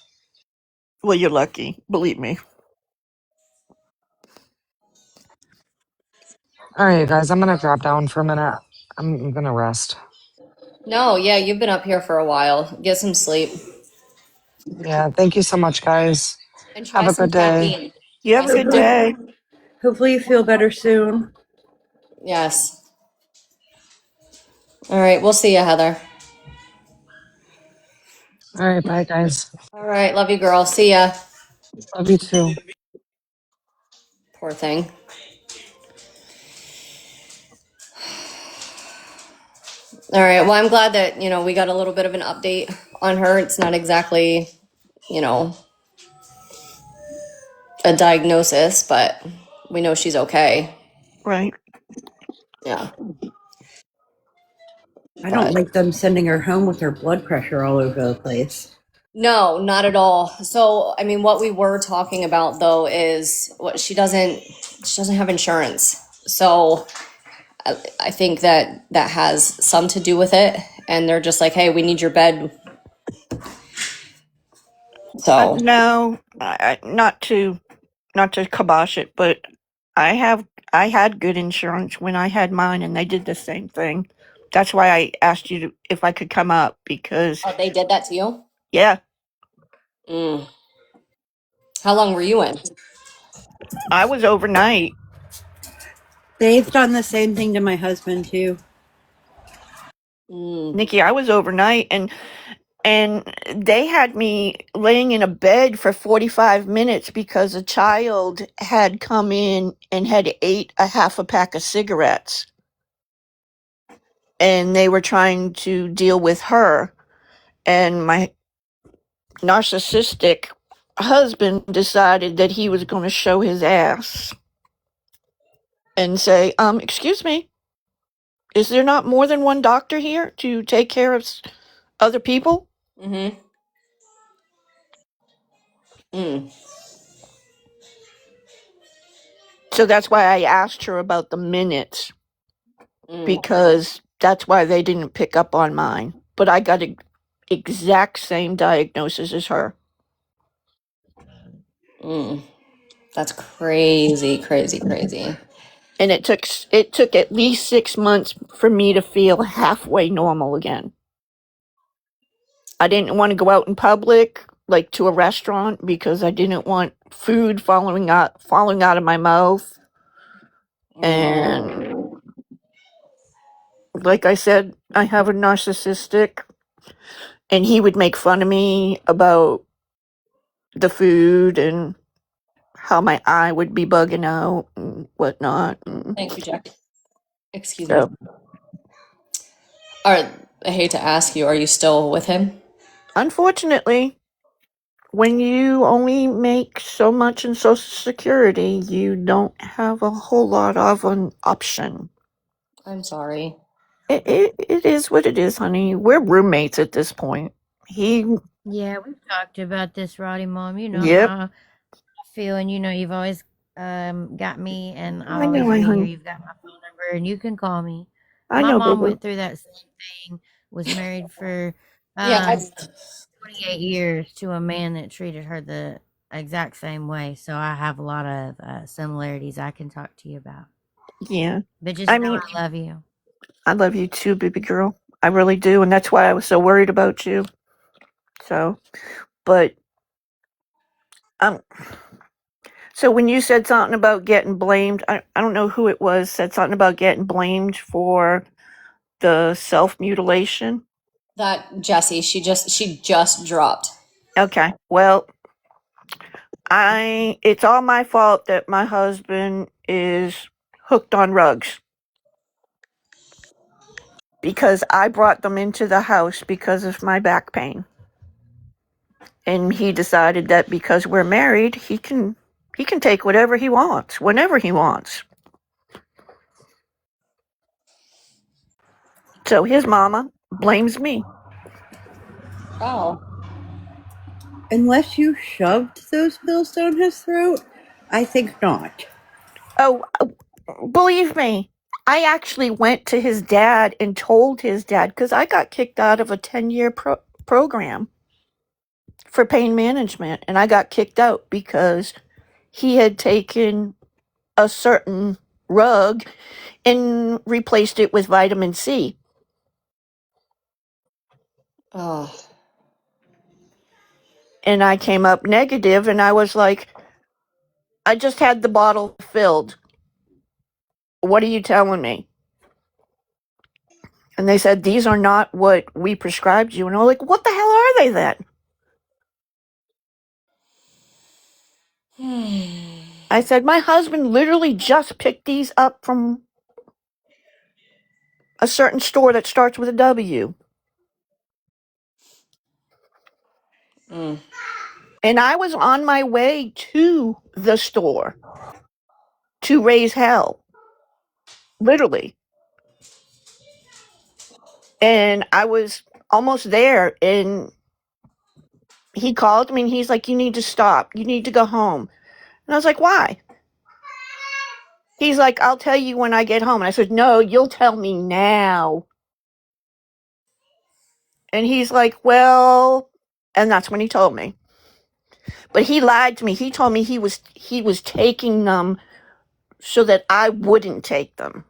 Well, you're lucky, believe me. All right, you guys, I'm gonna drop down for a minute. I'm gonna rest. No, yeah, you've been up here for a while. Get some sleep Yeah, thank you so much, guys. and try Have a some good day. caffeine. You Try have a some good caffeine. day. Hopefully you feel better soon. Yes. All right. We'll see you, Heather. All right, bye guys. All right. Love you, girl. See ya. Love you too. Poor thing. All right. Well, I'm glad that, we got a little bit of an update on her. It's not exactly, you know, a diagnosis, but we know she's okay. Right. Yeah. I don't But like them sending her home with her blood pressure all over the place. no, not at all. So, I mean, what we were talking about though is what she doesn't have insurance. So, I think that that has some to do with it. And they're just like, hey, we need your bed. So, No, not to kibosh it, but I had good insurance when I had mine, and they did the same thing. That's why I asked you if I could come up because oh, they did that to you? yeah, Mm. How long were you in? I was overnight. They've done the same thing to my husband too. Mm. Nikki, I was overnight and they had me laying in a bed for 45 minutes because a child had come in and had ate a half a pack of cigarettes and they were trying to deal with her, and my narcissistic husband decided that he was going to show his ass and say, excuse me, is there not more than one doctor here to take care of other people? Mm-hmm. Mm. So that's why I asked her about the minutes, Mm. because that's why they didn't pick up on mine. But I got a exact same diagnosis as her. Mm. That's crazy, crazy, crazy. And it took at least 6 months for me to feel halfway normal again. I didn't want to go out in public, like to a restaurant, because I didn't want food falling out of my mouth. Mm. And like I said, I have a narcissistic, and he would make fun of me about the food and how my eye would be bugging out and whatnot. And Thank you, Jack. Excuse me. so, Are I hate to ask you, are you still with him? unfortunately, when you only make so much in Social Security, you don't have a whole lot of an option. I'm sorry. It is what it is, honey. We're roommates at this point. He, Yeah, we've talked about this, Roddy Mom. You know yep, how I feel, and you know you've always got me, and I've I know, always been here. You've got my phone number, and you can call me. I My know, boo mom boo. went through that same thing. Was married for Yeah, 28 years to a man that treated her the exact same way. So I have a lot of similarities I can talk to you about. Yeah, But just I know mean, I love you. I love you too, baby girl. I really do, and that's why I was so worried about you. So, but um, so when you said something about getting blamed, I don't know who it was said something about getting blamed for the self mutilation. that Jessie, she just dropped. Okay, well, it's all my fault that my husband is hooked on rugs because I brought them into the house because of my back pain. And he decided that because we're married, he can take whatever he wants, whenever he wants. So his mama blames me. Oh. Unless you shoved those pills down his throat, I think not. Oh, believe me, I actually went to his dad and told his dad because I got kicked out of a 10-year program for pain management, and I got kicked out because he had taken a certain rug and replaced it with vitamin C. Oh. And I came up negative, and I was like, I just had the bottle filled. What are you telling me? And they said, these are not what we prescribed you. And I'm like, what the hell are they then? I said, my husband literally just picked these up from a certain store that starts with a W. Mm. And I was on my way to the store to raise hell. Literally. And I was almost there, and he called me and he's like, you need to stop. You need to go home. And I was like, why? He's like, I'll tell you when I get home. And I said, no, you'll tell me now. And he's like, well, and that's when he told me. But he lied to me. He told me he was taking them so that I wouldn't take them.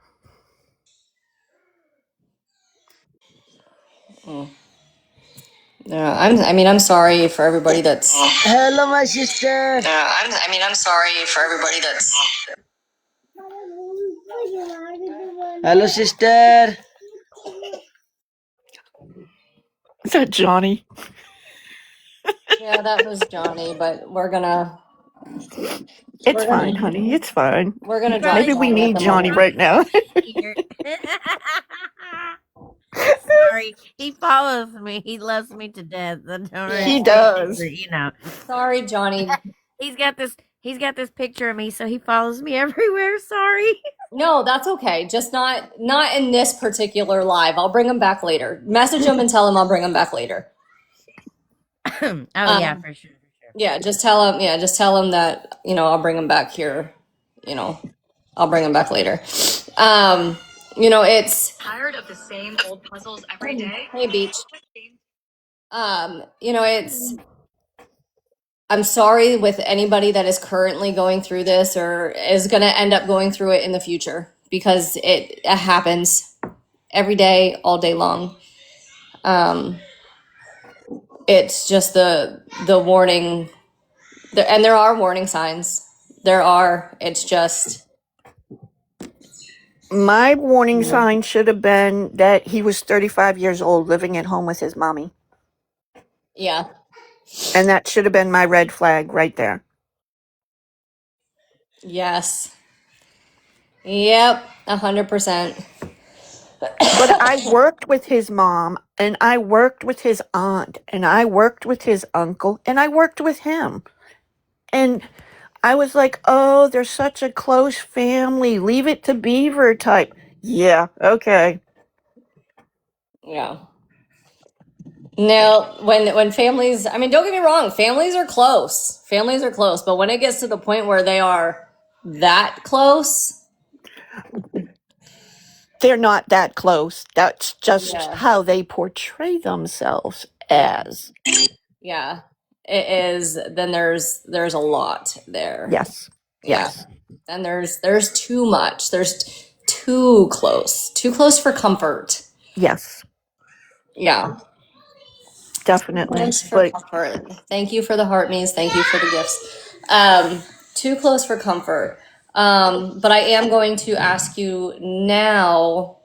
Mm. Yeah, I'm sorry for everybody that's. Hello, my sister. I'm sorry for everybody that's. Hello, sister. Is that Johnny? Yeah, that was Johnny, but we're gonna It's we're fine, gonna honey. It's fine. we're gonna drop Maybe we Johnny at need the Johnny moment. right now. Here. Sorry, he follows me. He loves me to death. I don't He understand, does. but, you know. Sorry, Johnny. He's got this picture of me, so he follows me everywhere. Sorry. No, that's okay. Just not in this particular live. I'll bring him back later. Message him and tell him I'll bring him back later. Oh yeah, for sure, for Yeah, just tell him. Yeah, just tell him that I'll bring him back here. I'll bring him back later. It's Tired of the same old puzzles every day? hey beach. It's I'm sorry with anybody that is currently going through this or is going to end up going through it in the future because it happens every day, all day long. It's just the warning, and there are warning signs. There are. It's just My warning sign should have been that he was 35 years old living at home with his mommy. yeah, And that should have been my red flag right there. yes, yep, 100%. But I worked with his mom, and I worked with his aunt, and I worked with his uncle, and I worked with him. And I was like, oh, they're such a close family. Leave it to Beaver type. Yeah, okay. Yeah. No, when families, don't get me wrong, families are close. Families are close, but when it gets to the point where they are that close, They're not that close. That's just yeah, how they portray themselves as. yeah, it is. Then there's a lot there. Yes. Yeah, Yes. and there's too much. There's too close for comfort. Yes. Yeah, Definitely. close for But comfort. Thank you for the heart me's. Thank you for the gifts. Too close for comfort. But I am going to ask you now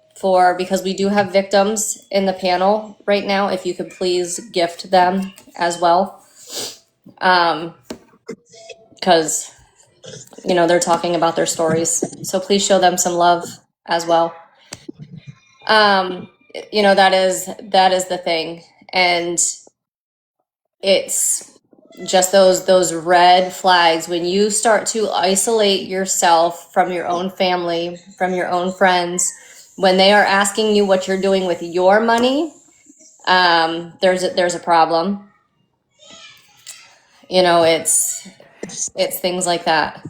because we do have victims in the panel right now, if you could please gift them as well. Because, they're talking about their stories. So please show them some love as well. Um, that is the thing. And it's just those red flags when you start to isolate yourself from your own family, from your own friends, when they are asking you what you're doing with your money. There's a problem. It's things like that.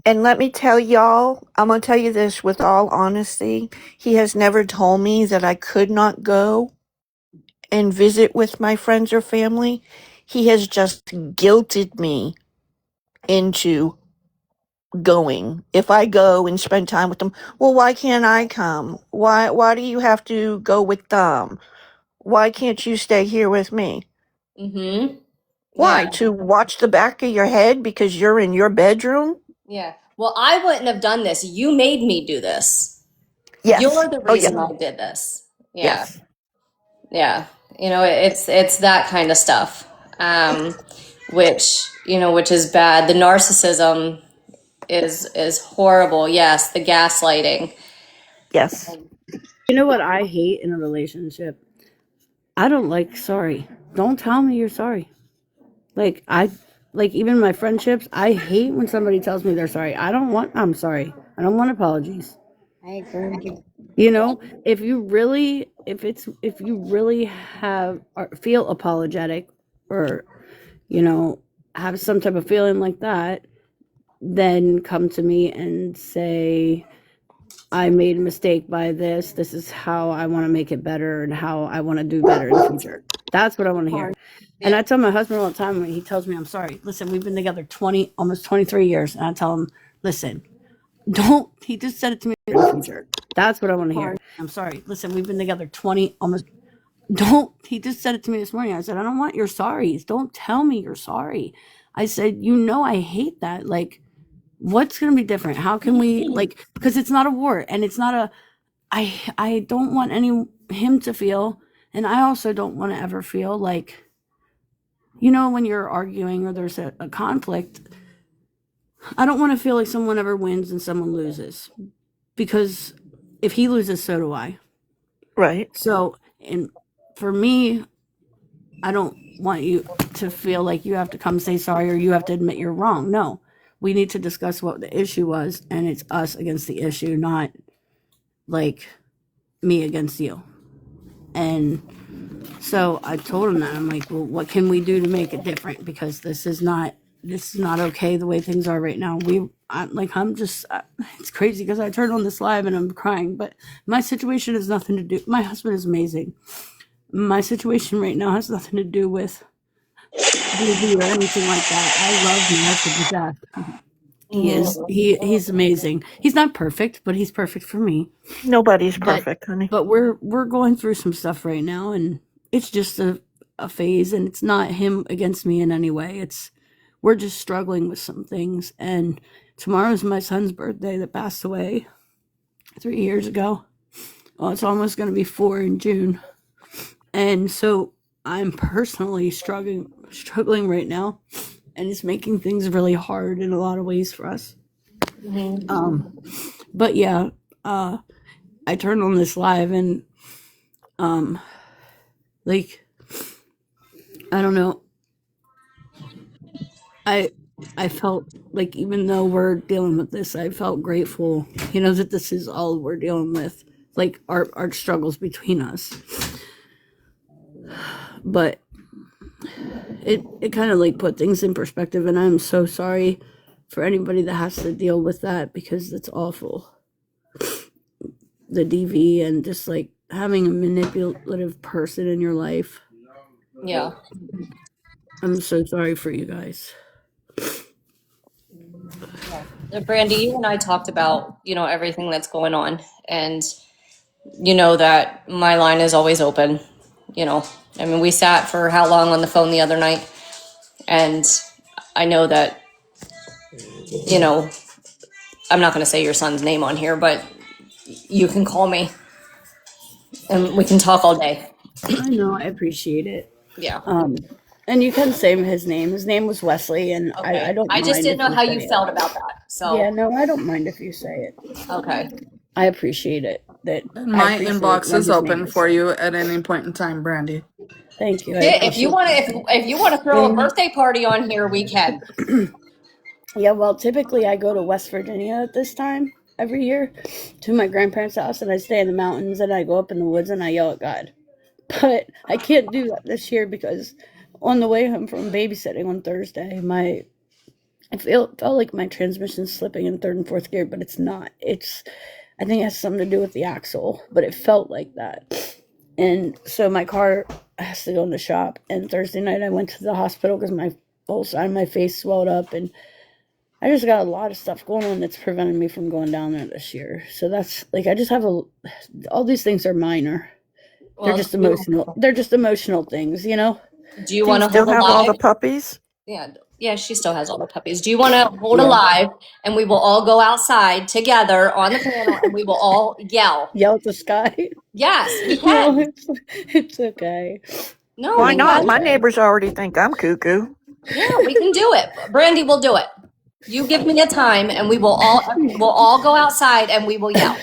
and let me tell y'all, I'm going to tell you this with all honesty. He has never told me that I could not go and visit with my friends or family. He has just guilted me into going. If I go and spend time with them, well, why can't I come? Why do you have to go with them? Why can't you stay here with me? Mm-hmm. Yeah. Why? To watch the back of your head because you're in your bedroom? Yeah. Well, I wouldn't have done this. You made me do this. Yes. You're the Oh, yeah. reason I did this. Yeah. Yes. Yeah. It's that kind of stuff. Which is bad. The narcissism is horrible. Yes, the gaslighting. Yes. You know what I hate in a relationship? I don't like sorry. Don't tell me you're sorry. Like even my friendships, I hate when somebody tells me they're sorry. I'm sorry. I don't want apologies. I agree. You know, if you really have or feel apologetic or, you know, have some type of feeling like that, then come to me and say, I made a mistake by this. This is how I want to make it better and how I want to do better in the future. That's what I want to hear. And I tell my husband all the time when he tells me I'm sorry. Listen, we've been together almost 23 years. And I tell him, listen, don't, he just said it to me in the future. That's what I want to hear. I'm sorry. Listen, we've been together he just said it to me this morning. I said, I don't want your sorries. Don't tell me you're sorry. I said, I hate that. Like, what's going to be different? How can we, like, because it's not a war and it's not I don't want him to feel, and I also don't want to ever feel like, when you're arguing or there's a conflict, I don't want to feel like someone ever wins and someone loses, because if he loses, so do I. Right. So, and for me, I don't want you to feel like you have to come say sorry or you have to admit you're wrong. No, we need to discuss what the issue was, and it's us against the issue, not like me against you. And so I told him that. I'm like, well, what can we do to make it different? Because this is not okay the way things are right now. It's crazy because I turned on this live and I'm crying, but my situation has nothing to do. My husband is amazing. My situation right now has nothing to do with baby or anything like that. I love Mark to death. He's amazing. He's not perfect, but he's perfect for me. Nobody's But perfect, honey. but we're going through some stuff right now, and it's just a phase, and it's not him against me in any way. We're just struggling with some things, and tomorrow's my son's birthday that passed away 3 years ago. Well, it's almost going to be 4 in June, and so I'm personally struggling right now, and it's making things really hard in a lot of ways for us. But yeah, I turned on this live and like, I don't know. I felt like, even though we're dealing with this, I felt grateful, that this is all we're dealing with, like our struggles between us. But it kind of like put things in perspective, and I'm so sorry for anybody that has to deal with that, because it's awful. The DV and just like having a manipulative person in your life. Yeah. I'm so sorry for you guys. Brandy, you and I talked about, everything that's going on, and you know that my line is always open. We sat for how long on the phone the other night, and I know that, I'm not going to say your son's name on here, but you can call me and we can talk all day. I know, I appreciate it. Yeah. And you can say his name. His name was Wesley, and Okay. I don't mind. I just didn't if know how say you it. felt about that. So Yeah, no, I don't mind if you say it. okay. I appreciate it. My inbox is open for you at any point in time, Brandy. Thank you. If you want to, if you want to throw a birthday party on here, we can. Yeah, well, typically I go to West Virginia at this time every year to my grandparents' house, and I stay in the mountains, and I go up in the woods and I yell at God. But I can't do that this year because on the way home from babysitting on Thursday, I felt like my transmission's slipping in third and fourth gear, but it's not. I think it has something to do with the axle, but it felt like that. And so my car has to go in the shop. And Thursday night I went to the hospital because my whole side of my face swelled up, and I just got a lot of stuff going on that's preventing me from going down there this year. So that's like, I just have all these things are minor. They're just emotional. They're just emotional things, Do you want to still hold a have all live? the puppies? Yeah. Yeah, she still has all the puppies. Do you want to hold a live and we will all go outside together on the panel and we will all yell? Yell at the sky? Yes, we No, can. it's okay. No, Why we It's not? can. My okay. neighbors already think I'm cuckoo. Yeah, we can do it. Brandy will do it. You give me a time and we'll all go outside and we will yell.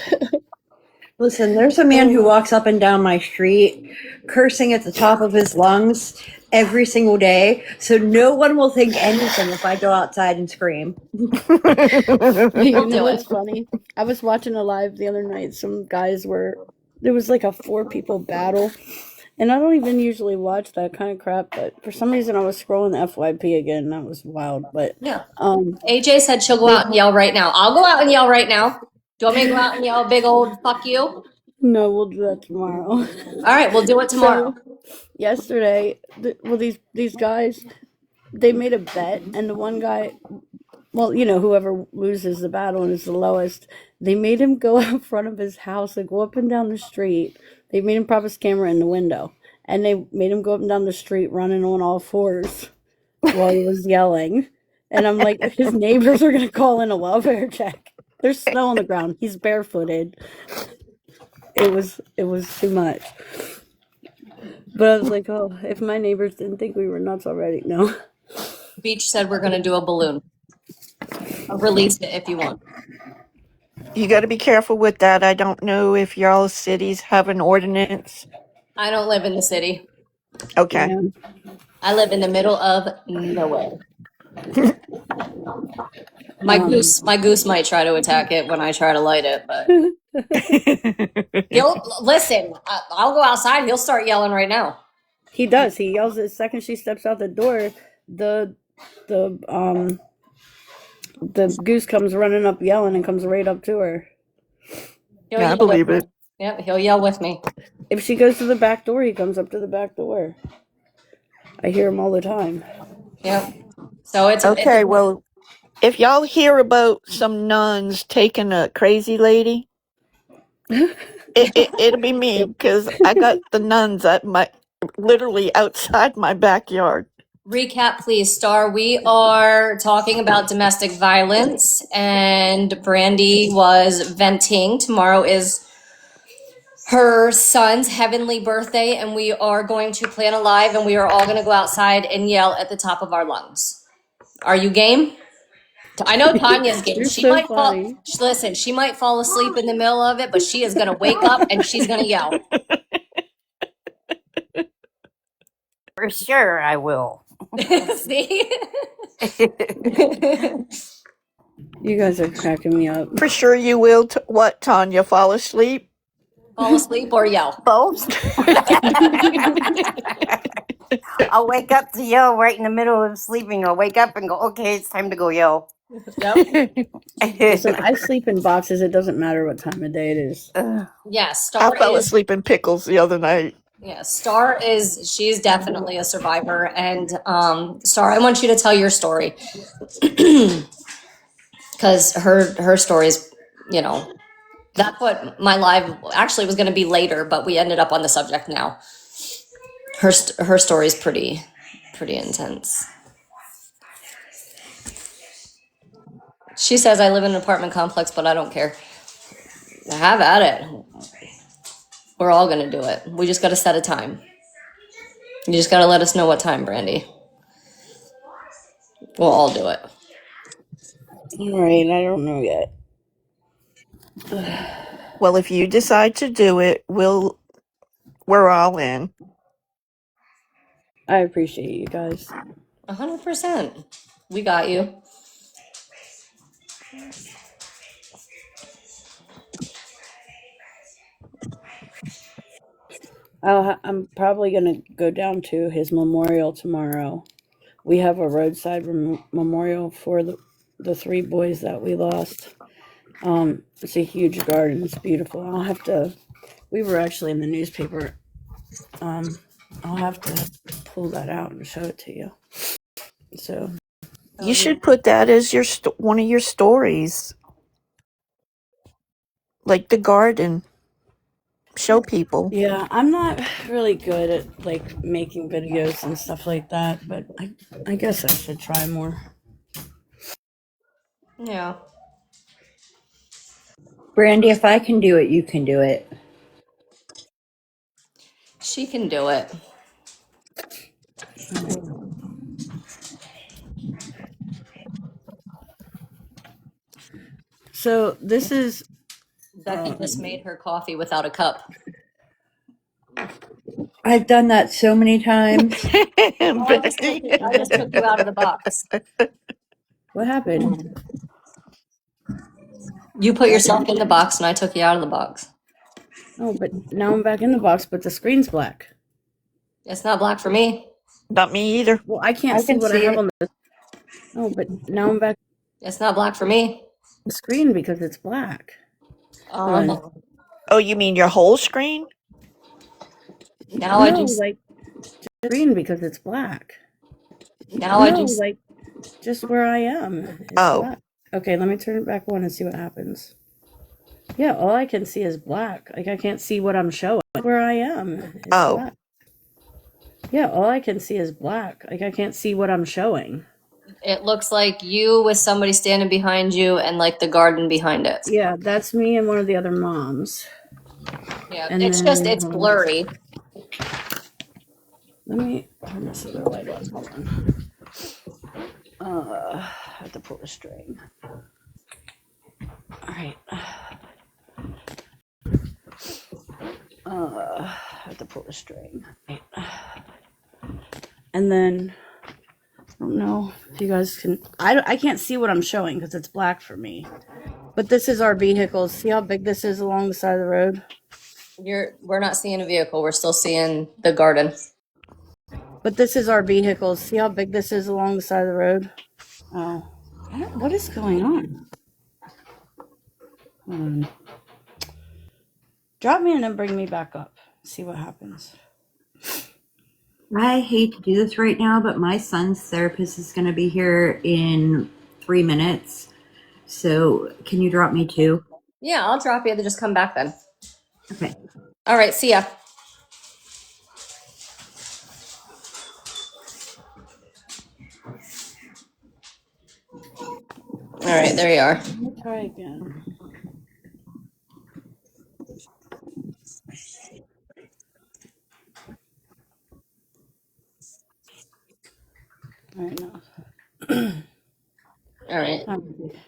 Listen, there's a man who walks up and down my street cursing at the top of his lungs every single day, so no one will think anything if I go outside and scream. You We'll know do it. what's funny? I was watching a live the other night. Some guys there was like a 4 people battle. And I don't even usually watch that kind of crap, but for some reason I was scrolling the FYP again and that was wild. But Yeah. um AJ said she'll go they out and yell right now. I'll go out and yell right now. Do you want me to go out and yell a big old fuck you? All no, we'll do that tomorrow. right, we'll do it tomorrow. So yesterday, these guys, they made a bet, and the one guy, well, whoever loses the battle and is the lowest, they made him go out front of his house and go up and down the street. They made him prop his camera in the window, and they made him go up and down the street running on all fours while he was yelling. And I'm like, his neighbors are gonna call in a welfare check. There's snow on the ground. He's barefooted. It was too much. But I was like, oh, if my neighbors didn't think we were nuts already, no. Beach said we're going to do a balloon. I'll release it if you want. You got to be careful with that. I don't know if y'all's cities have an ordinance. I don't live in the city. Okay. Yeah. I live in the middle of nowhere. My goose might try to attack it when I try to light it, but he'll listen. I'll go outside. He'll start yelling right now. He does. He yells the second she steps out the door. The goose comes running up yelling and comes right up to her. He'll Yeah, I yell with believe me. it. Yep, he'll yell with me. If she goes to the back door, he comes up to the back door. I hear him all the time. Yep. So it's Okay, well, if y'all hear about some nuns taking a crazy lady, it'll be me because I got the nuns at literally outside my backyard. recap, please, Star. We are talking about domestic violence, and Brandy was venting. Tomorrow is her son's heavenly birthday, and we are going to plan a live, and we are all going to go outside and yell at the top of our lungs. Are you game? I know Tanya's game. You're She so might fall. funny. Listen, she might fall asleep in the middle of it, but she is going to wake up and she's going to yell. For sure, I will. See? You guys are cracking me up. For sure you will. What, Tanya? Fall asleep? Fall asleep or yell. Both. I'll wake up to yell right in the middle of sleeping. I'll wake up and go, okay, it's time to go yell. Yep. Listen, I sleep in boxes. It doesn't matter what time of day it is. Yeah, I Star fell is. asleep in pickles the other night. Yeah, Star is. She's definitely a survivor, and Star, I want you to tell your story because her story is, that's what my live actually was going to be later, but we ended up on the subject now. Her story is pretty intense. She says, I live in an apartment complex, but I don't care. Have at it. We're all going to do it. We just got to set a time. You just got to let us know what time, Brandy. We'll all do it. All right, I don't know yet. Well, if you decide to do it, we're all in. I appreciate you guys. 100%. We got you. I'm probably gonna go down to his memorial tomorrow. We have a roadside memorial for the 3 boys that we lost. It's a huge garden. It's beautiful. I'll have to. We were actually in the newspaper. I'll have to pull that out and show it to you. So You should put that as one of your stories, like the garden. show people. Yeah, I'm not really good at like making videos and stuff like that, but I guess I should try more. Yeah. Brandy, if I can do it, you can do it. She can do it. So this is Becky just made her coffee without a cup. I've done that so many times. Oh, I just took you out of the box. what happened? You put yourself in the box and I took you out of the box. Oh, but now I'm back in the box, but the screen's black. It's not black for me. Not me either. Well, I can't I see can what I see have it. on the. Oh, but now I'm back It's not black for me. on the screen because it's black. Hold Um, on. Oh, you mean your whole screen? now I No, just like screen because it's black. now I No, just like just where I am is Oh, black. Okay, let me turn it back on and see what happens. Yeah, all I can see is black. Like I can't see what I'm showing. Where I am is oh, black. Yeah, all I can see is black. Like I can't see what I'm showing. it looks like you with somebody standing behind you and like the garden behind it. Yeah, that's me and one of the other moms. Yeah, And it's then just it's hold on. blurry. Let me turn this other light on. Hold on. I have to pull the string. All right. I have to pull the string. Right. And then I don't know if you guys can. I can't see what I'm showing because it's black for me. But this is our vehicles. See how big this is along the side of the road? We're not seeing a vehicle. We're still seeing the garden. But this is our vehicles. See how big this is along the side of the road? Oh, what is going on? Drop me and then bring me back up. See what happens. I hate to do this right now, but my son's therapist is going to be here in 3 minutes. So can you drop me too? Yeah, I'll drop you. Then just come back then. Okay. All right, see ya. All right, there you are. Let me try again. All right, now. All right.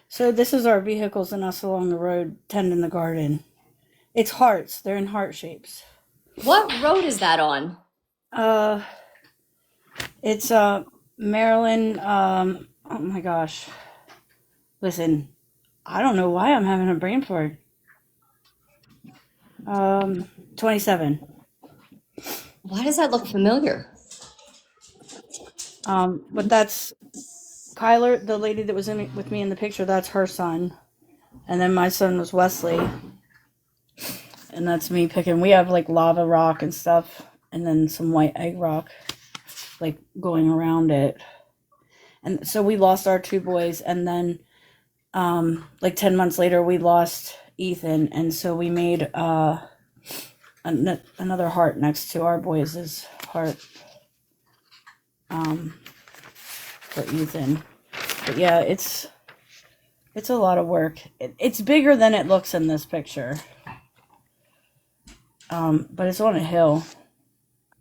So this is our vehicles and us along the road tending the garden. It's hearts. They're in heart shapes. What road is that on? It's Maryland. Oh my gosh. Listen, I don't know why I'm having a brain fart. 27. Why does that look familiar? But that's Kyler, the lady that was with me in the picture. That's her son, and then my son was Wesley, and that's me picking. We have like lava rock and stuff, and then some white egg rock, like going around it. And so we lost our two boys, and then like 10 months later we lost Ethan, and so we made another heart next to our boys' heart for Ethan. But yeah, it's a lot of work. It's bigger than it looks in this picture, but it's on a hill.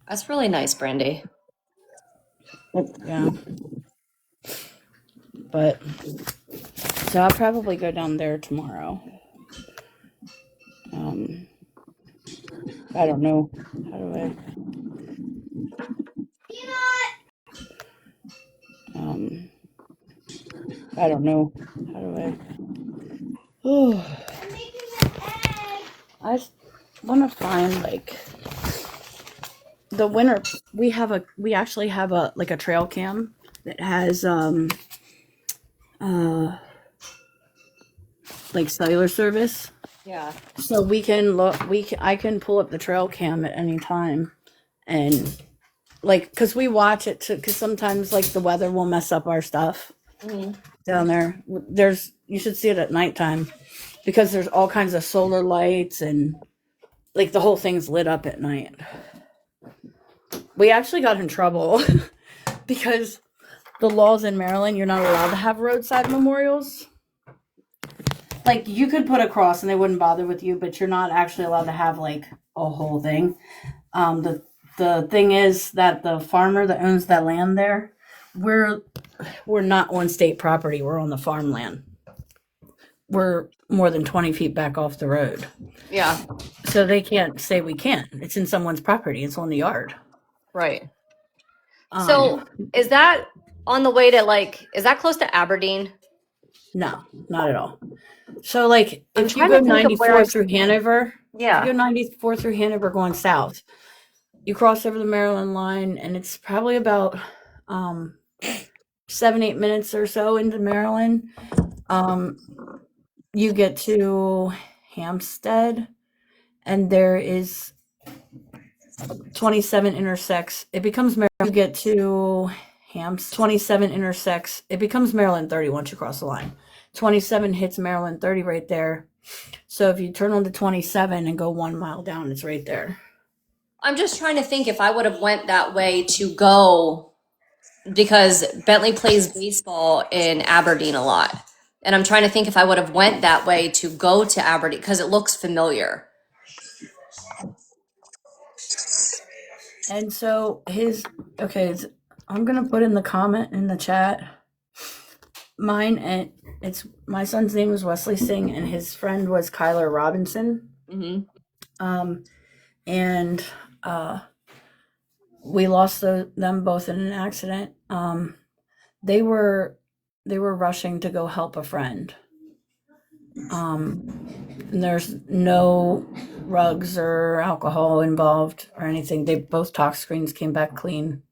That's really nice, Brandy. Yeah, but so I'll probably go down there tomorrow. I don't know. How do I? I don't know. How do I? Oh, I just want to find like the winter. We actually have a like a trail cam that has like cellular service. Yeah. So we can look. I can pull up the trail cam at any time, and like because we watch it too. Because sometimes like the weather will mess up our stuff down there. You should see it at nighttime because there's all kinds of solar lights and like the whole thing's lit up at night. We actually got in trouble because the laws in Maryland, you're not allowed to have roadside memorials. Like, you could put a cross and they wouldn't bother with you, but you're not actually allowed to have like a whole thing. The thing is that the farmer that owns that land there, we're not on state property. We're on the farmland. We're more than 20 feet back off the road. Yeah. So they can't say we can't. It's in someone's property. It's on the yard. Right. So is that on the way to like, is that close to Aberdeen? No, not at all. So like I'm if you trying go to think of where 94 I've through Hanover, Yeah. if you go 94 through Hanover going south, you cross over the Maryland line and it's probably about 7-8 minutes or so into Maryland. You get to Hampstead and there is 27 intersects. It becomes Maryland. You get to 27 intersects. It becomes Maryland 30 once you cross the line. 27 hits Maryland 30 right there. So if you turn onto 27 and go 1 mile down, it's right there. I'm just trying to think if I would have went that way to go, because Bentley plays baseball in Aberdeen a lot. And I'm trying to think if I would have went that way to go to Aberdeen because it looks familiar. And so I'm going to put in the comment in the chat. Mine, and it's my son's name was Wesley Singh and his friend was Kyler Robinson. And we lost them both in an accident. They were rushing to go help a friend. And there's no drugs or alcohol involved or anything. They both tox screens came back clean.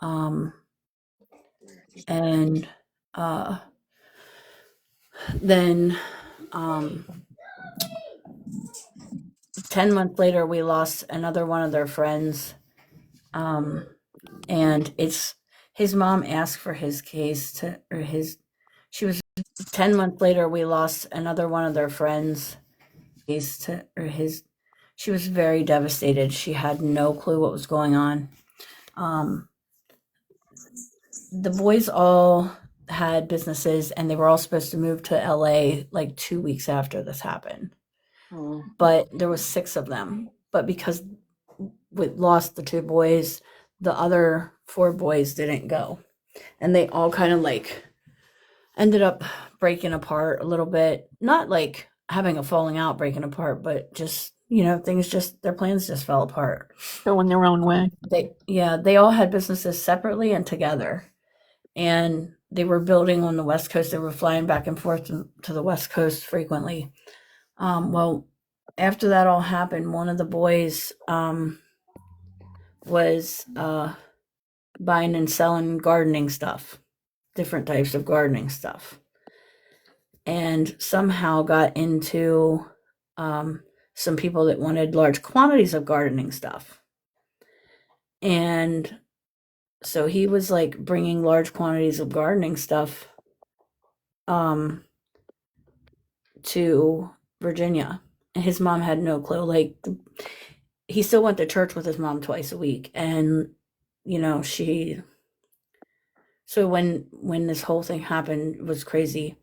And then 10 months later, we lost another one of their friends. And it's his mom asked for his case she was 10 months later, we lost another one of their friends. She was very devastated. She had no clue what was going on. The boys all had businesses and they were all supposed to move to LA like 2 weeks after this happened. But there was 6 of them. But because we lost the 2 boys, the other 4 boys didn't go. And they all kind of like ended up breaking apart a little bit. Not like having a falling out, breaking apart, but just, their plans just fell apart. Going their own way. They all had businesses separately and together. And they were building on the West Coast. They were flying back and forth to the West Coast frequently. Well, after that all happened, one of the boys was buying and selling gardening stuff, different types of gardening stuff, and somehow got into some people that wanted large quantities of gardening stuff. And so he was like bringing large quantities of gardening stuff to Virginia. And his mom had no clue. Like, he still went to church with his mom twice a week. And, so when this whole thing happened, it was crazy.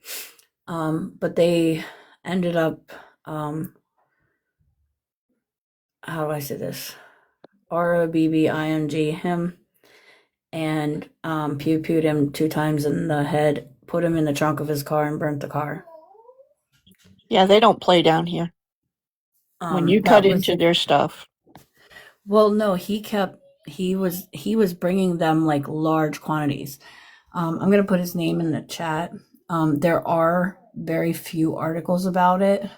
But they ended up, how do I say this? ROBBING him and pew-pewed him 2 times in the head, put him in the trunk of his car and burnt the car. Yeah, they don't play down here. When you cut into their stuff. Well, no, he was bringing them like large quantities. I'm going to put his name in the chat. There are very few articles about it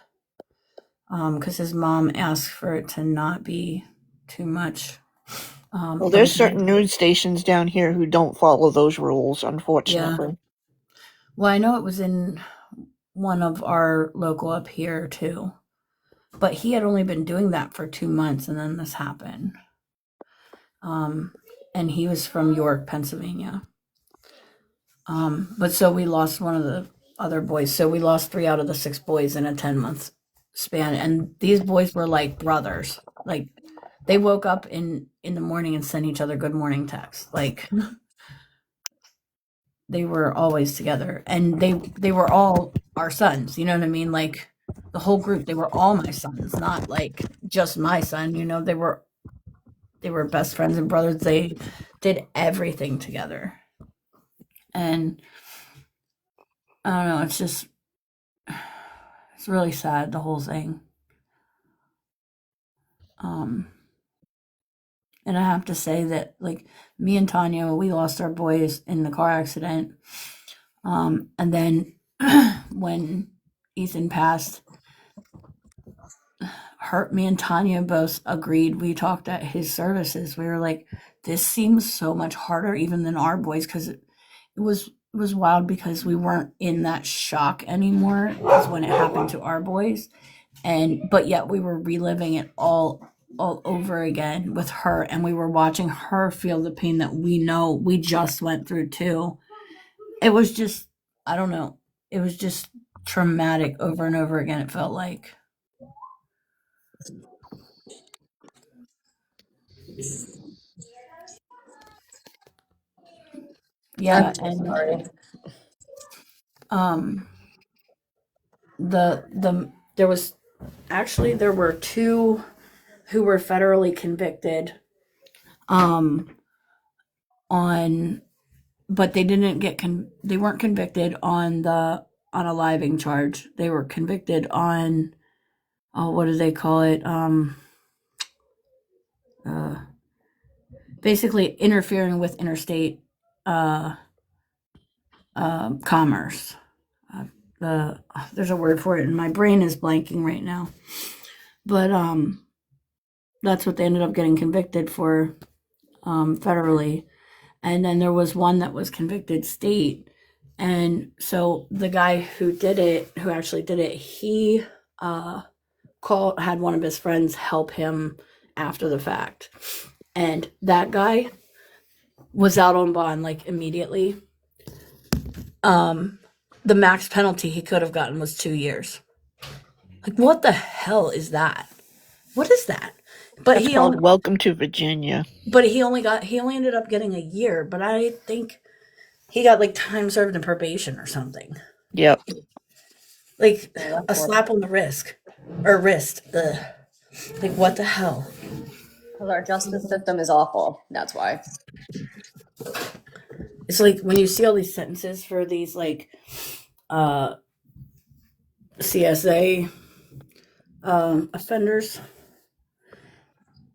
because his mom asked for it to not be too much. Well, there's certain news stations down here who don't follow those rules, unfortunately. Yeah. Well, I know it was in one of our local up here too, but he had only been doing that for 2 months and then this happened. And he was from York, Pennsylvania. But so we lost one of the other boys. So we lost 3 out of the 6 boys in a 10-month span, and these boys were like brothers. Like they woke up in the morning and sent each other good morning texts. Like they were always together, and they were all our sons. You know what I mean? Like the whole group, they were all my sons, not like just my son. You know, they were best friends and brothers. They did everything together, and I don't know. It's just it's really sad, the whole thing. Um, and I have to say that like me and Tanya, we lost our boys in the car accident. And then when Ethan passed, me and Tanya both agreed. We talked at his services. We were like, this seems so much harder even than our boys, because it was wild because we weren't in that shock anymore as when it happened to our boys. And but yet we were reliving it all over again with her, and we were watching her feel the pain that we know we just went through too. It was just, I don't know, it was just traumatic over and over again, it felt like. I'm Yeah, so and sorry. um there was actually there were two who were federally convicted um on, but they didn't get they weren't convicted on the on a living charge. They were convicted on, oh, what do they call it? Uh Basically interfering with interstate uh commerce. There's a word for it and my brain is blanking right now. But that's what they ended up getting convicted for, federally. And then there was one that was convicted state. And so the guy who did it, who actually did it, he had one of his friends help him after the fact. And that guy was out on bond like immediately. Um, the max penalty he could have gotten was 2 years. Like, what the hell is that? What is that? But That's called Welcome to Virginia. he only ended up getting a year, but I think he got like time served and probation or something. Yep. Like Yeah, that's a slap on the wrist or wrist. Ugh. Like what the hell? because our justice system is awful. That's why. It's like when you see all these sentences for these like uh CSA offenders,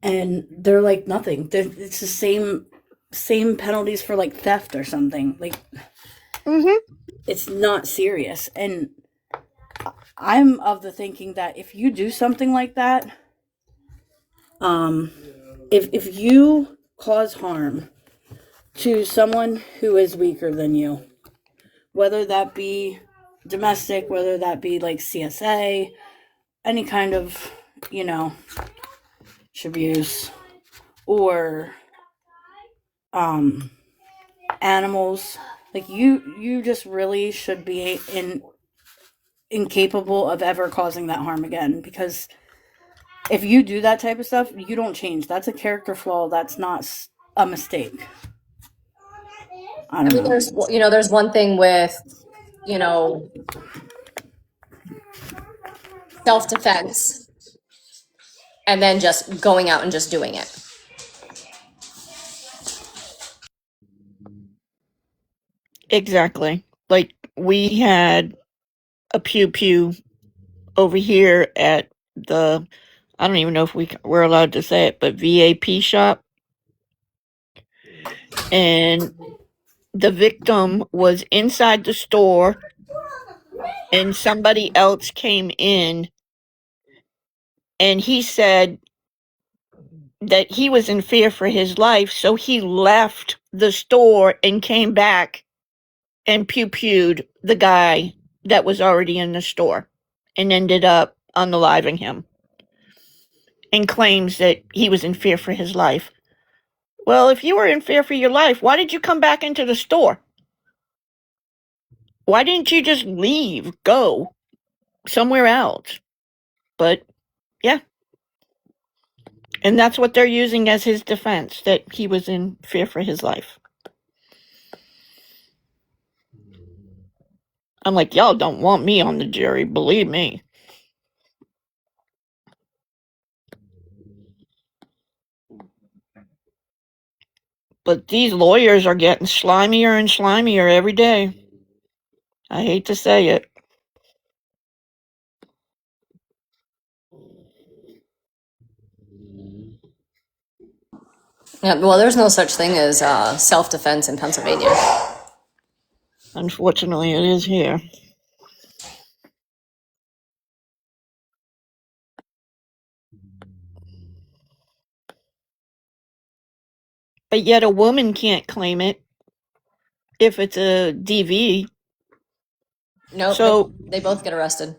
and they're like nothing. It's the same penalties for like theft or something. Like it's not serious. And I'm of the thinking that if you do something like that, um, if you cause harm to someone who is weaker than you, whether that be domestic, whether that be like CSA, any kind of, you know, abuse, or um animals, like you just really should be incapable of ever causing that harm again, because if you do that type of stuff, you don't change. That's a character flaw. That's not a mistake. I I don't mean, know. there's one thing with, you know, self-defense and then just going out and just doing it. Exactly. Like we had a pew pew over here at the, I don't even know if we're allowed to say it, but VAP shop. And the victim was inside the store and somebody else came in, and he said that he was in fear for his life, so he left the store and came back and pew-pewed the guy that was already in the store and ended up unaliving him, and claims that he was in fear for his life. Well, if you were in fear for your life, why did you come back into the store? Why didn't you just leave, go somewhere else? But yeah. And that's what they're using as his defense, that he was in fear for his life. I'm like, y'all don't want me on the jury, believe me. But these lawyers are getting slimier and slimier every day. I hate to say it. Yeah, well, there's no such thing as self-defense in Pennsylvania. Unfortunately, it is here. But yet a woman can't claim it if it's a DV. Nope, So, they both get arrested.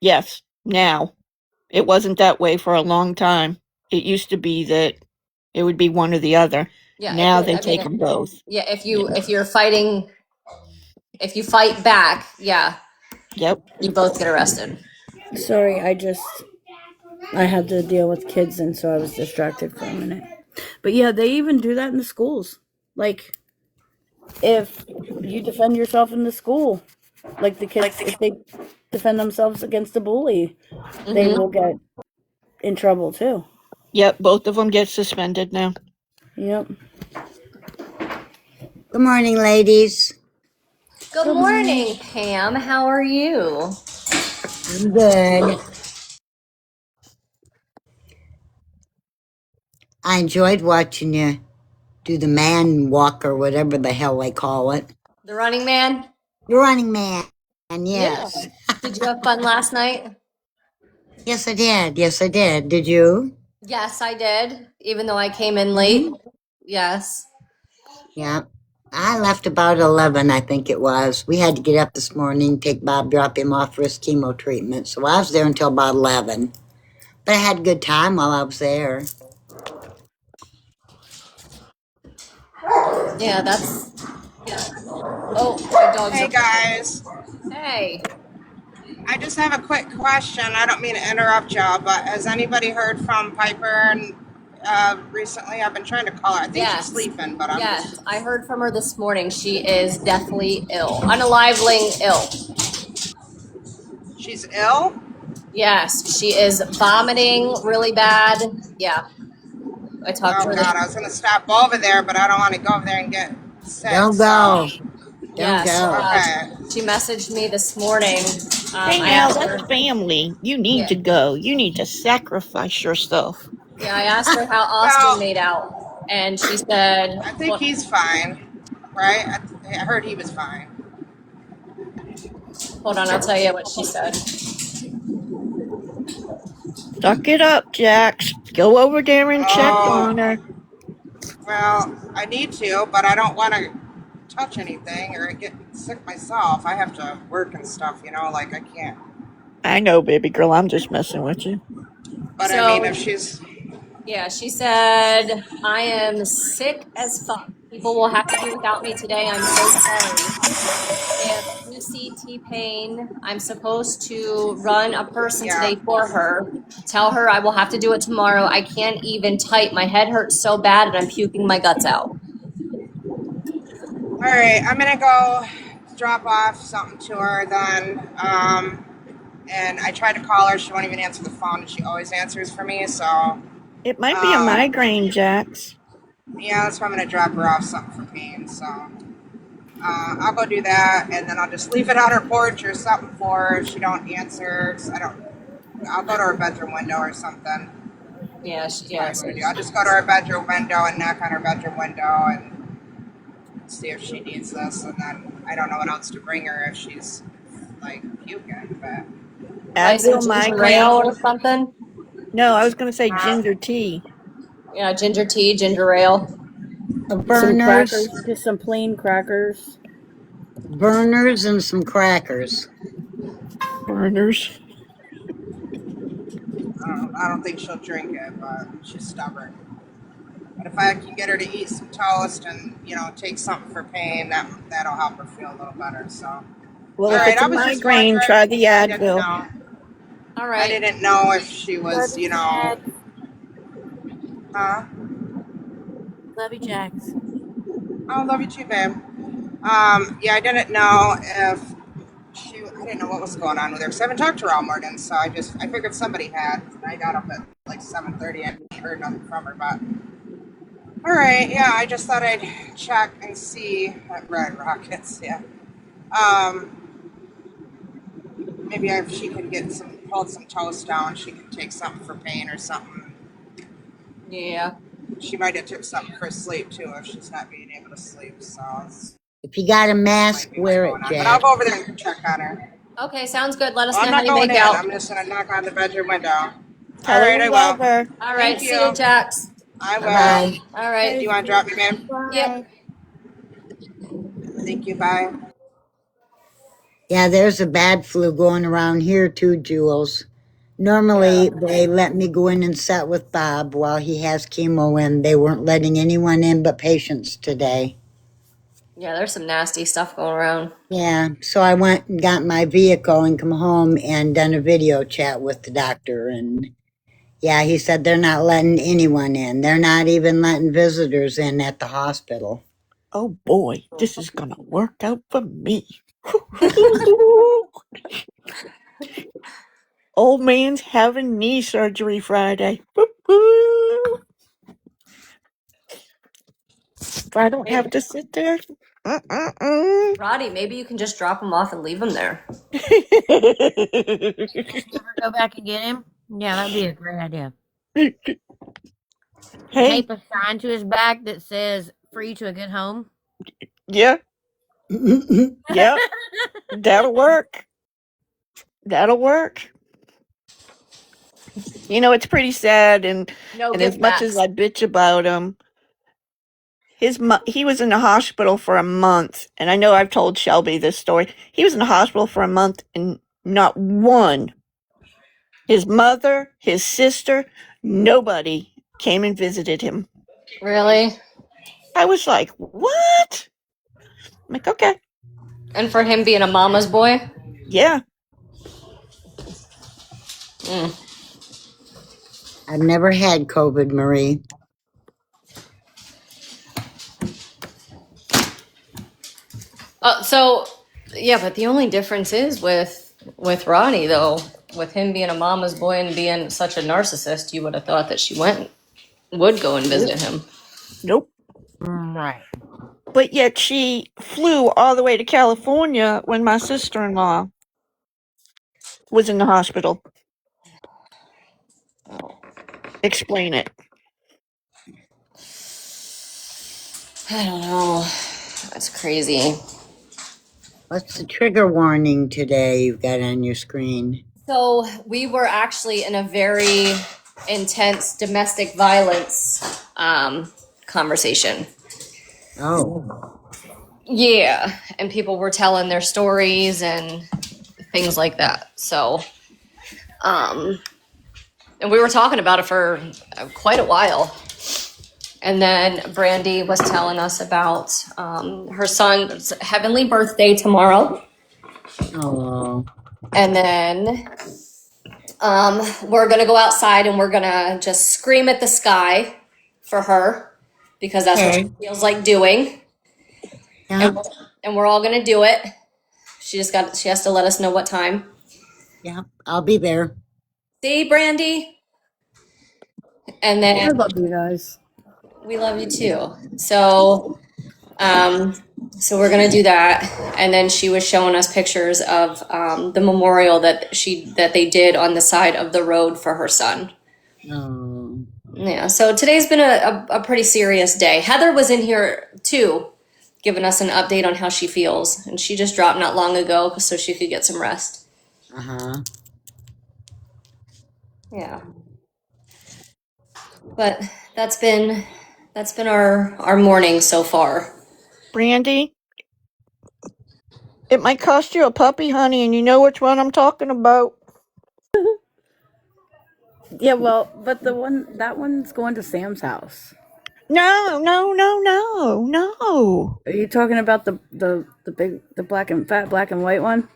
yes, now. It wasn't that way for a long time. It used to be that it would be one or the other. Yeah, Now they take them both. yeah, if you're fighting, if you fight back, yeah, Yep. you both get arrested. Sorry, I had to deal with kids, and so I was distracted for a minute. But yeah, they even do that in the schools. Like, if you defend yourself in the school, like the kids, if they defend themselves against a bully, they will get in trouble too. Yep, both of them get suspended now. Yep. Good morning, ladies. Good morning, Pam. How are you? I'm good. I enjoyed watching you do the man walk or whatever the hell they call it. The Running Man? The running man, Yeah. yes. Did you have fun last night? Yes, I did. Yes, I did. Did you? Yes, I did, even though I came in late. Yes. Yeah. I left about 11, I think it was. We had to get up this morning, take Bob, drop him off for his chemo treatment. So I was there until about 11. But I had a good time while I was there. Yeah, that's. Oh, my dogs Hey are. guys, Hey. I just have a quick question. I don't mean to interrupt y'all, but has anybody heard from Piper and recently? I've been trying to call her. I think she's sleeping, but I'm Yes, just. I heard from her this morning. She is deathly ill, unaliveling ill. She's ill? Yes, she is vomiting really bad. Yeah, I talked to Oh her God, this. I was gonna stop over there, but I don't want to go over there and get sick. Don't So go. Don't Yes, go. okay. she messaged me this morning. Hey I now, asked that's her. family. You need Yeah, to go. You need to sacrifice yourself. yeah. I asked her how Austin Well, made out, and she said, I think "Well, he's fine, right? I heard he was fine. hold on, I'll tell you what she said." Suck it up, Jax. Go over there and check Oh, on her. well, I need to, but I don't want to touch anything or get sick myself. I have to work and stuff, like I can't. I know, baby girl. I'm just messing with you. But I mean, So if she's. yeah, she said, "I am sick as fuck. People will have to do without me today. I'm so sorry. If you see T-Pain, I'm supposed to run a person Yeah. today for her. Tell her I will have to do it tomorrow. I can't even type. My head hurts so bad and I'm puking my guts out." All right, I'm gonna go drop off something to her then. And I tried to call her. She won't even answer the phone, and she always answers for me. So, It might be a migraine, Jax. yeah, that's why I'm gonna drop her off something for pain. So, I'll go do that, and then I'll just leave it on her porch or something for her if she don't answer. I'll go to her bedroom window or something. Yeah, That's what I'm gonna do. I'll just go to her bedroom window and knock on her bedroom window and see if she needs this, and then I don't know what else to bring her if she's like puking, but. probably some Advil ginger migraine. ale or something. No, I was going to say ginger tea. Yeah, ginger tea, ginger ale. Some Burners, crackers, just some plain crackers. burners, and some crackers. Burners. I don't think she'll drink it, but she's stubborn. But if I can get her to eat some toast and take something for pain, that'll help her feel a little better. So, all Well, if right, it's I a was just migraine, wondering. try the I didn't Advil. know. All I right. didn't know if she was, Love you, Jack. huh? Love you, Jax. Oh, love you too, babe. Yeah, I didn't know if I didn't know what was going on with her. So I haven't talked to her all morning, so I figured somebody had. I got up at like 7:30 and heard nothing from her, but all right, yeah, I just thought I'd check and see. Red Rockets, yeah. Maybe if she could hold some toast down, she could take something for pain or something. Yeah. She might have took something for sleep too if she's not being able to sleep. So If you got a that mask, might be what's wear going it, on. But I'll Jack. go over there and check on her. Okay, sounds good. Let us Well, I'm know how not you going make in. out. I'm just gonna knock on the bedroom window. All Tell her right, we I love will. her. All right, Thank see you, you. Jax. I Bye bye. will. All Do right. you want to drop me, babe? Yep. Thank you. Bye. Yeah, there's a bad flu going around here too, Jules. Yeah. Normally, they let me go in and sit with Bob while he has chemo, and they weren't letting anyone in but patients today. Yeah, there's some nasty stuff going around. Yeah, so I went and got my vehicle and come home and done a video chat with the doctor. And yeah, he said they're not letting anyone in. They're not even letting visitors in at the hospital. Oh boy, this is gonna work out for me. Old man's having knee surgery Friday. If I don't have Hey, to sit there. Mm-mm-mm. Roddy, maybe you can just drop him off and leave him there. Ever go back and get him? Yeah, that'd be a great idea. Hey, Tape a sign to his back that says "Free to a good home." yeah, yeah, that'll work. That'll work. You know, it's pretty sad, No and as gift much as backs. I bitch about him, he was in the hospital for a month, and I know I've told Shelby this story. He was in the hospital for a month, and not one, his mother, his sister, nobody came and visited him. Really? I was like, what? I'm like, okay, And for him being a mama's boy? yeah. Mm. I've never had COVID, Marie. So, yeah, but the only difference is with Ronnie, though, with him being a mama's boy and being such a narcissist, you would have thought that she would go and Nope. visit him. Nope. Right. But yet she flew all the way to California when my sister-in-law was in the hospital. Explain it. I don't know. That's crazy. What's the trigger warning today you've got on your screen? So we were actually in a very intense domestic violence conversation. Oh, Yeah, and people were telling their stories and things like that. So, and we were talking about it for quite a while. And then Brandy was telling us about her son's heavenly birthday tomorrow. oh, And then we're going to go outside and we're going to just scream at the sky for her because that's what she okay. feels like doing. Yeah, And we're all going to do it. She has to let us know what time. yeah, I'll be there. See, Brandy? And I then love you guys. we love you too. Um, so we're gonna do that, and then she was showing us pictures of the memorial that they did on the side of the road for her son. Oh, Yeah. So today's been a pretty serious day. Heather was in here too, giving us an update on how she feels, and she just dropped not long ago so she could get some rest. uh-huh. Yeah. But that's been our morning so far. Brandy, it might cost you a puppy, honey, and you know which one I'm talking about. Yeah, well, but that one's going to Sam's house. No, no, no, no, no. Are you talking about the black and white one?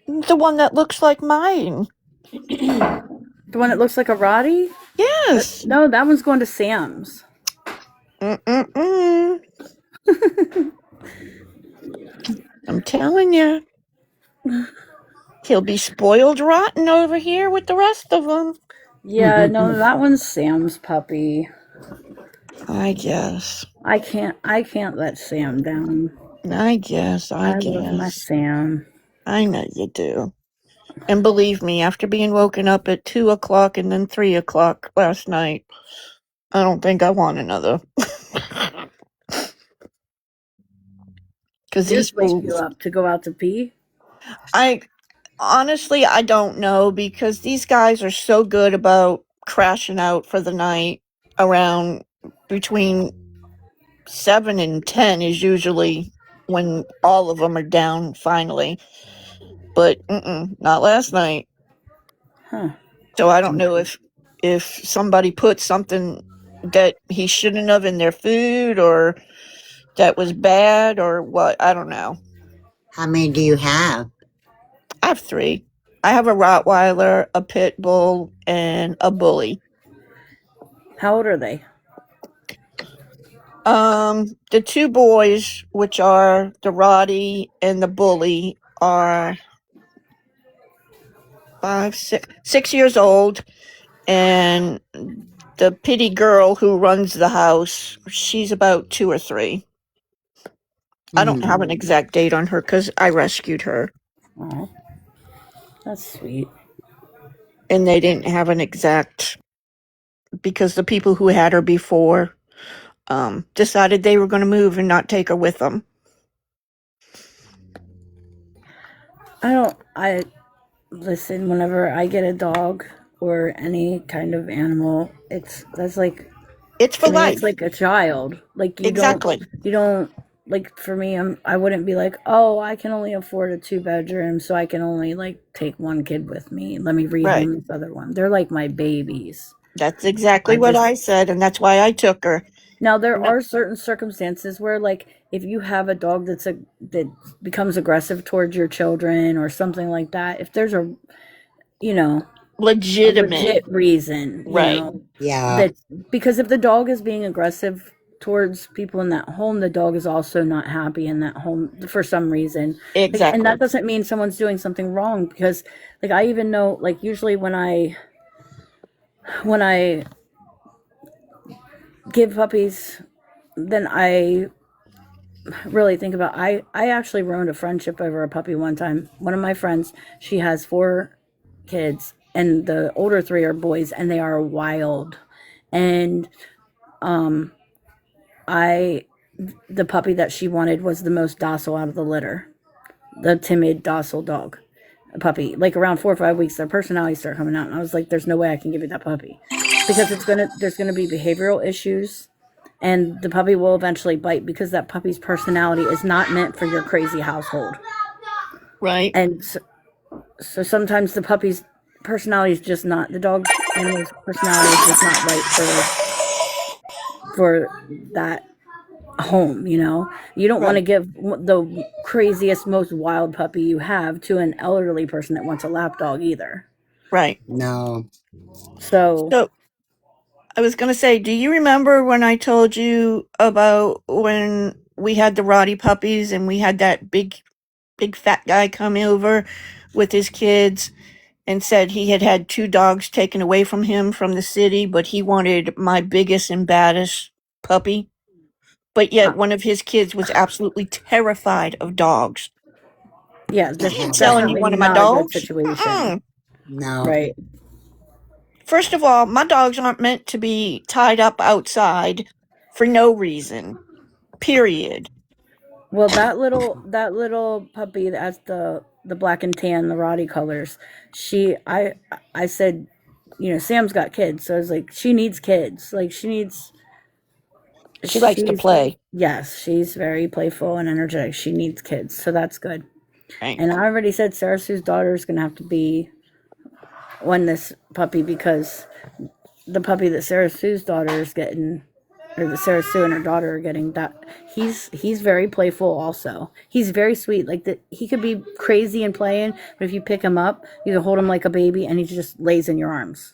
The one that looks like mine. The one that looks like a Roddy? Yes. No, that one's going to Sam's. Mm-mm-mm. I'm telling you, he'll be spoiled rotten over here with the rest of them. Yeah, no, that one's Sam's puppy. I guess. I can't let Sam down. I guess. I love my Sam. I know you do. And believe me, after being woken up at 2 o'clock and then 3 o'clock last night, I don't think I want another. Because You're these waking you fools, up to go out to pee? I honestly, I don't know because these guys are so good about crashing out for the night around between 7 and 10 is usually when all of them are down finally. But not last night. Huh. So I don't know if somebody put something that he shouldn't have in their food or that was bad or what. I don't know. How many do you have? I have 3. I have a Rottweiler, a Pit Bull, and a Bully. How old are they? The 2 boys, which are the Roddy and the Bully, are 6 years old, and the pity girl who runs the house, she's about 2 or 3. I don't have an exact date on her because I rescued her, Oh, that's sweet. and they didn't have an exact because the people who had her before decided they were going to move and not take her with them. I listen, whenever I get a dog or any kind of animal, that's like, It's for to me, it's life. like a child. Like Exactly. you don't, like for me, I wouldn't be like, oh, I can only afford a 2-bedroom, so I can only like take one kid with me. Let me Right. rehome this other one. They're like my babies. That's exactly I what just I said, and that's why I took her. Now there And that- are certain circumstances where, like, if you have a dog that becomes aggressive towards your children or something like that, if there's you know a Legitimate. legit reason, Right. Yeah. that, because if the dog is being aggressive towards people in that home, the dog is also not happy in that home for some reason. Like, and Exactly. that doesn't mean someone's doing something wrong, because like I even know, like, usually when I give puppies, then I really think about, I actually ruined a friendship over a puppy one time. One of my friends, she has 4 kids, and the older 3 are boys, and they are wild. And I the puppy that she wanted was the most docile out of the litter. The timid, docile dog. A puppy. Like around 4 or 5 weeks, their personalities start coming out, and I was like, there's no way I can give you that puppy. Because there's gonna be behavioral issues, and the puppy will eventually bite, because that puppy's personality is not meant for your crazy household. Right. And so sometimes the puppy's personality is just not, the dog animal's personality is just not right for that home. You don't want to Right. give the craziest, most wild puppy you have to an elderly person that wants a lap dog either. Right. No. So So I was going to say, do you remember when I told you about when we had the Roddy puppies and we had that big fat guy come over with his kids and said he had had 2 dogs taken away from him from the city, but he wanted my biggest and baddest puppy? But yet one of his kids was absolutely terrified of dogs. yeah, He ain't that's selling you definitely one of my not a good dogs. situation. No. Right. First of all, my dogs aren't meant to be tied up outside for no reason. Period. Well, that little puppy that has the black and tan, the Roddy colors, I said, Sam's got kids, so I was like, she needs kids. Like, She likes to she's play. yes, she's very playful and energetic. She needs kids, so that's good. Right. And I already said Sarah Sue's daughter is gonna have to be this puppy, because the puppy that Sarah Sue's daughter is getting or Sarah Sue and her daughter are getting that. He's very playful. Also, he's very sweet. Like he could be crazy and playing, but if you pick him up, you can hold him like a baby, and he just lays in your arms.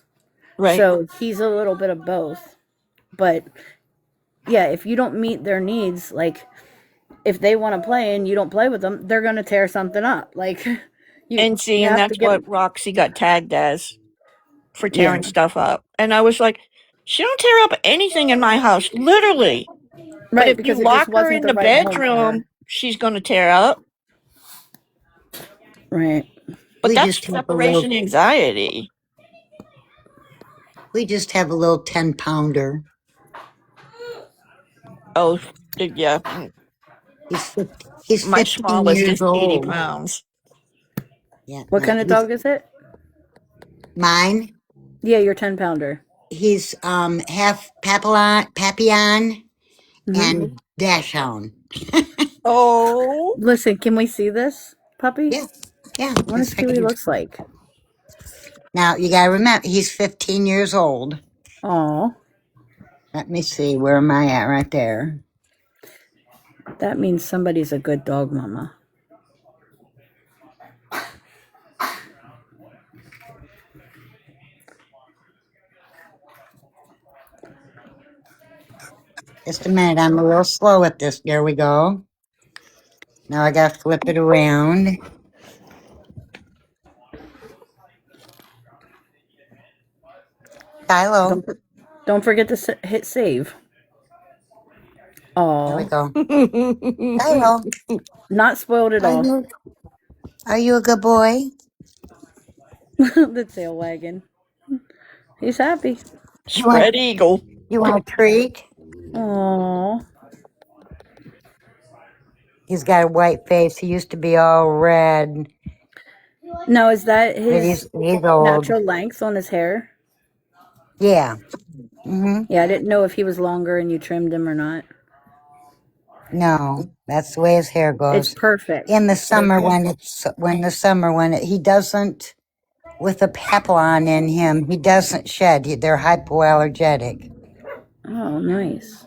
Right. So he's a little bit of both. But yeah, if you don't meet their needs, like if they want to play and you don't play with them, they're gonna tear something up. Like And see, you and have to that's get. what Roxy got tagged as for Yeah, tearing stuff up. And I was like, she don't tear up anything in my house, literally. But right, if you because it just lock her wasn't in the the right home for her. bedroom, she's going to tear up. Right. But We that's just have a little. separation anxiety. We just have a little 10-pounder. Oh, yeah. He's My 15 smallest years is 80 old. pounds. Yeah, What kind of he's dog is it? mine. Yeah, your 10-pounder. He's half Papillon Mm-hmm. and Dachshund. Oh, Listen, can we see this puppy? Yeah, yeah. I want to Yes, I see what he can. looks like. Now you gotta remember, he's 15 years old. Aw, Let me see. Where am I at? Right there. that means somebody's a good dog mama. Just a minute. I'm a little slow at this. There we go. Now I gotta flip it around. Kylo. Don't don't forget to hit save. There we Aw, go. Kylo, not spoiled at are all. you are you a good boy? The tail wagging. He's happy. You want spread eagle. you want a treat? Aw, He's got a white face. He used to be all red, now is that but his he's old. natural length on his hair? Yeah. Mm-hmm. Yeah, I didn't know if he was longer and you trimmed him or not. No, that's the way his hair It's goes. perfect. In the It's summer, perfect. when he doesn't, with a papillon in him, he doesn't shed. They're hypoallergenic. Oh, nice.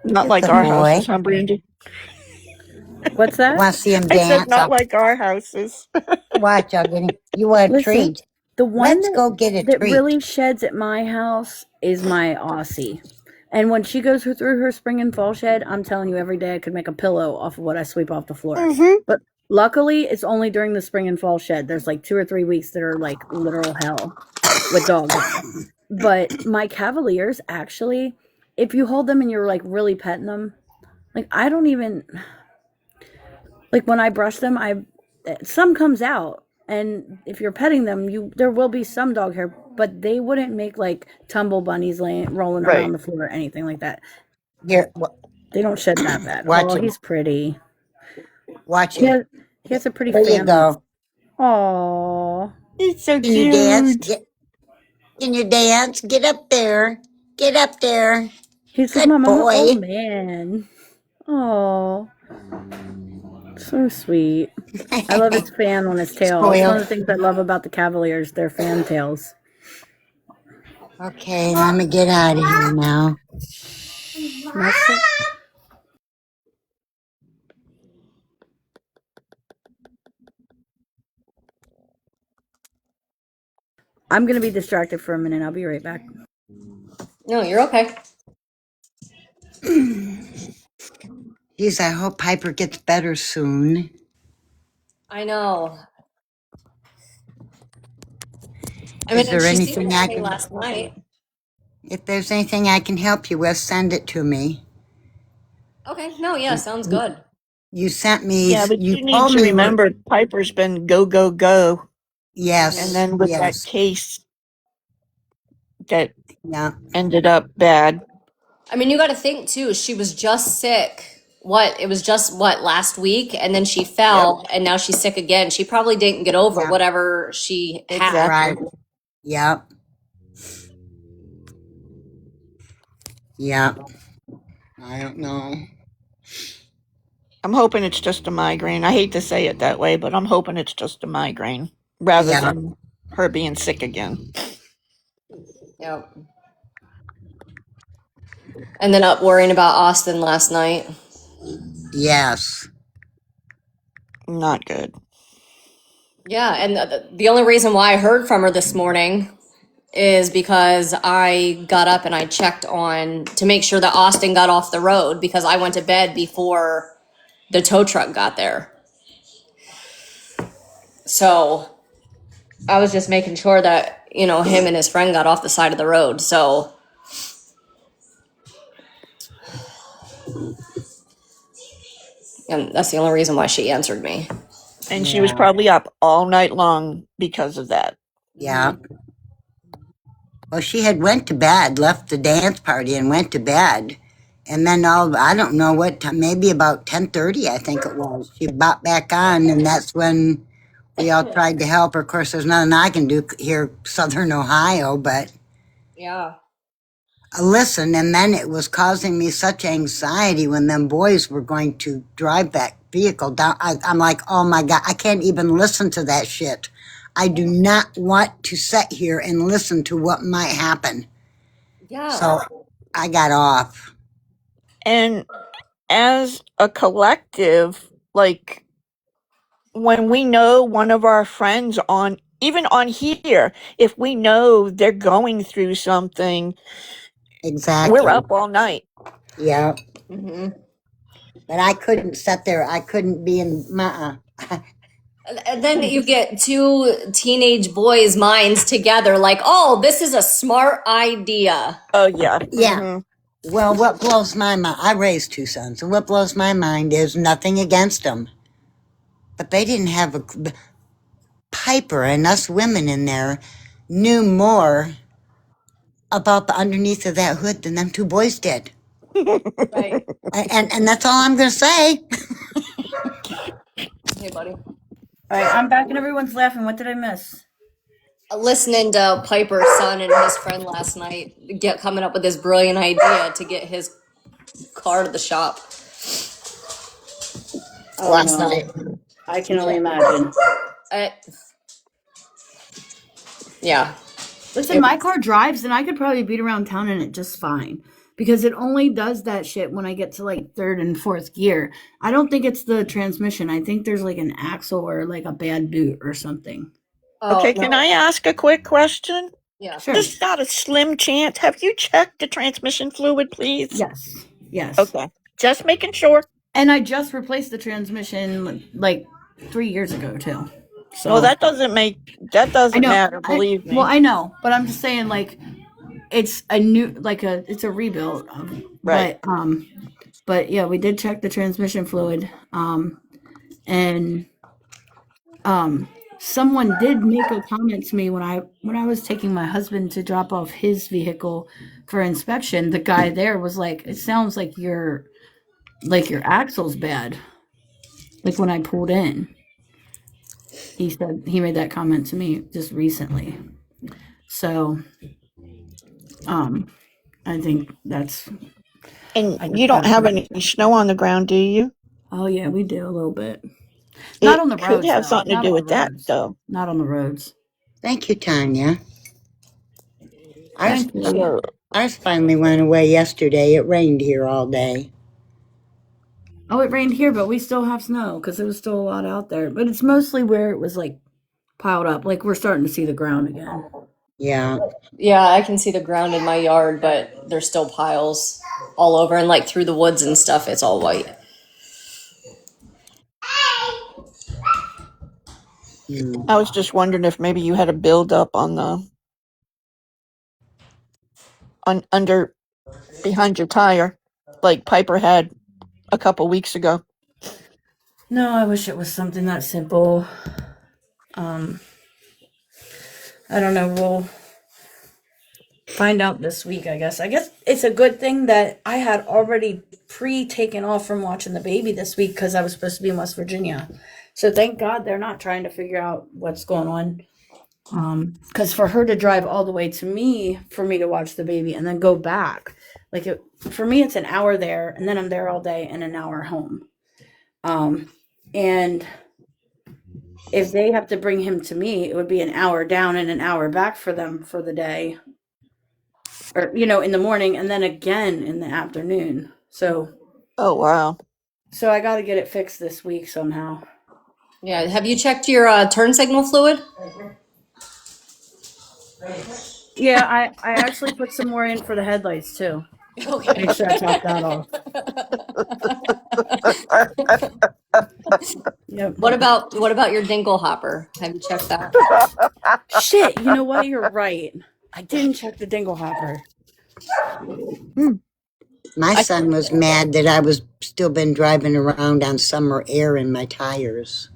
Not like Good our boy. houses, huh, Brandy? What's that? Want to see him I said dance? not like our houses. Watch. I'll get him. You want a Listen, treat? the one Let's go get a that treat. really sheds at my house is my Aussie. And when she goes through her spring and fall shed, I'm telling you, every day I could make a pillow off of what I sweep off the floor. Mm-hmm. But luckily, it's only during the spring and fall shed. There's like 2 or 3 weeks that are like literal hell with dog hair. But my Cavaliers, actually, if you hold them and you're like really petting them, like I don't even like when I brush them, some comes out, and if you're petting them, there will be some dog hair, but they wouldn't make like tumble bunnies rolling around Right. the floor or anything like that. Here, They don't shed that bad. watch Oh, him. he's pretty. Watch He him. has, he has a pretty There you family. go. Oh, He's so Can you dance? cute. Can you dance? Get up there. Get up there. he's with Good my mama. Oh boy. man. Oh, so sweet. I love his fan on his tail. It's one Spoiled. of the things I love about the Cavaliers, their fan tails. Okay, let me get out of here now. I'm gonna be distracted for a minute. I'll be right back. No, you're okay. Geez, I hope Piper gets better soon. I know. I mean, Is and there she seemed anything I okay can, last night. if there's anything I can help you with, send it to me. Okay, no, yeah, sounds good. You sent me, Yeah, but you you need told to me, remember Piper's been go, go, go. And yes, then with that yes, case that yeah, ended up bad. I mean, you got to think too, she was just sick. What? It was just what, last week? And then she Yep, fell and now she's sick again. She probably didn't get over yeah, whatever she had. exactly. right, yeah, yeah. I don't know. I'm hoping it's just a migraine. I hate to say it that way, but I'm hoping it's just a migraine rather Yeah, than her being sick again. Yep. And then up worrying about Austin last night. Yes. Not good. Yeah, and the only reason why I heard from her this morning is because I got up and I checked on to make sure that Austin got off the road because I went to bed before the tow truck got there. So I was just making sure that, him and his friend got off the side of the road. So, and that's the only reason why she answered me. And she was Yeah. probably up all night long because of that. Yeah. Well, she had went to bed, left the dance party and went to bed. And then I don't know what time, maybe about 10:30, I think it was. She bought back on, and that's when we all tried to help her. Of course, there's nothing I can do here, Southern Ohio, but Yeah. listen. And then it was causing me such anxiety when them boys were going to drive that vehicle down. I'm like, oh my God, I can't even listen to that shit. I do not want to sit here and listen to what might happen. Yeah. So I got off. And as a collective, like when we know one of our friends even on here, if we know they're going through something, we're Exactly. up all night. Yeah. Mm-hmm. But I couldn't sit there. I couldn't be in my. And then you get two teenage boys' minds together, like, oh, this is a smart idea. Oh yeah. Yeah. Hmm. Well, what blows my mind, I raised two sons, and what blows my mind is nothing against them. But they didn't have Piper and us women in there knew more about the underneath of that hood than them two boys did. Right. And that's all I'm going to say. Hey, buddy. All right, I'm back and everyone's laughing. What did I miss? Listening to Piper's son and his friend last night coming up with this brilliant idea to get his car to the shop. Oh Last no, night. I can only imagine. Uh, yeah. Listen, It- my car drives and I could probably beat around town in it just fine because it only does that shit when I get to like third and fourth gear. I don't think it's the transmission. I think there's like an axle or like a bad boot or something. oh, Okay, can no. I ask a quick question? Yeah. Sure. Just got a slim chance. Have you checked the transmission fluid, please? Yes. Yes. Okay. Just making sure. And I just replaced the transmission like 3 years ago too. So Well, that I doesn't know. matter, believe Well, me. I know, but I'm just saying like it's a new it's a rebuild. Right. But yeah, we did check the transmission fluid. And someone did make a comment to me when I was taking my husband to drop off his vehicle for inspection. The guy there was like, "It sounds like your axle's bad." Like when I pulled in, he made that comment to me just recently. So, I think that's And I you just don't gotta have fix any it. snow on the ground, do you? Oh yeah, we do a little bit. Not It on the could roads have though. something to Not do on the with that, roads. though. Not on the roads. Thank you, Tanya. Ours, Thank you. So, ours finally went away yesterday. It rained here all day. Oh, it rained here, but we still have snow because there was still a lot out there. But it's mostly where it was like piled up. Like we're starting to see the ground again. Yeah. Yeah, I can see the ground in my yard, but there's still piles all over and like through the woods and stuff, it's all white. Hmm. I was just wondering if maybe you had a buildup on under behind your tire, like Piper had a couple weeks ago. No, I wish it was something that simple. Um, I don't know. We'll find out this week, I guess. I guess it's a good thing that I had already taken off from watching the baby this week because I was supposed to be in West Virginia. So thank God they're not trying to figure out what's going on. Because for her to drive all the way to me for me to watch the baby and then go back, for me it's an hour there and then I'm there all day and an hour home. And if they have to bring him to me, it would be an hour down and an hour back for them for the day. or in the morning, and then again in the afternoon. Oh wow. So I got to get it fixed this week somehow. Yeah. Have you checked your turn signal fluid? Yeah, I actually put some more in for the headlights too. Okay. Make sure I top that off. Yep. What about your dingle hopper? Have you checked that? Shit, you know what? You're right. I didn't check the dingle hopper. My I son was mad that I was still been driving around on summer air in my tires.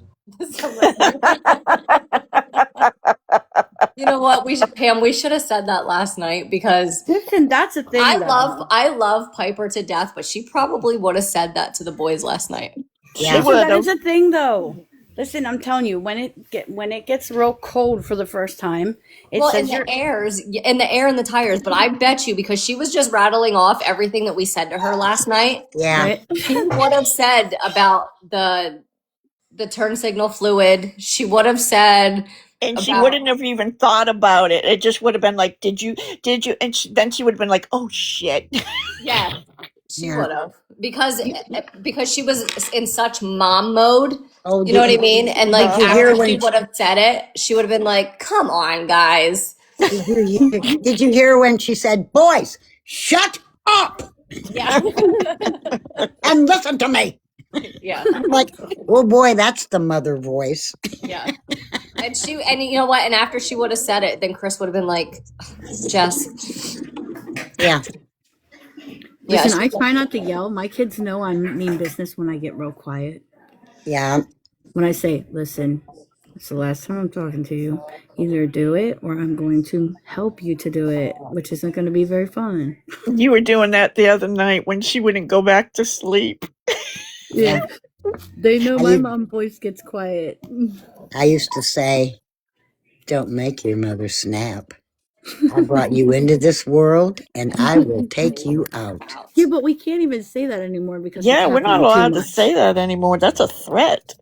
You know what? Pam, we should have said that last night because Listen, that's a thing though. I love Piper to death, but she probably would have said that to the boys last night. She Yeah, Listen, would that is have. a thing though. Listen, I'm telling you, when it gets real cold for the first time, it Well, in says the you're air and the tires, but I bet you because she was just rattling off everything that we said to her last night, yeah. right. she would have said about the turn signal fluid. She would have said And she about wouldn't have even thought about it. It just would have been like, did you? And then she would have been like, oh shit. yeah, she Yeah. would have because she was in such mom mode. Oh, You know what I mean? And like did you after hear she when would have said it, she would have been like, "Come on, guys." did you hear when she said, "Boys, shut up Yeah, and listen to me"? yeah, I'm like, oh boy, that's the mother voice. yeah. And you know what? And after she would have said it, then Chris would have been like, "Jess, Yeah, yeah." Listen, I try not to yell. My kids know I mean business when I get real quiet. yeah. When I say, "Listen, it's the last time I'm talking to you. Either do it or I'm going to help you to do it, which isn't going to be very fun." You were doing that the other night when she wouldn't go back to sleep. Yeah. Yeah. They know I, my u- mom voice gets quiet. I used to say, don't make your mother snap. I brought you into this world and I will take you out. Yeah, but we can't even say that anymore because it's Yeah, we're not happening too allowed to much. say that anymore. That's a threat.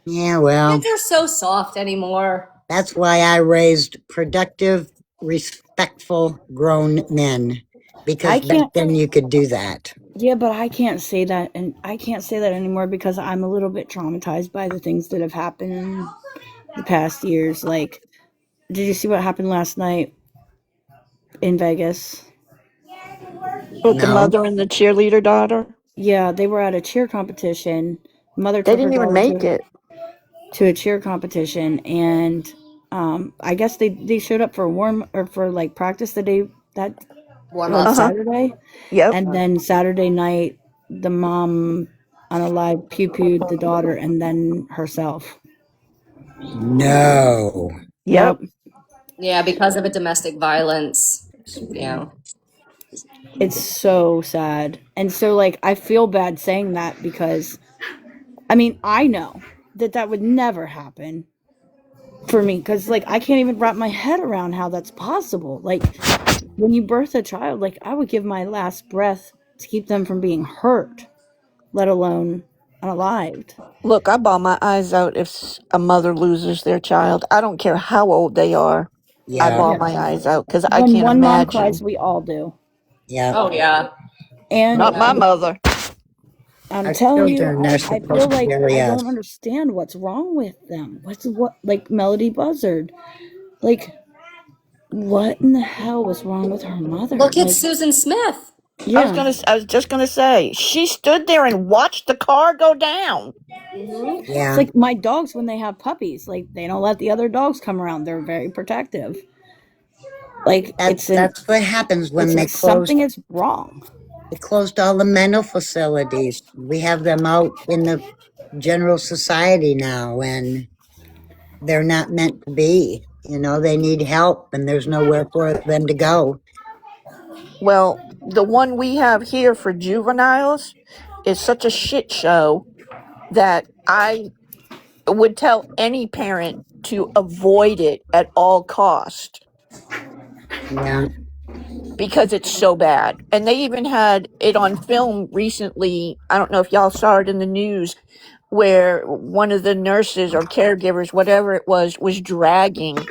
Yeah, well, Kids are so soft anymore. that's why I raised productive, respectful grown men. Because I back can't. then you could do that. Yeah, but I can't say that, and I can't say that anymore because I'm a little bit traumatized by the things that have happened in the past years. Like, did you see what happened last night in Vegas? With the No. mother and the cheerleader daughter. Yeah, they were at a cheer competition. Mother They took her didn't even daughter make it. to a cheer competition, and I guess they showed up for warm or for like practice the day that Warm like ups. Uh-huh. Saturday, Yep. and then Saturday night the mom on a live pew pewed the daughter and then herself. No. Yep. Yep. Yeah, because of a domestic violence. Yeah. It's so sad. And so like I feel bad saying that because I mean, I know that that would never happen for me cuz like I can't even wrap my head around how that's possible. Like when you birth a child, like I would give my last breath to keep them from being hurt, let alone unalived. Look, I bawl my eyes out if a mother loses their child. I don't care how old they are. I Yeah. bawl Yeah. my eyes out because I When can't one mom cries, imagine. we all do. Yeah. Oh yeah. And Not my Yeah. mother. I'm Our telling you, children are I feel supposed to like bury I us. don't understand what's wrong with them. Like Melody Buzzard? Like, what in the hell was wrong with her mother? Look at Like, Susan Smith. yeah. I was just gonna say she stood there and watched the car go down. Hmm. It's Yeah. like my dogs when they have puppies. Like, they don't let the other dogs come around. They're very protective. Like, That's what happens it's when like something is wrong. they closed all the mental facilities. We have them out in the general society now and they're not meant to be. You know, they need help and there's nowhere for them to go. Well, the one we have here for juveniles is such a shit show that I would tell any parent to avoid it at all cost Yeah. because it's so bad. And they even had it on film recently. I don't know if y'all saw it in the news where one of the nurses or caregivers, whatever it was dragging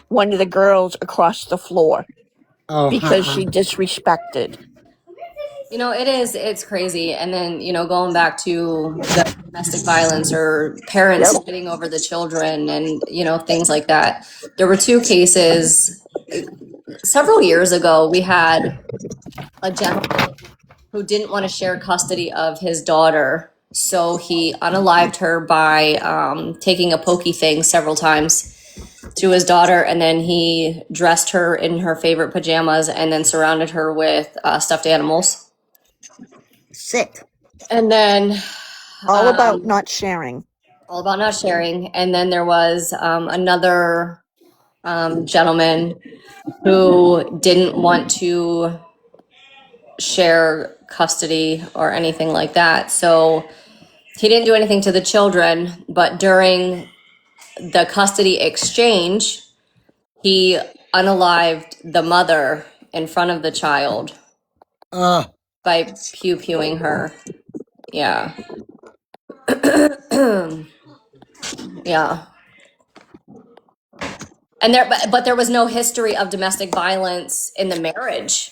one of the girls across the floor. Oh, because she disrespected. You know, it's crazy. And then, going back to the domestic violence or parents Yep. fighting over the children and, things like that. There were two cases several years ago. We had a gentleman who didn't want to share custody of his daughter. So he unalived her by taking a pokey thing several times to his daughter, and then he dressed her in her favorite pajamas and then surrounded her with stuffed animals. sick. And then All about um, not sharing. all about not sharing. And then there was another gentleman who didn't want to share custody or anything like that. So he didn't do anything to the children, but during the custody exchange, he unalived the mother in front of the child Uh, by pew-pewing her. Yeah. Yeah. And but there was no history of domestic violence in the marriage.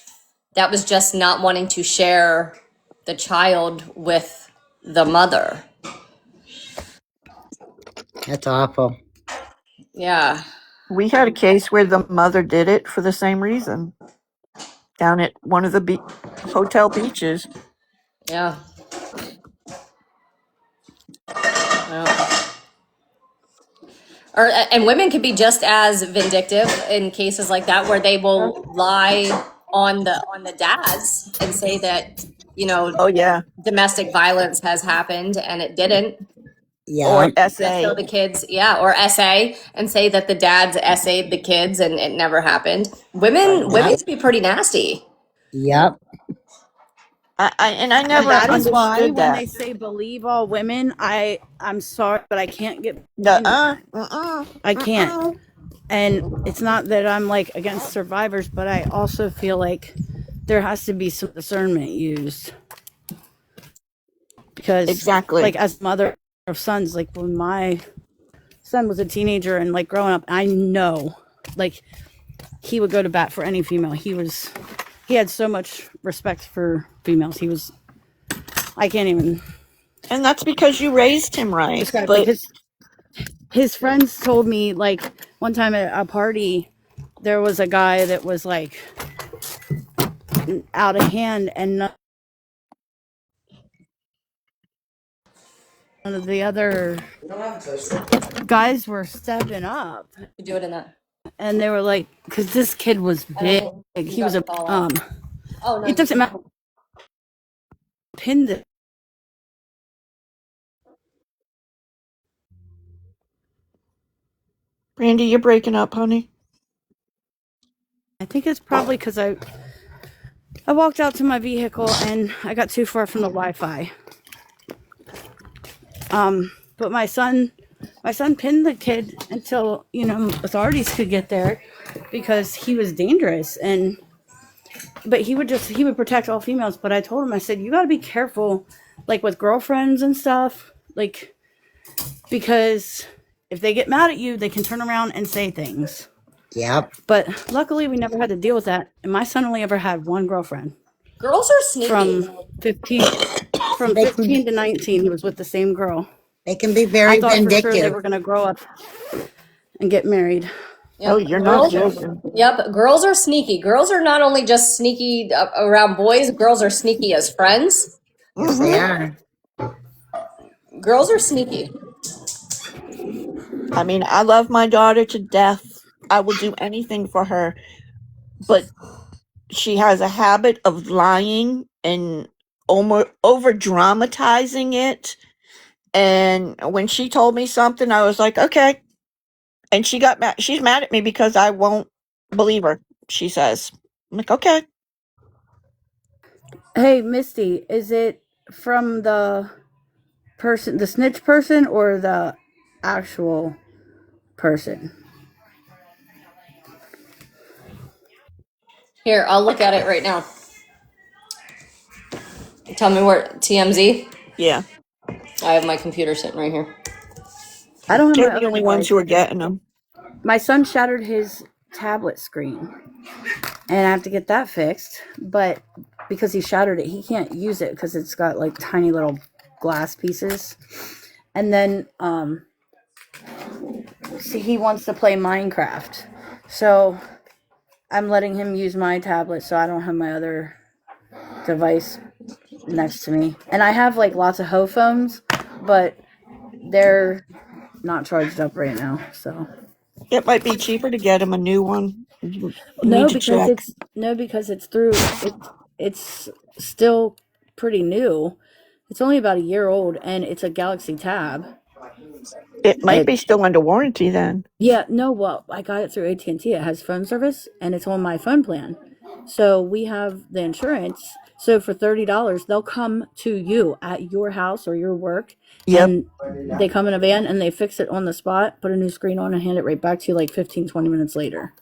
That was just not wanting to share the child with the mother. that's awful. Yeah. We had a case where the mother did it for the same reason down at one of the hotel beaches. Yeah. Yeah. And women can be just as vindictive in cases like that, where they will lie on the dads and say that, Oh, yeah. domestic violence has happened and it didn't. Or Yeah, And so SA. the kids, yeah, or SA, and say that the dads SA'd the kids and it never happened. Right. Women can be pretty nasty. yep. I And never that is why understood when that. they say believe all women, I'm sorry, but I can't get into Nuh-uh. that. I can't. And it's not that I'm like against survivors, but I also feel like there has to be some discernment used. Because Exactly. like as a mother of sons, like when my son was a teenager and like growing up, I know like he would go to bat for any female. He had so much respect for females. I can't even And that's because you raised him right. describe, like But his friends told me, like one time at a party there was a guy that was like out of hand and none of the other guys were stepping up, You do it in that. and they were like, because this kid was I don't big, think you he was got a the ball out. Oh no, he you took him didn't. out, pinned it. Brandy, you're breaking up, honey. I think it's probably because I walked out to my vehicle and I got too far from the Wi-Fi. But my son pinned the kid until authorities could get there because he was dangerous. But he would protect all females. But I told him, I said, you got to be careful, like with girlfriends and stuff, like because if they get mad at you, they can turn around and say things. Yep. But luckily, we never had to deal with that. And my son only ever had one girlfriend. Girls are sneaky. From 15 from They can 15 to 19, he was with the same girl. they can be I very thought for sure they vindictive. were going to grow up and get married. Oh, Yep, you're not girls. joking. Yep, girls are sneaky. Girls are not only just sneaky around boys. Girls are sneaky as friends. Yes, they Mm-hmm. are. Girls are sneaky. I mean, I love my daughter to death. I will do anything for her. But she has a habit of lying and over dramatizing it. And when she told me something, I was like, okay. And she got mad. She's mad at me because I won't believe her, she says. I'm like, okay. Hey, Misty, is it from the snitch person, or the actual person? Here, I'll look at it right now. Tell me where TMZ. Yeah. I have my computer sitting right here. I don't have They're my the other only ones device. who are getting them. My son shattered his tablet screen. and I have to get that fixed. But because he shattered it, he can't use it because it's got like tiny little glass pieces. And then see, he wants to play Minecraft, so I'm letting him use my tablet so I don't have my other device next to me. And I have like lots of Ho phones, but they're not charged up right now. So It might be cheaper to get him a new one. You need no, to because check. it's through it's still pretty new. It's only about a year old, and it's a Galaxy Tab. It might be still under warranty then. Yeah, no, well, I got it through AT&T. It has phone service, and it's on my phone plan. So we have the insurance. So for $30, they'll come to you at your house or your work, Yep. and they come in a van and they fix it on the spot, put a new screen on, and hand it right back to you like 15, 20 minutes later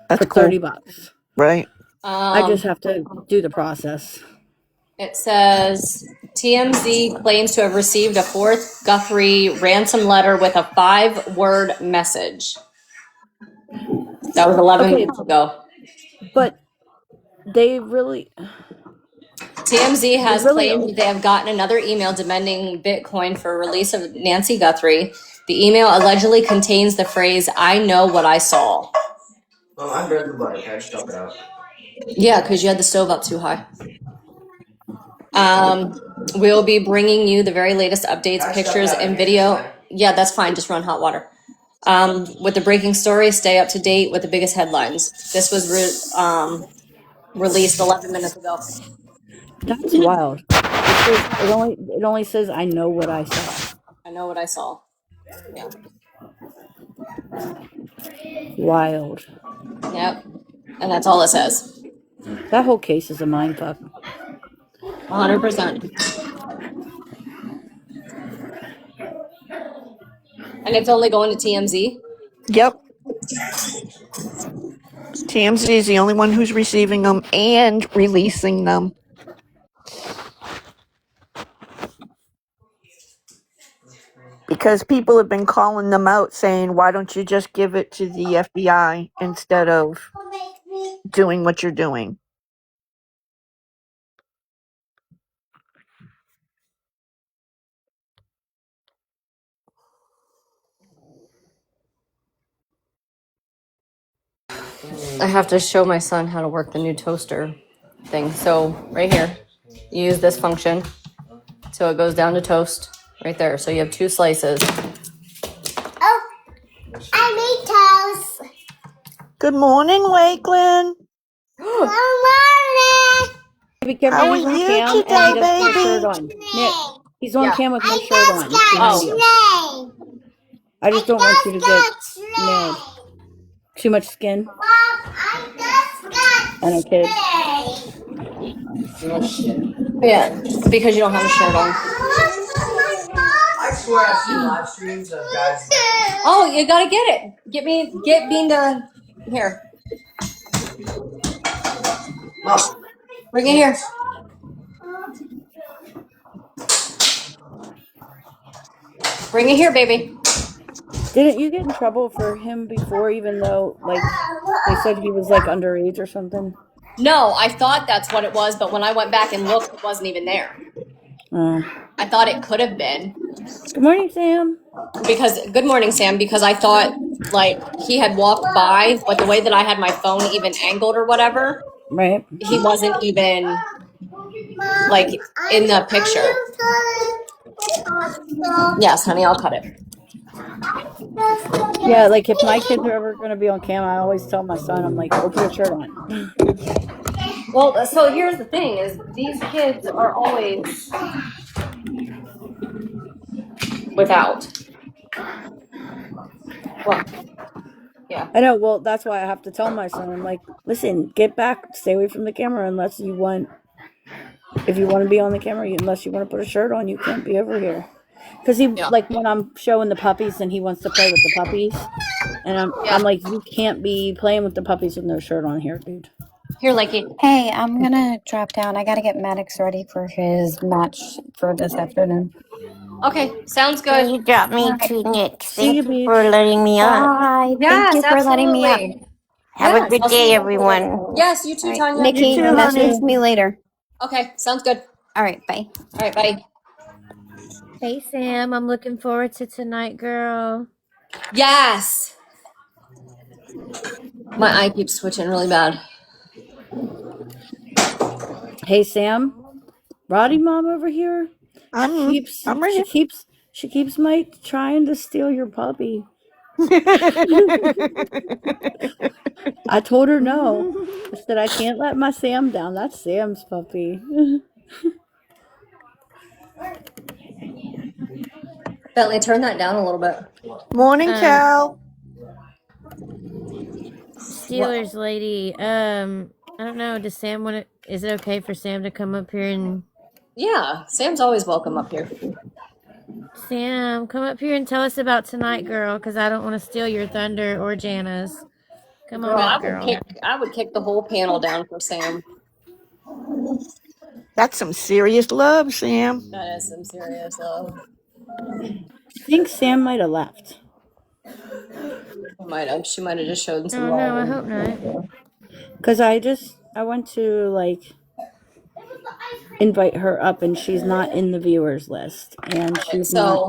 That's for cool. $30. Right. I just have to do the process. It says TMZ claims to have received a fourth Guthrie ransom letter with a 5-word message. That was 11 Okay, minutes ago. but they really, TMZ they has really, claimed they have gotten another email demanding Bitcoin for release of Nancy Guthrie. The email allegedly contains the phrase, "I know what I saw." Oh, I read the butter. I just dump it out. Yeah, because you had the stove up too high. We'll be bringing you the very latest updates, pictures, and video. Yeah, that's fine. Just run hot water. With the breaking story, stay up to date with the biggest headlines. This was released 11 minutes ago. that's wild. It only says I know what I saw. I know what I saw. Yeah. Wild. Yep. And that's all it says. That whole case is a mindfuck. 100%. And it's only going to TMZ? Yep. TMZ is the only one who's receiving them and releasing them. Because people have been calling them out saying, why don't you just give it to the FBI instead of doing what you're doing? I have to show my son how to work the new toaster thing. So right here, you use this function. So it goes down to toast right there. So you have 2 slices. Oh, I made toast. Good morning, Lakeland. Good morning. Baby, get How are ready on you cam, and today, he doesn't have his shirt baby? on. Nick, he's on Yeah. cam with no I shirt on just got behind you. Slay. I just don't want you to get nailed. Slay. Too much skin Mom, I just on a kid. got Slay. Yeah, because you don't have a shirt on. I swear I've seen live streams of guys. Oh, you gotta get it. Get Bean to here. Mom. Bring it here. Bring it here, baby. Didn't you get in trouble for him before, even though, like, they said he was, like, underage or something? No, I thought that's what it was, but when I went back and looked, it wasn't even there. I thought it could have been. Good morning, Sam. Good morning, Sam, because I thought, like, he had walked by, but the way that I had my phone even angled or whatever, Right. he wasn't even, like, in the picture. Yes, honey, I'll cut it. Yeah, like, if my kids are ever going to be on cam, I always tell my son, I'm like, go put a shirt on. Well, so here's the thing, is these kids are always without. Well, yeah. I know, well, that's why I have to tell my son, I'm like, listen, get back, stay away from the camera if you want to be on the camera, unless you want to put a shirt on, you can't be over here. Because like, when I'm showing the puppies and he wants to play with the puppies, and I'm like, you can't be playing with the puppies with no shirt on here, dude. Here, Lakey. Hey, I'm gonna drop down. I gotta get Maddox ready for his match for this afternoon. Okay, sounds good. You got me to Nick. See you, Thank you for letting me up. Bye. Yes, Thank you for letting me up. absolutely. Have a Yes, good I'll see day, you guys later. everyone. Yes, you All too, right, Tanya. You Nikki, too, message honey. me later. Okay, sounds good. All right, bye. All right, bye. Hey Sam, I'm looking forward to tonight, girl. Yes. My eye keeps switching really bad. Hey Sam, Roddy mom over here. I'm right She keeps Mike trying to steal your puppy. here. I told her no. I said I can't let my Sam down. That's Sam's puppy. Bentley, turn that down a little bit. Morning, Um, Cal. What? Steelers lady. I don't know. Does Sam want to? Is it okay for Sam to come up here and Yeah, Sam's always welcome up here. Sam come up here and tell us about tonight, girl? Because I don't want to steal your thunder or Jana's. Come Girl, on up, girl. I would kick the whole panel down for Sam. That's some serious love, Sam. That is some serious love. I think Sam might have left. Might have. She might have just shown some Oh no, I love. hope not. Cause I went to like invite her up and she's not in the viewers list. And Okay, she's not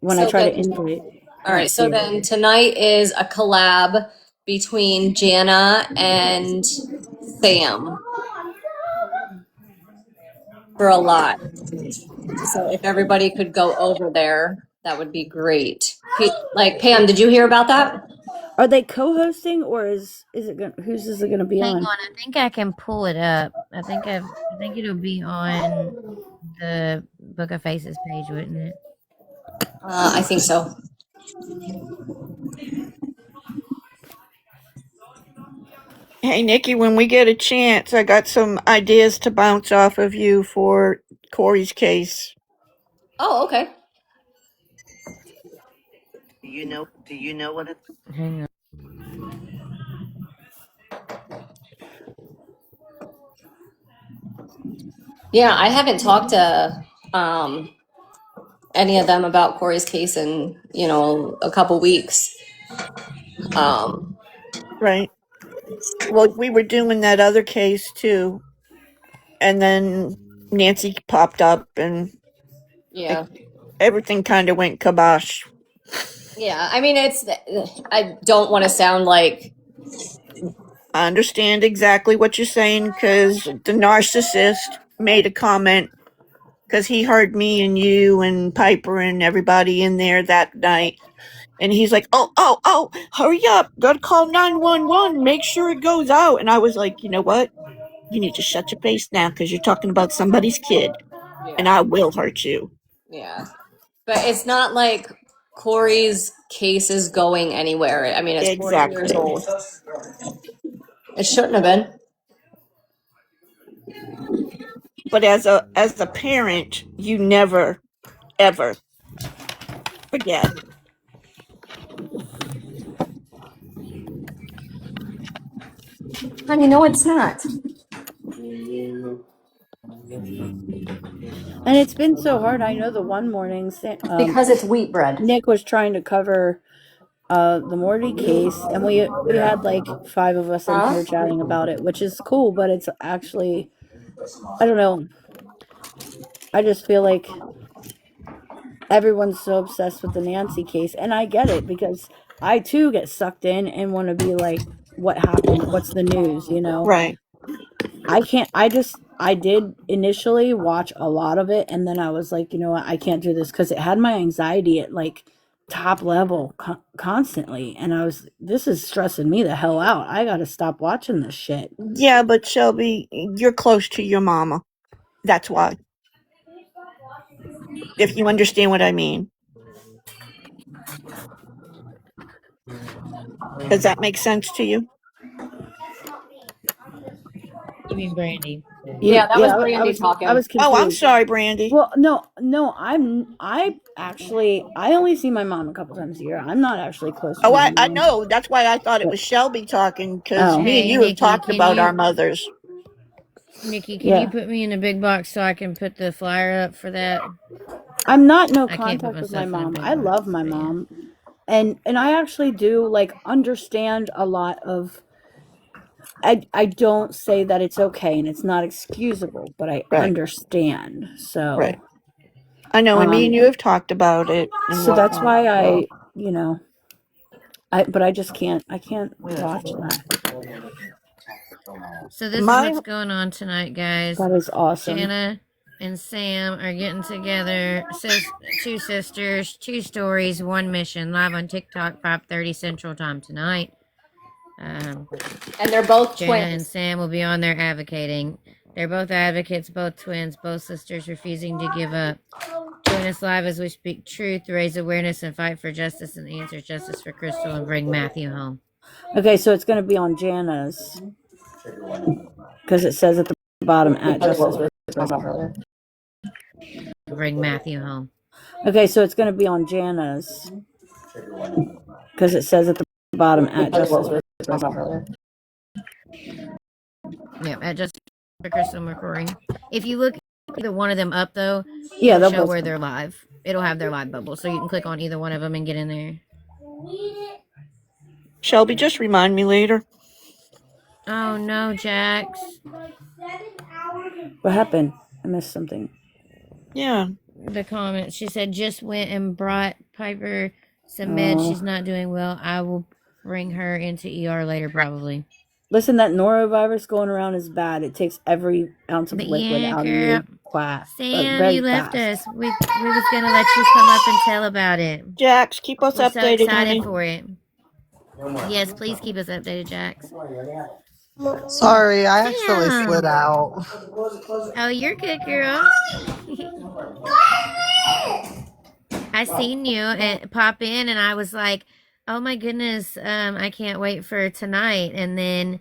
when I so try then, to invite, I all don't right. see So her. then tonight is a collab between Jana and Sam for a lot. So if everybody could go over there, that would be great. Like Pam, did you hear about that? Are they co-hosting or is it gonna, whose is it gonna be Hang on? on, I think I can pull it up. I think it'll be on the Book of Faces page, wouldn't it? I think so. Hey, Nikki, when we get a chance, I got some ideas to bounce off of you for Corey's case. Oh, okay. Hang on. Yeah, I haven't talked to any of them about Corey's case in, a couple weeks. Um, Right. Well, we were doing that other case too, and then Nancy popped up, and yeah. everything kind of went kibosh. Yeah, I mean, I don't want to sound like, I understand exactly what you're saying because the narcissist made a comment because he heard me and you and Piper and everybody in there that night. And he's like, oh, hurry up. Gotta call 911. Make sure it goes out. And I was like, you know what? You need to shut your face now because you're talking about somebody's kid and yeah, I will hurt you. yeah. But it's not like Corey's case is going anywhere. I mean, it's 40 years Exactly. old. It shouldn't have been. But as a parent, you never ever forget. Honey, no, it's not. And it's been so hard. I know the one morning Because it's wheat bread. Nick was trying to cover the Morty case and we had like 5 of us in Huh? here chatting about it, which is cool, but it's actually I don't know. I just feel like everyone's so obsessed with the Nancy case and I get it because I too get sucked in and want to be like what happened? What's the news, you know? Right. I can't I did initially watch a lot of it and then I was like, you know what? I can't do this cuz it had my anxiety at like top level constantly and I was this is stressing me the hell out. I got to stop watching this shit. Yeah, but Shelby, you're close to your mama. That's why. If you understand what I mean. Does that make sense to you? You mean Brandy? Yeah, that was I Brandy I talking. was Oh, I'm confused. sorry, Brandy. Well, no, I actually I only see my mom a couple times a year. I'm not actually close to Oh, my I mom. know. That's why I thought it But was Shelby talking because oh, me and Hey, you have Nikki, talked can about our you mothers. can you yeah. put me in a big box so I can put the flyer up for that? I'm not no I can't put contact with my myself in a mom. big I love box, my but yeah. mom. And I actually do like understand a lot of I don't say that it's okay and it's not excusable, but I Right. understand. So Right. I know, and me and you have talked about it and so that's whatnot. why So. I, you know, but I just can't. I can't watch that. So this is My what's going on tonight, guys. That is awesome. Jana and Sam are getting together. Two sisters, two stories, one mission. Live on TikTok, 5:30 Central Time tonight. And they're both Jana twins. and Sam will be on there advocating. They're both advocates, both twins, both sisters refusing to give up. Join us live as we speak truth, raise awareness, and fight for justice and answer justice for Crystal and bring Matthew home. Okay, so it's going to be on Jana's because it says at the bottom at justice. Bring Matthew home. Okay, so it's going to be on Jana's because it says at the bottom at justice. Yeah, at Justice for Crystal McCrory. If you look either one of them up, though, Yeah, it'll they'll show both where come. they're live. It'll have their live bubble, so you can click on either one of them and get in there. Shelby, just remind me later. Oh no, Jax. What happened? I missed something. Yeah. The comment. She said just went and brought Piper some meds. She's not doing well. I will bring her into ER later, probably. Listen, that norovirus going around is bad. It takes every ounce of But liquid yeah, out of girl. you. Quiet. Sam, Very you left fast. us. We was gonna let you come up and tell about it. Jax, keep us We're so updated, excited honey. for it. Yes, please keep us updated, Jax. Sorry, I accidentally Sam. slid out. Oh, you're good, girl. I seen you and pop in, and I was like, "Oh my goodness, I can't wait for tonight." And then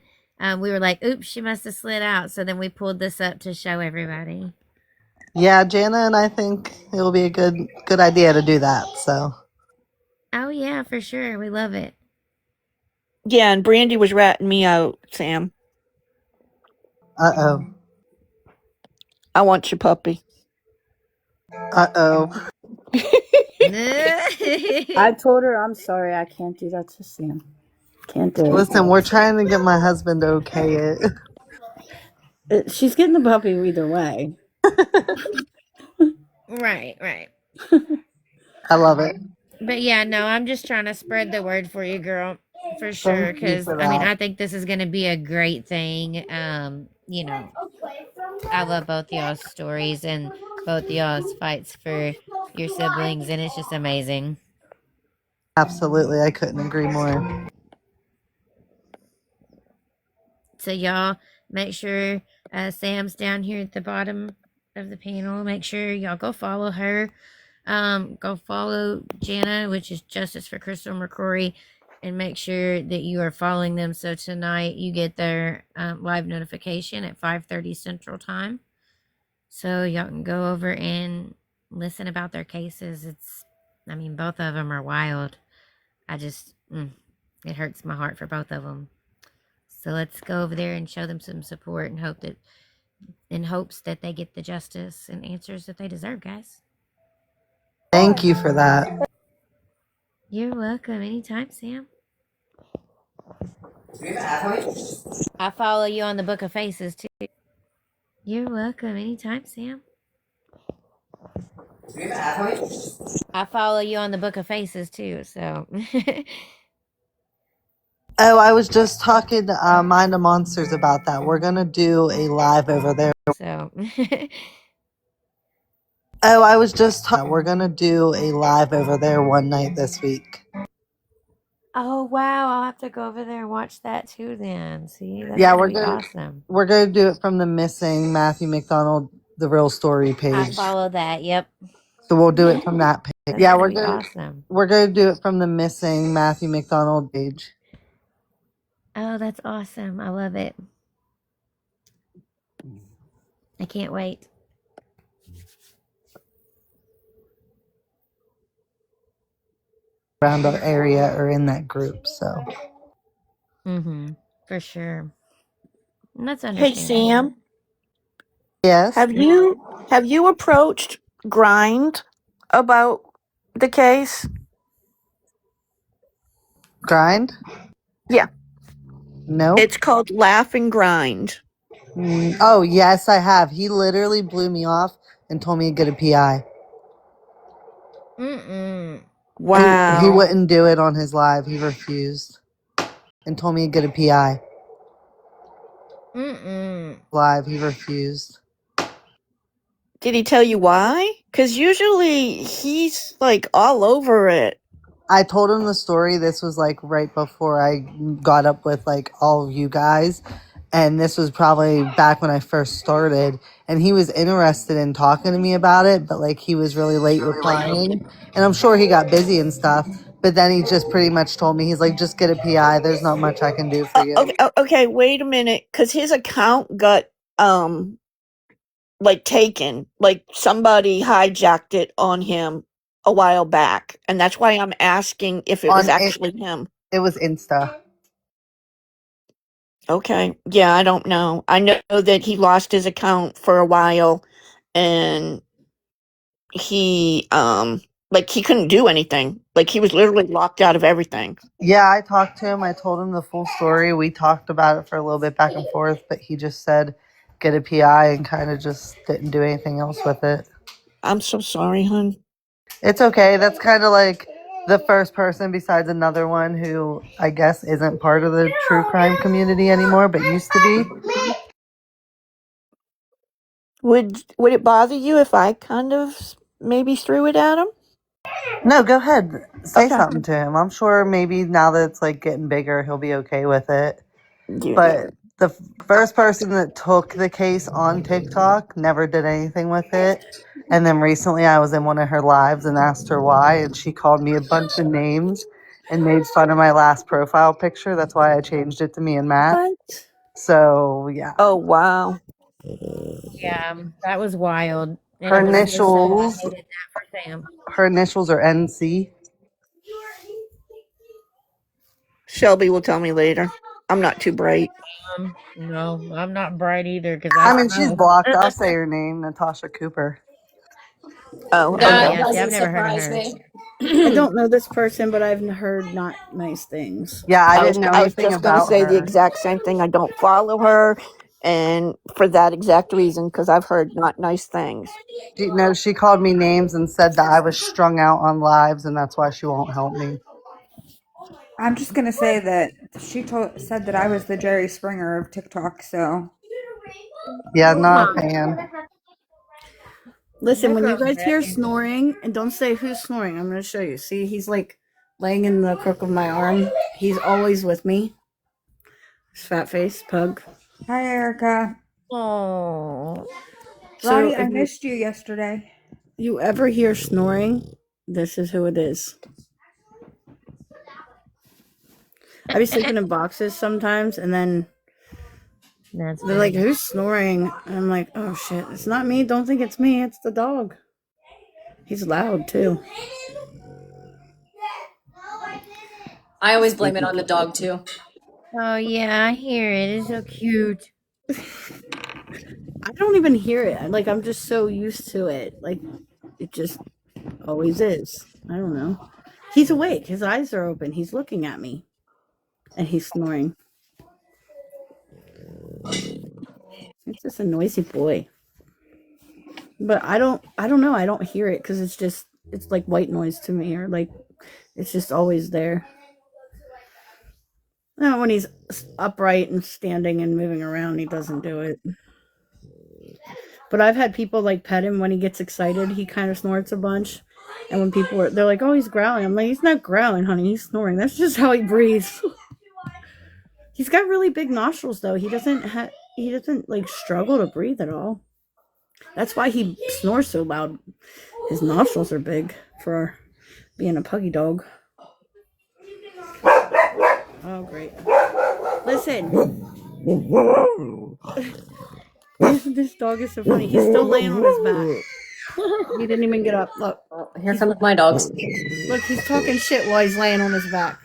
we were like, "Oops, she must have slid out." So then we pulled this up to show everybody. Yeah, Jana and I think it will be a good idea to do that. So. Oh yeah, for sure, we love it. Yeah, and Brandy was ratting me out, Sam. Uh-oh. I want your puppy. Uh-oh. I told her I'm sorry. I can't do that to Sam. Can't do it. Listen, we're trying to get my husband to okay it. She's getting the puppy either way. Right. I love it. But yeah, no, I'm just trying to spread the word for you, girl, for sure. Thank you Because for I mean, that. I think this is gonna be a great thing. I love both y'all's stories and both y'all's fights for your siblings, and it's just amazing. Absolutely, I couldn't agree more. So y'all make sure Sam's down here at the bottom of the panel. Make sure y'all go follow her. Go follow Jana, which is Justice for Crystal McCrory, and make sure that you are following them. So tonight you get their live notification at 5:30 Central Time. So y'all can go over and listen about their cases. I mean, both of them are wild. It hurts my heart for both of them. So let's go over there and show them some support and in hopes that they get the justice and answers that they deserve, guys. Thank you for that. You're welcome. Anytime, Sam. I follow you on the Book of Faces, too. You're welcome. Anytime, Sam. I follow you on the Book of Faces, too, so... Oh, I was just talking to Mind of Monsters about that. We're going to do a live over there. So... We're going to do a live over there one night this week. Oh, wow. I'll have to go over there and watch that, too, then. See? That's going to be awesome. We're going to do it from the Missing Matthew McDonald, the real story page. I follow that, yep. So we'll do it from that page. That's going to be awesome. We're going to do it from the Missing Matthew McDonald page. Oh, that's awesome. I love it. I can't wait. Around our area or in that group, so. For sure. And that's Hey, understandable. Sam. Yes. Have you approached Grind about the case? Grind? Yeah. Nope. It's called Laugh and Grind. Oh, yes, I have. He literally blew me off and told me to get a PI. Mm-mm. He Wow. wouldn't do it on his live. He refused and told me to get a PI. Mm-mm. Live, he refused. Did he tell you why? Because usually he's like all over it. I told him the story. This was like right before I got up with like all of you guys. And this was probably back when I first started. And he was interested in talking to me about it, but like he was really late replying. And I'm sure he got busy and stuff. But then he just pretty much told me, he's like, just get a PI. There's not much I can do for you. Okay, wait a minute. Because his account got like taken. Like somebody hijacked it on him a while back. And that's why I'm asking if it was On it, actually him. it was Insta. Okay. Yeah, I don't know. I know that he lost his account for a while and he like he couldn't do anything. Like he was literally locked out of everything. Yeah, I talked to him. I told him the full story. We talked about it for a little bit back and forth, but he just said get a PI and kind of just didn't do anything else with it. I'm so sorry, hon. It's okay. That's kind of like the first person besides another one who I guess isn't part of the true crime community anymore, but used to be. Would it bother you if I kind of maybe threw it at him? No, go ahead. Say Okay. something to him. I'm sure maybe now that it's like getting bigger, he'll be okay with it. Yeah. But the first person that took the case on TikTok never did anything with it. And then recently I was in one of her lives and asked her why, and she called me a bunch of names and made fun of my last profile picture. That's why I changed it to me and Matt. What? So, yeah. Oh wow. Yeah, that was wild. And Her it was so sad initials they did that for Sam. her initials are NC. Shelby will tell me later. I'm not too bright. No, I'm not bright either because I I mean, she's smoke. blocked. I'll say her name, Natasha Cooper. Oh, That okay. Yeah, see, I've doesn't never heard of surprise her. me. I don't know this person, but I've heard not nice things. Yeah, I didn't know I was anything just gonna about say the her. exact same thing. I don't follow her, and for that exact reason, because I've heard not nice things. She called me names and said that I was strung out on lives, and that's why she won't help me. I'm just gonna say that said that I was the Jerry Springer of TikTok. So Yeah, not a fan. Listen, That when you girl's guys hear ready. snoring, and don't say who's snoring, I'm going to show you. See, he's like laying in the crook of my arm. He's always with me. His fat face, pug. hi, Erica. Oh, So Lottie, I if missed you yesterday. you ever hear snoring, this is who it is. I be sleeping in boxes sometimes, and then that's they're like, funny. who's snoring? And I'm like, oh shit, it's not me. Don't think it's me. It's the dog. He's loud too. I always blame it on the dog too. Oh yeah, I hear it. It's so cute. I don't even hear it. Like, I'm just so used to it. Like, it just always is. I don't know. He's awake. His eyes are open. He's looking at me. And he's snoring. It's just a noisy boy. But I don't know. I don't hear it because it's like white noise to me, or like it's just always there. No, when he's upright and standing and moving around, he doesn't do it. But I've had people like pet him when he gets excited. He kind of snorts a bunch. And when they're like, oh, he's growling. I'm like, he's not growling, honey. He's snoring. That's just how he breathes. He's got really big nostrils, though. He doesn't like struggle to breathe at all. That's why he snores so loud. His nostrils are big for being a puggy dog. Oh, great. Listen. This dog is so funny. He's still laying on his back. He didn't even get up. Look. Here comes my dogs. Look, he's talking shit while he's laying on his back.